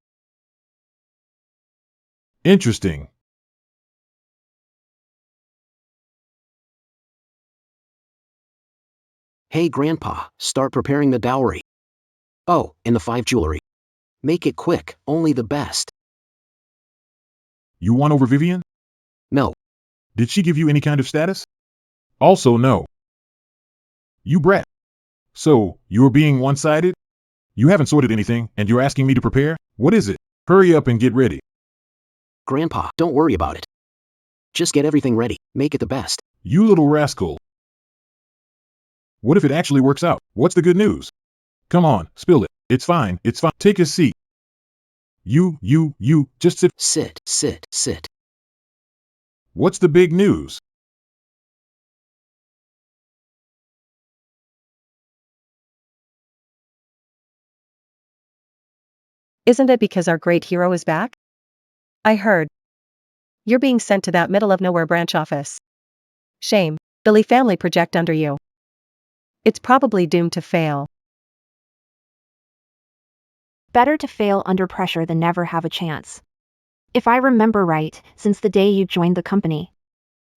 Interesting. Hey Grandpa, start preparing the dowry. Oh, and the 5 jewelry. Make it quick, only the best. You won over Vivian? No. Did she give you any kind of status? Also no. You brat. So, you're being one-sided? You haven't sorted anything, and you're asking me to prepare? What is it? Hurry up and get ready. Grandpa, don't worry about it. Just get everything ready, make it the best. You little rascal. What if it actually works out? What's the good news? Come on, spill it. It's fine, it's fine. Take a seat. You, just sit. Sit. What's the big news? Isn't it because our great hero is back? I heard. You're being sent to that middle of nowhere branch office. Shame. The Lee family project under you. It's probably doomed to fail. Better to fail under pressure than never have a chance. If I remember right, since the day you joined the company.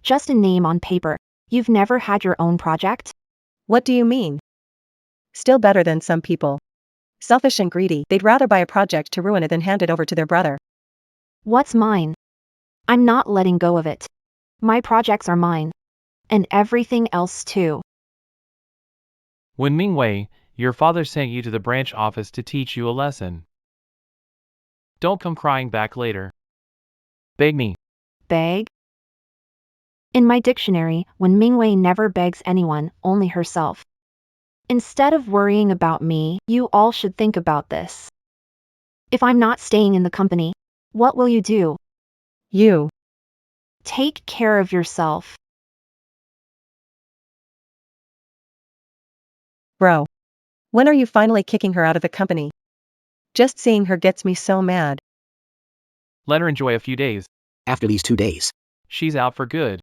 Just a name on paper. You've never had your own project? What do you mean? Still better than some people. Selfish and greedy, they'd rather buy a project to ruin it than hand it over to their brother. What's mine? I'm not letting go of it. My projects are mine. And everything else too. When Mingwei, your father sent you to the branch office to teach you a lesson. Don't come crying back later. Beg me. Beg? In my dictionary, when Mingwei never begs anyone, only herself. Instead of worrying about me, you all should think about this. If I'm not staying in the company, what will you do? You. Take care of yourself. Bro. When are you finally kicking her out of the company? Just seeing her gets me so mad. Let her enjoy a few days. After these 2 days, She's out for good.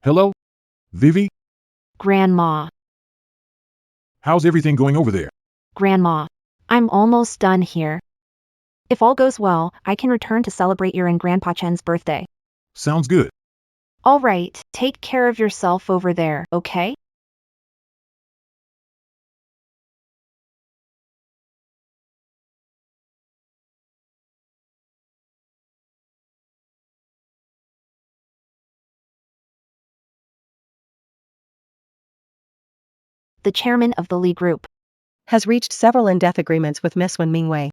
Hello? Vivi? Grandma. How's everything going over there? Grandma. I'm almost done here. If all goes well, I can return to celebrate your and Grandpa Chen's birthday. Sounds good. All right, take care of yourself over there, okay? The chairman of the Lee Group. Has reached several in-death agreements with Miss Wen Mingwei.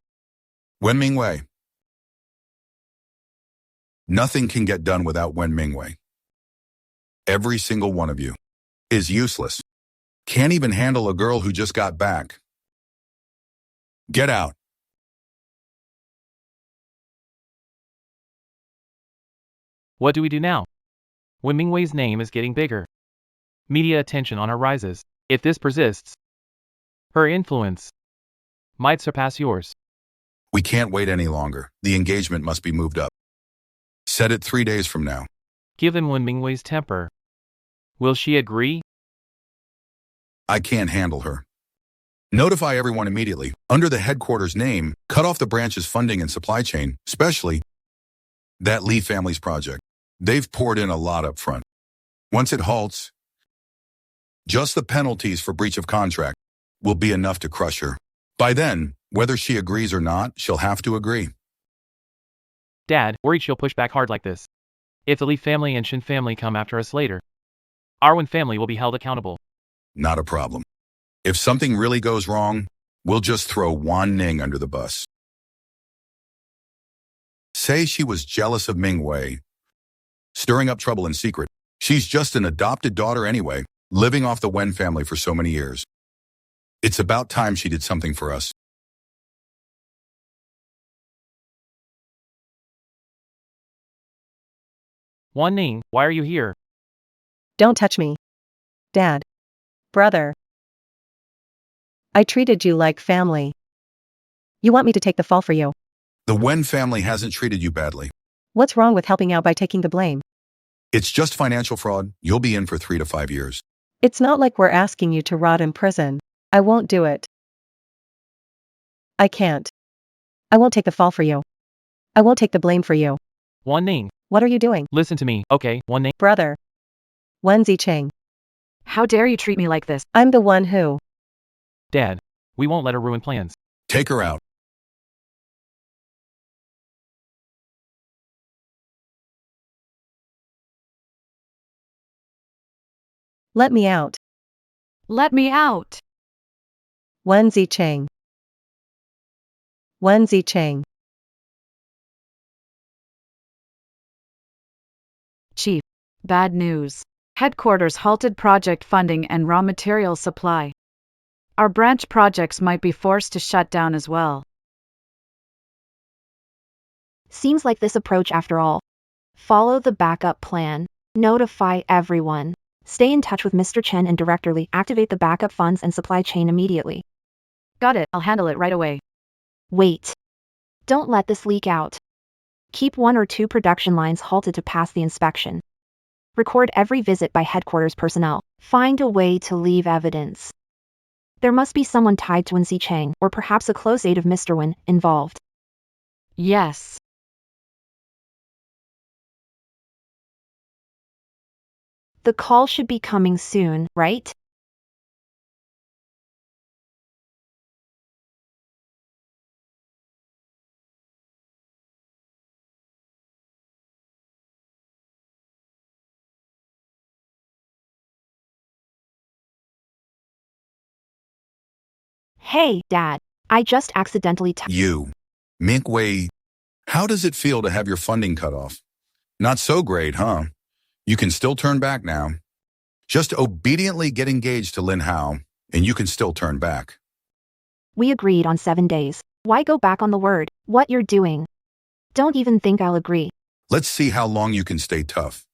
Wen Mingwei. Nothing can get done without Wen Mingwei. Every single one of you is useless. Can't even handle a girl who just got back. Get out. What do we do now? When Mingwei's name is getting bigger. Media attention on her rises. If this persists, her influence might surpass yours. We can't wait any longer. The engagement must be moved up. Set it 3 days from now. Given Wen Mingwei's temper, will she agree? I can't handle her. Notify everyone immediately. Under the headquarters name, cut off the branch's funding and supply chain, especially that Lee family's project. They've poured in a lot up front. Once it halts, just the penalties for breach of contract will be enough to crush her. By then, whether she agrees or not, she'll have to agree. Dad, worried she'll push back hard like this. If the Lee family and Shin family come after us later, our Wen family will be held accountable. Not a problem. If something really goes wrong, we'll just throw Wan Ning under the bus. Say she was jealous of Mingwei, stirring up trouble in secret. She's just an adopted daughter anyway, living off the Wen family for so many years. It's about time she did something for us. Wan Ning, why are you here? Don't touch me. Dad. Brother. I treated you like family. You want me to take the fall for you? The Wen family hasn't treated you badly. What's wrong with helping out by taking the blame? It's just financial fraud. You'll be in for 3 to 5 years. It's not like we're asking you to rot in prison. I won't do it. I can't. I won't take the fall for you. I won't take the blame for you. Wan Ning, What are you doing? listen to me, okay, Wan Ning. Brother. Wen Zicheng. How dare you treat me like this? I'm the one who. Dad, we won't let her ruin plans. Take her out. Let me out. Let me out. Wen Zicheng. Wen Zicheng. Chief. Bad news. Headquarters halted project funding and raw material supply. Our branch projects might be forced to shut down as well. Seems like this approach after all. Follow the backup plan. Notify everyone. Stay in touch with Mr. Chen and Director Lee. Activate the backup funds and supply chain immediately. Got it, I'll handle it right away. Wait. Don't let this leak out. Keep 1 or 2 production lines halted to pass the inspection. Record every visit by headquarters personnel. Find a way to leave evidence. There must be someone tied to Wen Zicheng, or perhaps a close aide of Mr. Wen, involved. Yes. The call should be coming soon, right? Hey, Dad. I just accidentally You. Mink Wei, how does it feel to have your funding cut off? Not so great, huh? You can still turn back now. Just obediently get engaged to Lin Hao, and you can still turn back. We agreed on 7 days. Why go back on the word? What you're doing? Don't even think I'll agree. Let's see how long you can stay tough.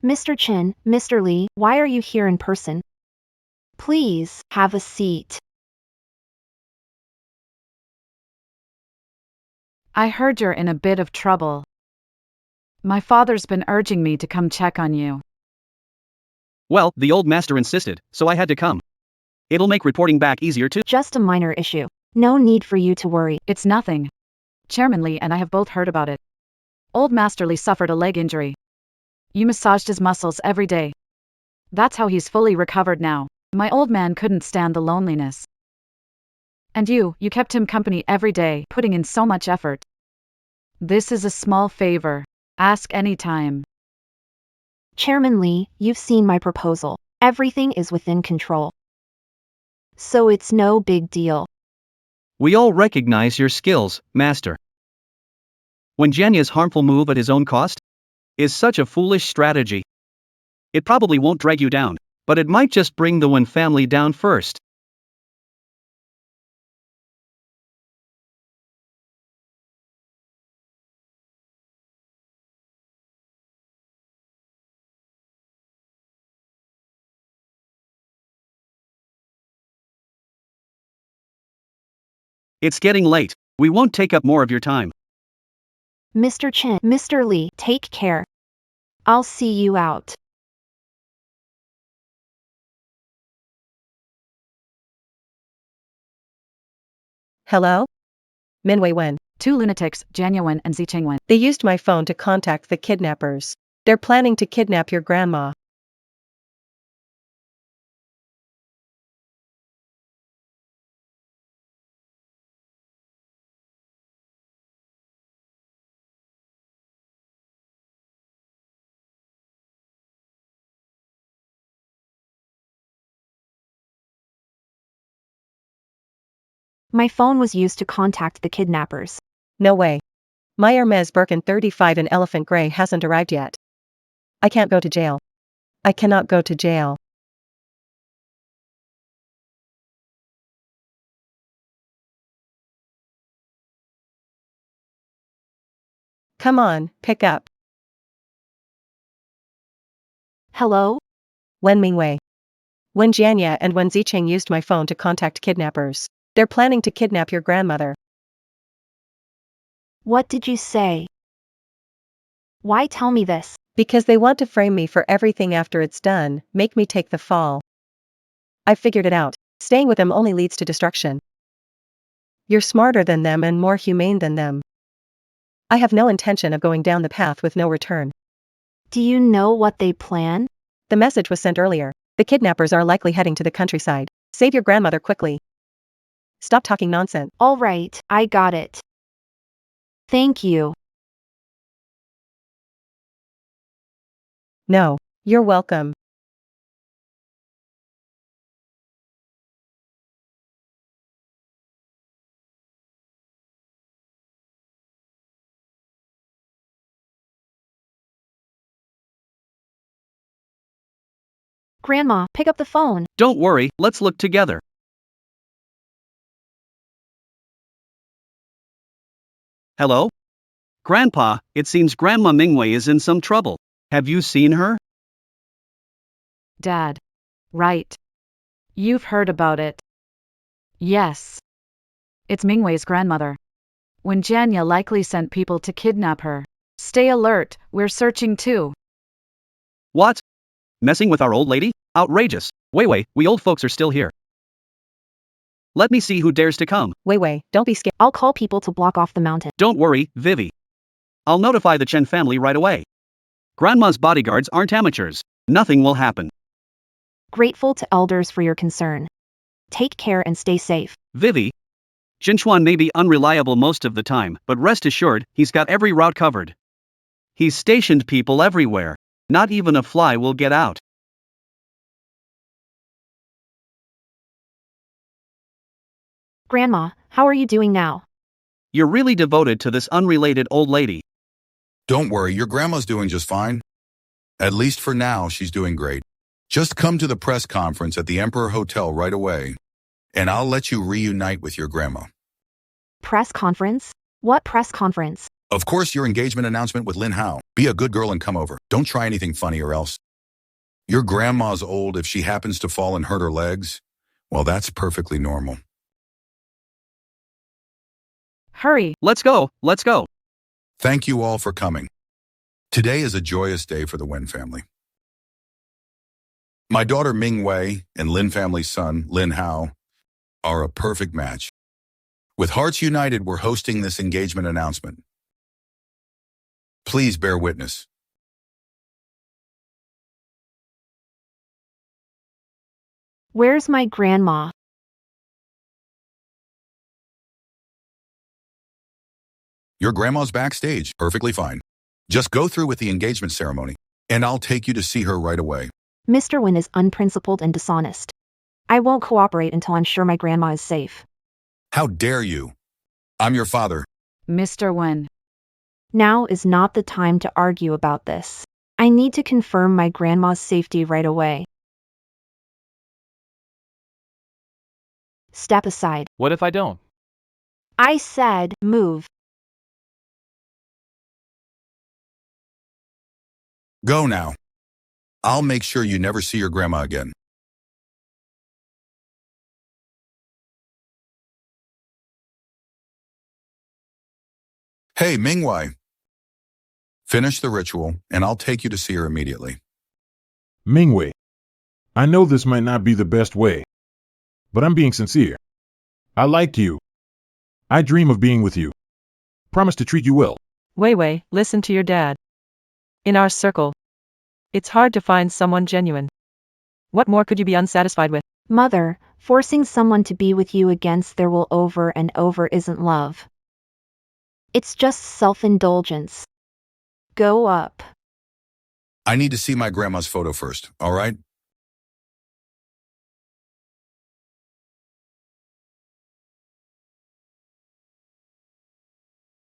Mr. Chen, Mr. Lee, why are you here in person? Please, have a seat. I heard you're in a bit of trouble. My father's been urging me to come check on you. Well, the old master insisted, so I had to come. It'll make reporting back easier too. Just a minor issue. No need for you to worry. It's nothing. Chairman Lee and I have both heard about it. Old Master Lee suffered a leg injury. You massaged his muscles every day. That's how he's fully recovered now. My old man couldn't stand the loneliness. And you kept him company every day, putting in so much effort. This is a small favor. Ask anytime. Chairman Lee, you've seen my proposal. Everything is within control. So it's no big deal. We all recognize your skills, Master. When Jianya's harmful move at his own cost is such a foolish strategy. It probably won't drag you down, but it might just bring the Wen family down first. It's getting late. We won't take up more of your time. Mr. Chen, Mr. Lee, take care. I'll see you out. Hello? Minwei Wen. 2 lunatics, Jianya Wen and Zicheng Wen. They used my phone to contact the kidnappers. They're planning to kidnap your grandma. My phone was used to contact the kidnappers. No way. My Hermes Birkin 35 in elephant gray hasn't arrived yet. I can't go to jail. I cannot go to jail. Come on, pick up. Hello? Wen Mingwei. Wen Jianya and Wen Zicheng used my phone to contact kidnappers. They're planning to kidnap your grandmother. What did you say? Why tell me this? Because they want to frame me for everything after it's done, make me take the fall. I figured it out. Staying with them only leads to destruction. You're smarter than them and more humane than them. I have no intention of going down the path with no return. Do you know what they plan? The message was sent earlier. The kidnappers are likely heading to the countryside. Save your grandmother quickly. Stop talking nonsense. All right, I got it. Thank you. No, you're welcome. Grandma, pick up the phone. Don't worry, let's look together. Hello? Grandpa, it seems Grandma Mingwei is in some trouble. Have you seen her? Dad. Right. You've heard about it. Yes. It's Mingwei's grandmother. When Janya likely sent people to kidnap her. Stay alert, we're searching too. What? Messing with our old lady? Outrageous. Wei, we old folks are still here. Let me see who dares to come. Wei, don't be scared. I'll call people to block off the mountain. Don't worry, Vivi. I'll notify the Chen family right away. Grandma's bodyguards aren't amateurs. Nothing will happen. Grateful to elders for your concern. Take care and stay safe. Vivi. Jinchuan may be unreliable most of the time, but rest assured, he's got every route covered. He's stationed people everywhere. Not even a fly will get out. Grandma, how are you doing now? You're really devoted to this unrelated old lady. Don't worry, your grandma's doing just fine. At least for now, she's doing great. Just come to the press conference at the Emperor Hotel right away, and I'll let you reunite with your grandma. Press conference? What press conference? Of course, your engagement announcement with Lin Hao. Be a good girl and come over. Don't try anything funny or else. Your grandma's old. If she happens to fall and hurt her legs, well, that's perfectly normal. Hurry. Let's go. Thank you all for coming. Today is a joyous day for the Wen family. My daughter Ming Wei and Lin family's son, Lin Hao, are a perfect match. With hearts united, we're hosting this engagement announcement. Please bear witness. Where's my grandma? Your grandma's backstage, perfectly fine. Just go through with the engagement ceremony, and I'll take you to see her right away. Mr. Wen is unprincipled and dishonest. I won't cooperate until I'm sure my grandma is safe. How dare you? I'm your father. Mr. Wen. Now is not the time to argue about this. I need to confirm my grandma's safety right away. Step aside. What if I don't? I said, move. Go now. I'll make sure you never see your grandma again. Hey, Mingwei. Finish the ritual, and I'll take you to see her immediately. Mingwei, I know this might not be the best way, but I'm being sincere. I like you. I dream of being with you. Promise to treat you well. Wei, listen to your dad. In our circle, it's hard to find someone genuine. What more could you be unsatisfied with? Mother, forcing someone to be with you against their will over and over isn't love. It's just self-indulgence. Go up. I need to see my grandma's photo first, all right?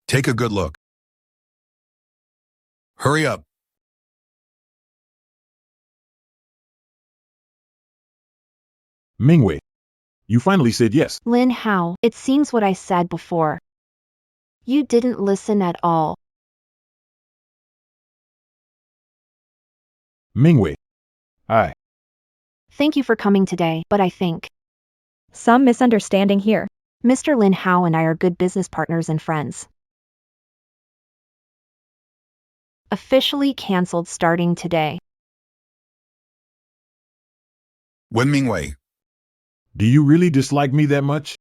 Take a good look. Hurry up. Mingwei, you finally said yes. Lin Hao, it seems what I said before. You didn't listen at all. Mingwei, I. Thank you for coming today, but I think Some misunderstanding here. Mr. Lin Hao and I are good business partners and friends. Officially cancelled starting today. Wen Mingwei, Do you really dislike me that much?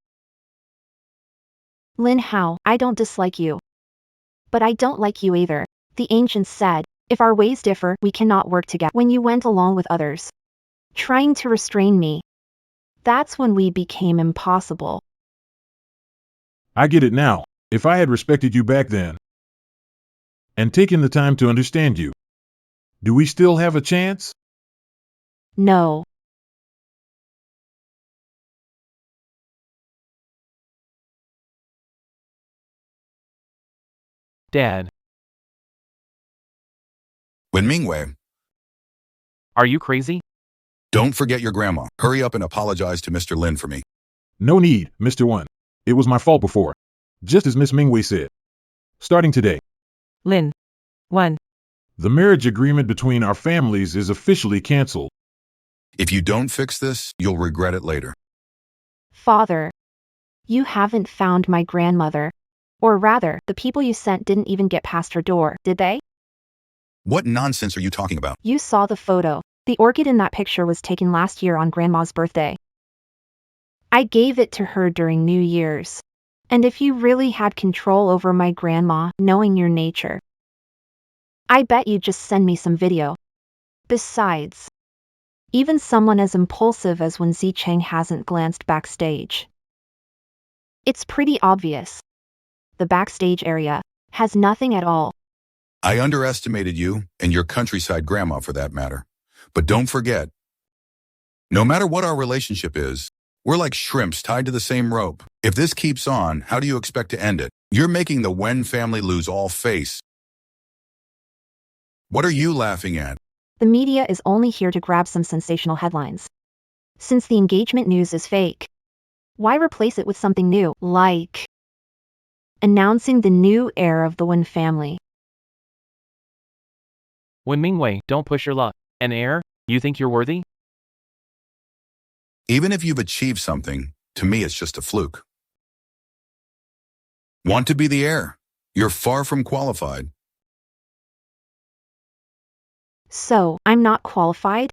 Lin Hao, I don't dislike you. But I don't like you either. The ancients said, if our ways differ, we cannot work together. When you went along with others, trying to restrain me, that's when we became impossible. I get it now. If I had respected you back then, and taken the time to understand you, do we still have a chance? No. Dad, Wen Mingwei, are you crazy? Don't forget your grandma. Hurry up and apologize to Mr. Lin for me. No need, Mr. One. It was my fault before. Just as Miss Mingwei said. Starting today, Lin. 1. the marriage agreement between our families is officially canceled. If you don't fix this, you'll regret it later. Father, you haven't found my grandmother. Or rather, the people you sent didn't even get past her door, did they? What nonsense are you talking about? You saw the photo. The orchid in that picture was taken last year on Grandma's birthday. I gave it to her during New Year's. And if you really had control over my grandma, knowing your nature, I bet you'd just send me some video. Besides, even someone as impulsive as Wen Zicheng hasn't glanced backstage. It's pretty obvious. The backstage area has nothing at all. I underestimated you and your countryside grandma for that matter. But don't forget, no matter what our relationship is, we're like shrimps tied to the same rope. If this keeps on, how do you expect to end it? You're making the Wen family lose all face. What are you laughing at? The media is only here to grab some sensational headlines. Since the engagement news is fake, why replace it with something new, like announcing the new heir of the Wen family? Wen Mingwei, don't push your luck. An heir? You think you're worthy? Even if you've achieved something, to me it's just a fluke. Want to be the heir? You're far from qualified. So, I'm not qualified?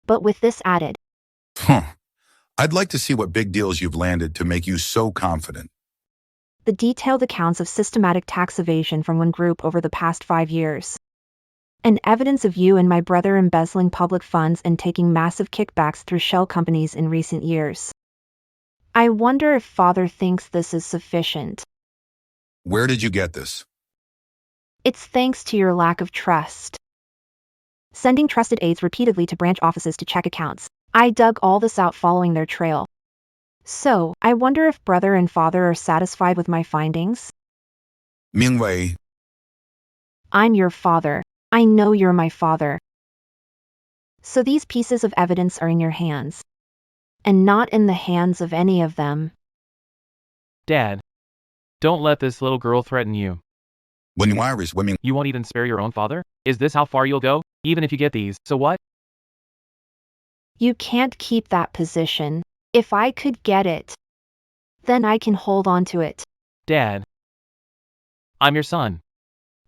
But with this added, I'd like to see what big deals you've landed to make you so confident. the detailed accounts of systematic tax evasion from Wen Group over the past 5 years. And evidence of you and my brother embezzling public funds and taking massive kickbacks through shell companies in recent years. I wonder if Father thinks this is sufficient. Where did you get this? It's thanks to your lack of trust. Sending trusted aides repeatedly to branch offices to check accounts. I dug all this out following their trail. So, I wonder if brother and father are satisfied with my findings? Mingwei, I'm your father. I know you're my father. So these pieces of evidence are in your hands. And not in the hands of any of them. Dad. Don't let this little girl threaten you. when you are swimming, You won't even spare your own father? Is this how far you'll go? Even if you get these, so what? You can't keep that position. If I could get it, then I can hold on to it. Dad. I'm your son.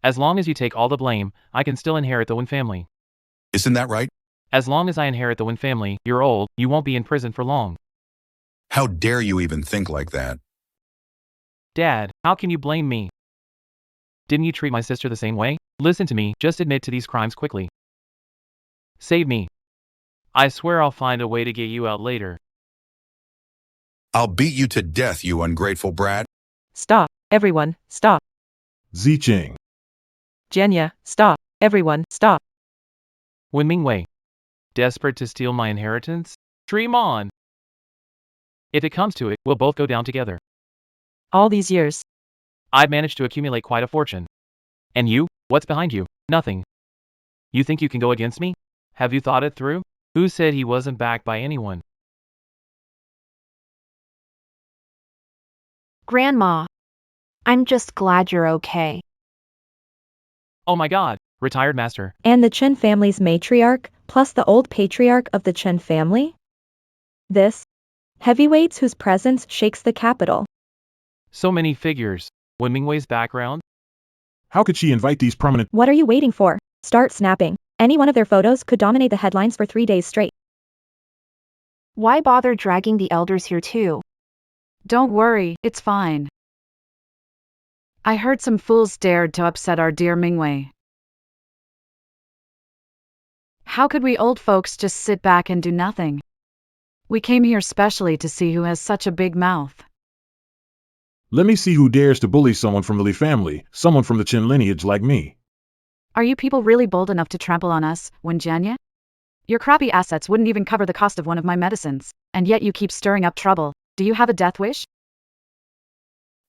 As long as you take all the blame, I can still inherit the Wen family. isn't that right? As long as I inherit the Wen family, you're old, you won't be in prison for long. How dare you even think like that? Dad, how can you blame me? Didn't you treat my sister the same way? Listen to me, just admit to these crimes quickly. Save me. I swear I'll find a way to get you out later. I'll beat you to death, you ungrateful brat. Stop, everyone, stop. Zicheng. Jenya, stop. Everyone, stop. Wen Mingwei. Desperate to steal my inheritance? Dream on! If it comes to it, we'll both go down together. All these years. I've managed to accumulate quite a fortune. And you? What's behind you? Nothing. You think you can go against me? Have you thought it through? Who said he wasn't backed by anyone? Grandma. I'm just glad you're okay. Oh my god, retired master. And the Chen family's matriarch, plus the old patriarch of the Chen family? This? Heavyweights whose presence shakes the capital. So many figures. Wen Mingwei's background? How could she invite these prominent... What are you waiting for? Start snapping. Any one of their photos could dominate the headlines for 3 days straight. Why bother dragging the elders here too? Don't worry, it's fine. I heard some fools dared to upset our dear Mingwei. How could we old folks just sit back and do nothing? We came here specially to see who has such a big mouth. Let me see who dares to bully someone from the Li family, someone from the Chen lineage like me. Are you people really bold enough to trample on us, Wen Jianye? Your crappy assets wouldn't even cover the cost of one of my medicines, and yet you keep stirring up trouble. Do you have a death wish?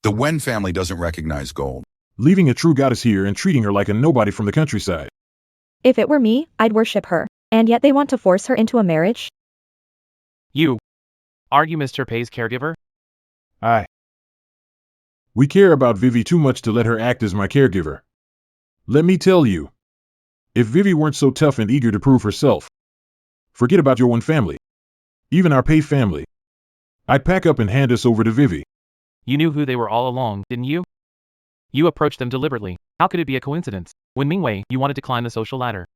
The Wen family doesn't recognize gold. Leaving a true goddess here and treating her like a nobody from the countryside. If it were me, I'd worship her. And yet they want to force her into a marriage? You. Aren't you Mr. Pay's caregiver? We care about Vivi too much to let her act as my caregiver. Let me tell you. If Vivi weren't so tough and eager to prove herself, forget about your one family. Even our Pay family. I'd pack up and hand us over to Vivi. You knew who they were all along, didn't you? You approached them deliberately. How could it be a coincidence? When Mingwei, you wanted to climb the social ladder.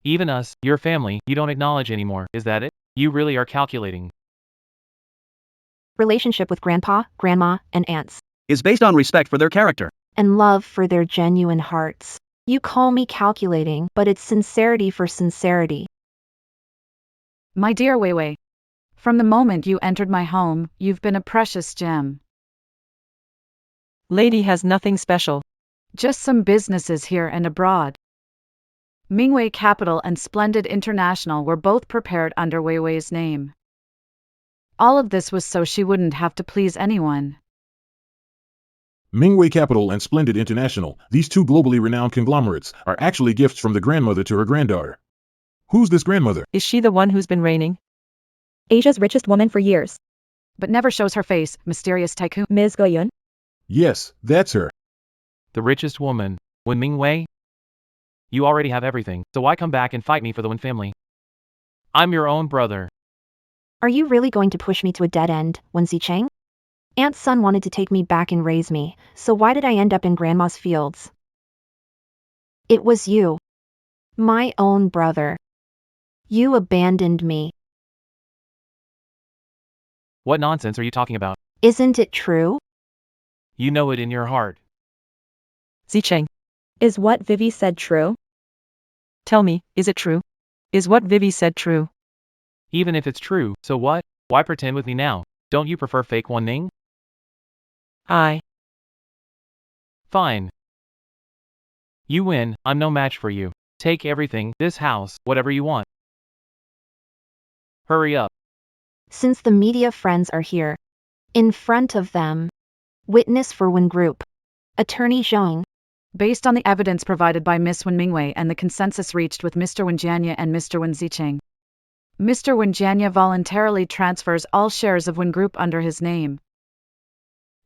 Even us, your family, you don't acknowledge anymore, is that it? You really are calculating. Relationship with grandpa, grandma, and aunts. Is based on respect for their character. And love for their genuine hearts. You call me calculating, but it's sincerity for sincerity. My dear Wei Wei, from the moment you entered my home, you've been a precious gem. Lady has nothing special. Just some businesses here and abroad. Mingwei Capital and Splendid International were both prepared under Wei Wei's name. All of this was so she wouldn't have to please anyone. Mingwei Capital and Splendid International, these two globally renowned conglomerates, are actually gifts from the grandmother to her granddaughter. Who's this grandmother? Is she the one who's been reigning? Asia's richest woman for years. But never shows her face, mysterious tycoon. Ms. Goyun? Yes, that's her. The richest woman. Wen Mingwei? You already have everything, so why come back and fight me for the Wen family? I'm your own brother. Are you really going to push me to a dead end, Wen Zicheng? Aunt's son wanted to take me back and raise me, so why did I end up in grandma's fields? It was you. My own brother. You abandoned me. What nonsense are you talking about? Isn't it true? You know it in your heart. Zicheng, Is what Vivi said true? tell me, is it true? Is what Vivi said true? Even if it's true, so what? Why pretend with me now? Don't you prefer fake Wan Ning? Fine. You win, I'm no match for you. Take everything, this house, whatever you want. Hurry up. Since the media friends are here. In front of them. Witness for Wen Group. Attorney Zhang. Based on the evidence provided by Miss Wen Mingwei and the consensus reached with Mr. Wen Jianya and Mr. Wen Zicheng, Mr. Wen Jianya voluntarily transfers all shares of Wen Group under his name,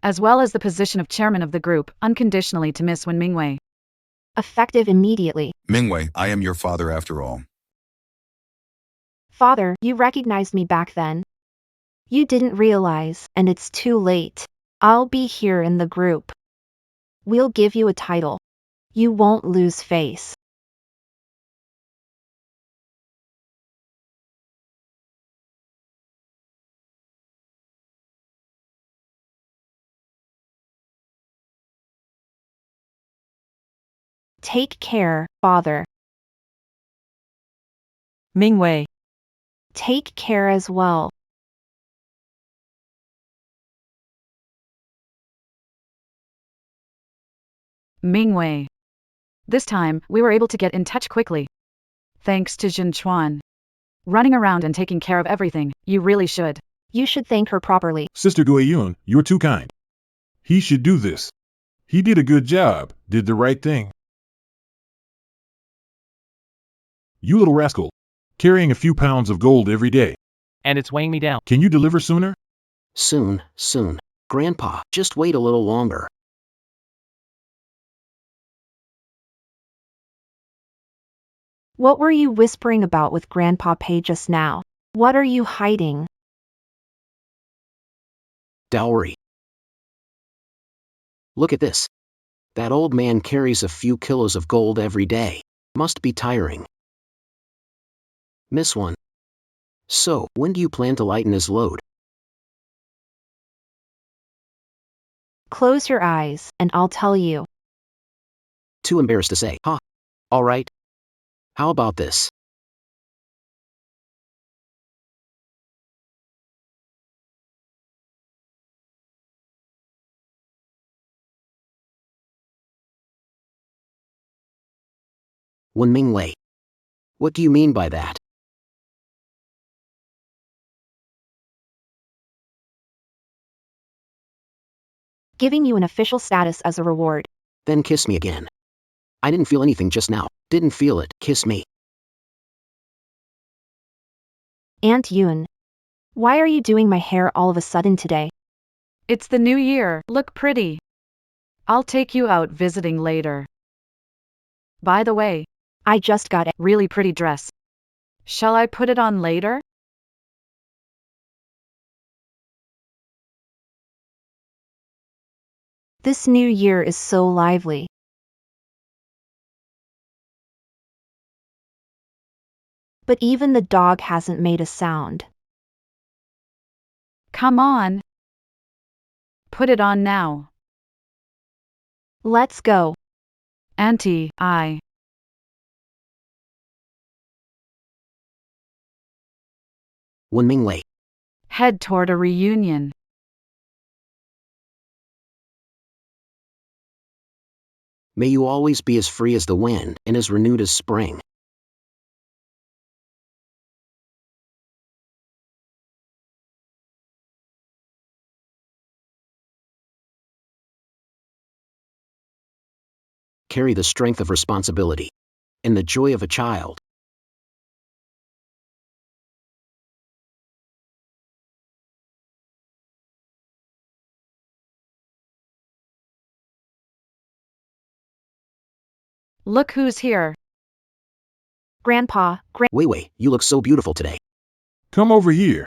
as well as the position of chairman of the group, unconditionally to Miss Wen Mingwei. Effective immediately. Mingwei, I am your father after all. Father, you recognized me back then. You didn't realize, and it's too late. I'll be here in the group. We'll give you a title. You won't lose face. Take care, father. Mingwei, Take care as well. Mingwei. This time, we were able to get in touch quickly. Thanks to Jin Chuan. Running around and taking care of everything, you really should. You should thank her properly. Sister Guiyun, you're too kind. He should do this. He did a good job, did the right thing. You little rascal. Carrying a few pounds of gold every day. And it's weighing me down. Can you deliver sooner? Soon, soon. Grandpa, just wait a little longer. What were you whispering about with Grandpa Pei just now? What are you hiding? Dowry. Look at this. That old man carries a few kilos of gold every day. Must be tiring. Miss One. So, when do you plan to lighten his load? Close your eyes, and I'll tell you. Too embarrassed to say, huh? All right. How about this? Wen Mingwei. What do you mean by that? Giving you an official status as a reward. Then kiss me again. I didn't feel anything just now. Didn't feel it. Kiss me. Aunt Yun. Why are you doing my hair all of a sudden today? It's the new year, look pretty. I'll take you out visiting later. By the way, I just got a really pretty dress. Shall I put it on later? This new year is so lively. But even the dog hasn't made a sound. Come on. Put it on now. Let's go. Auntie, I. Wenmingwei. Head toward a reunion. May you always be as free as the wind and as renewed as spring. Carry the strength of responsibility and the joy of a child. Look who's here. Grandpa, Wei, you look so beautiful today. Come over here.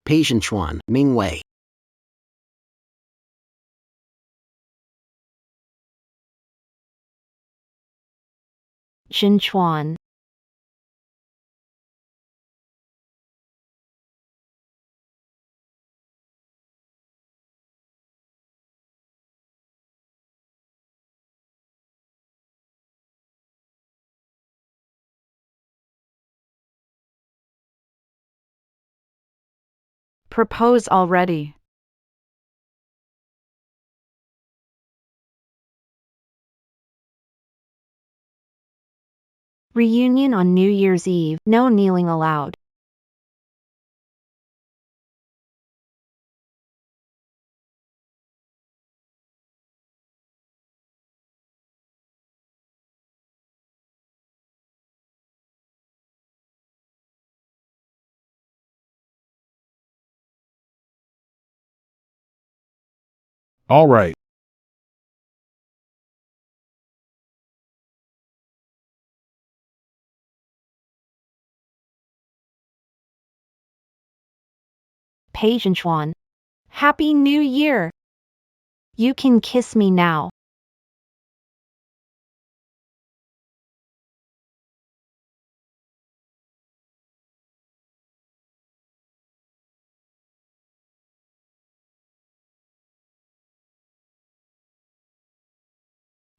Pei Zhenchuan, Mingwei. Jinchuan. Propose already. Reunion on New Year's Eve, no kneeling allowed. All right. Pei Zhenchuan. Happy New Year! You can kiss me now.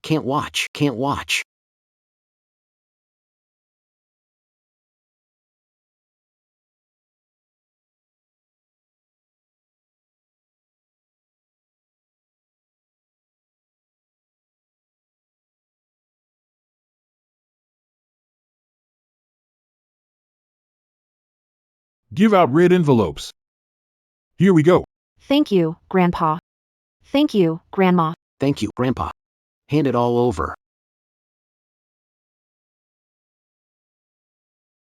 Can't watch. Give out red envelopes. Here we go. Thank you, Grandpa. Thank you, Grandma. Thank you, Grandpa. Hand it all over.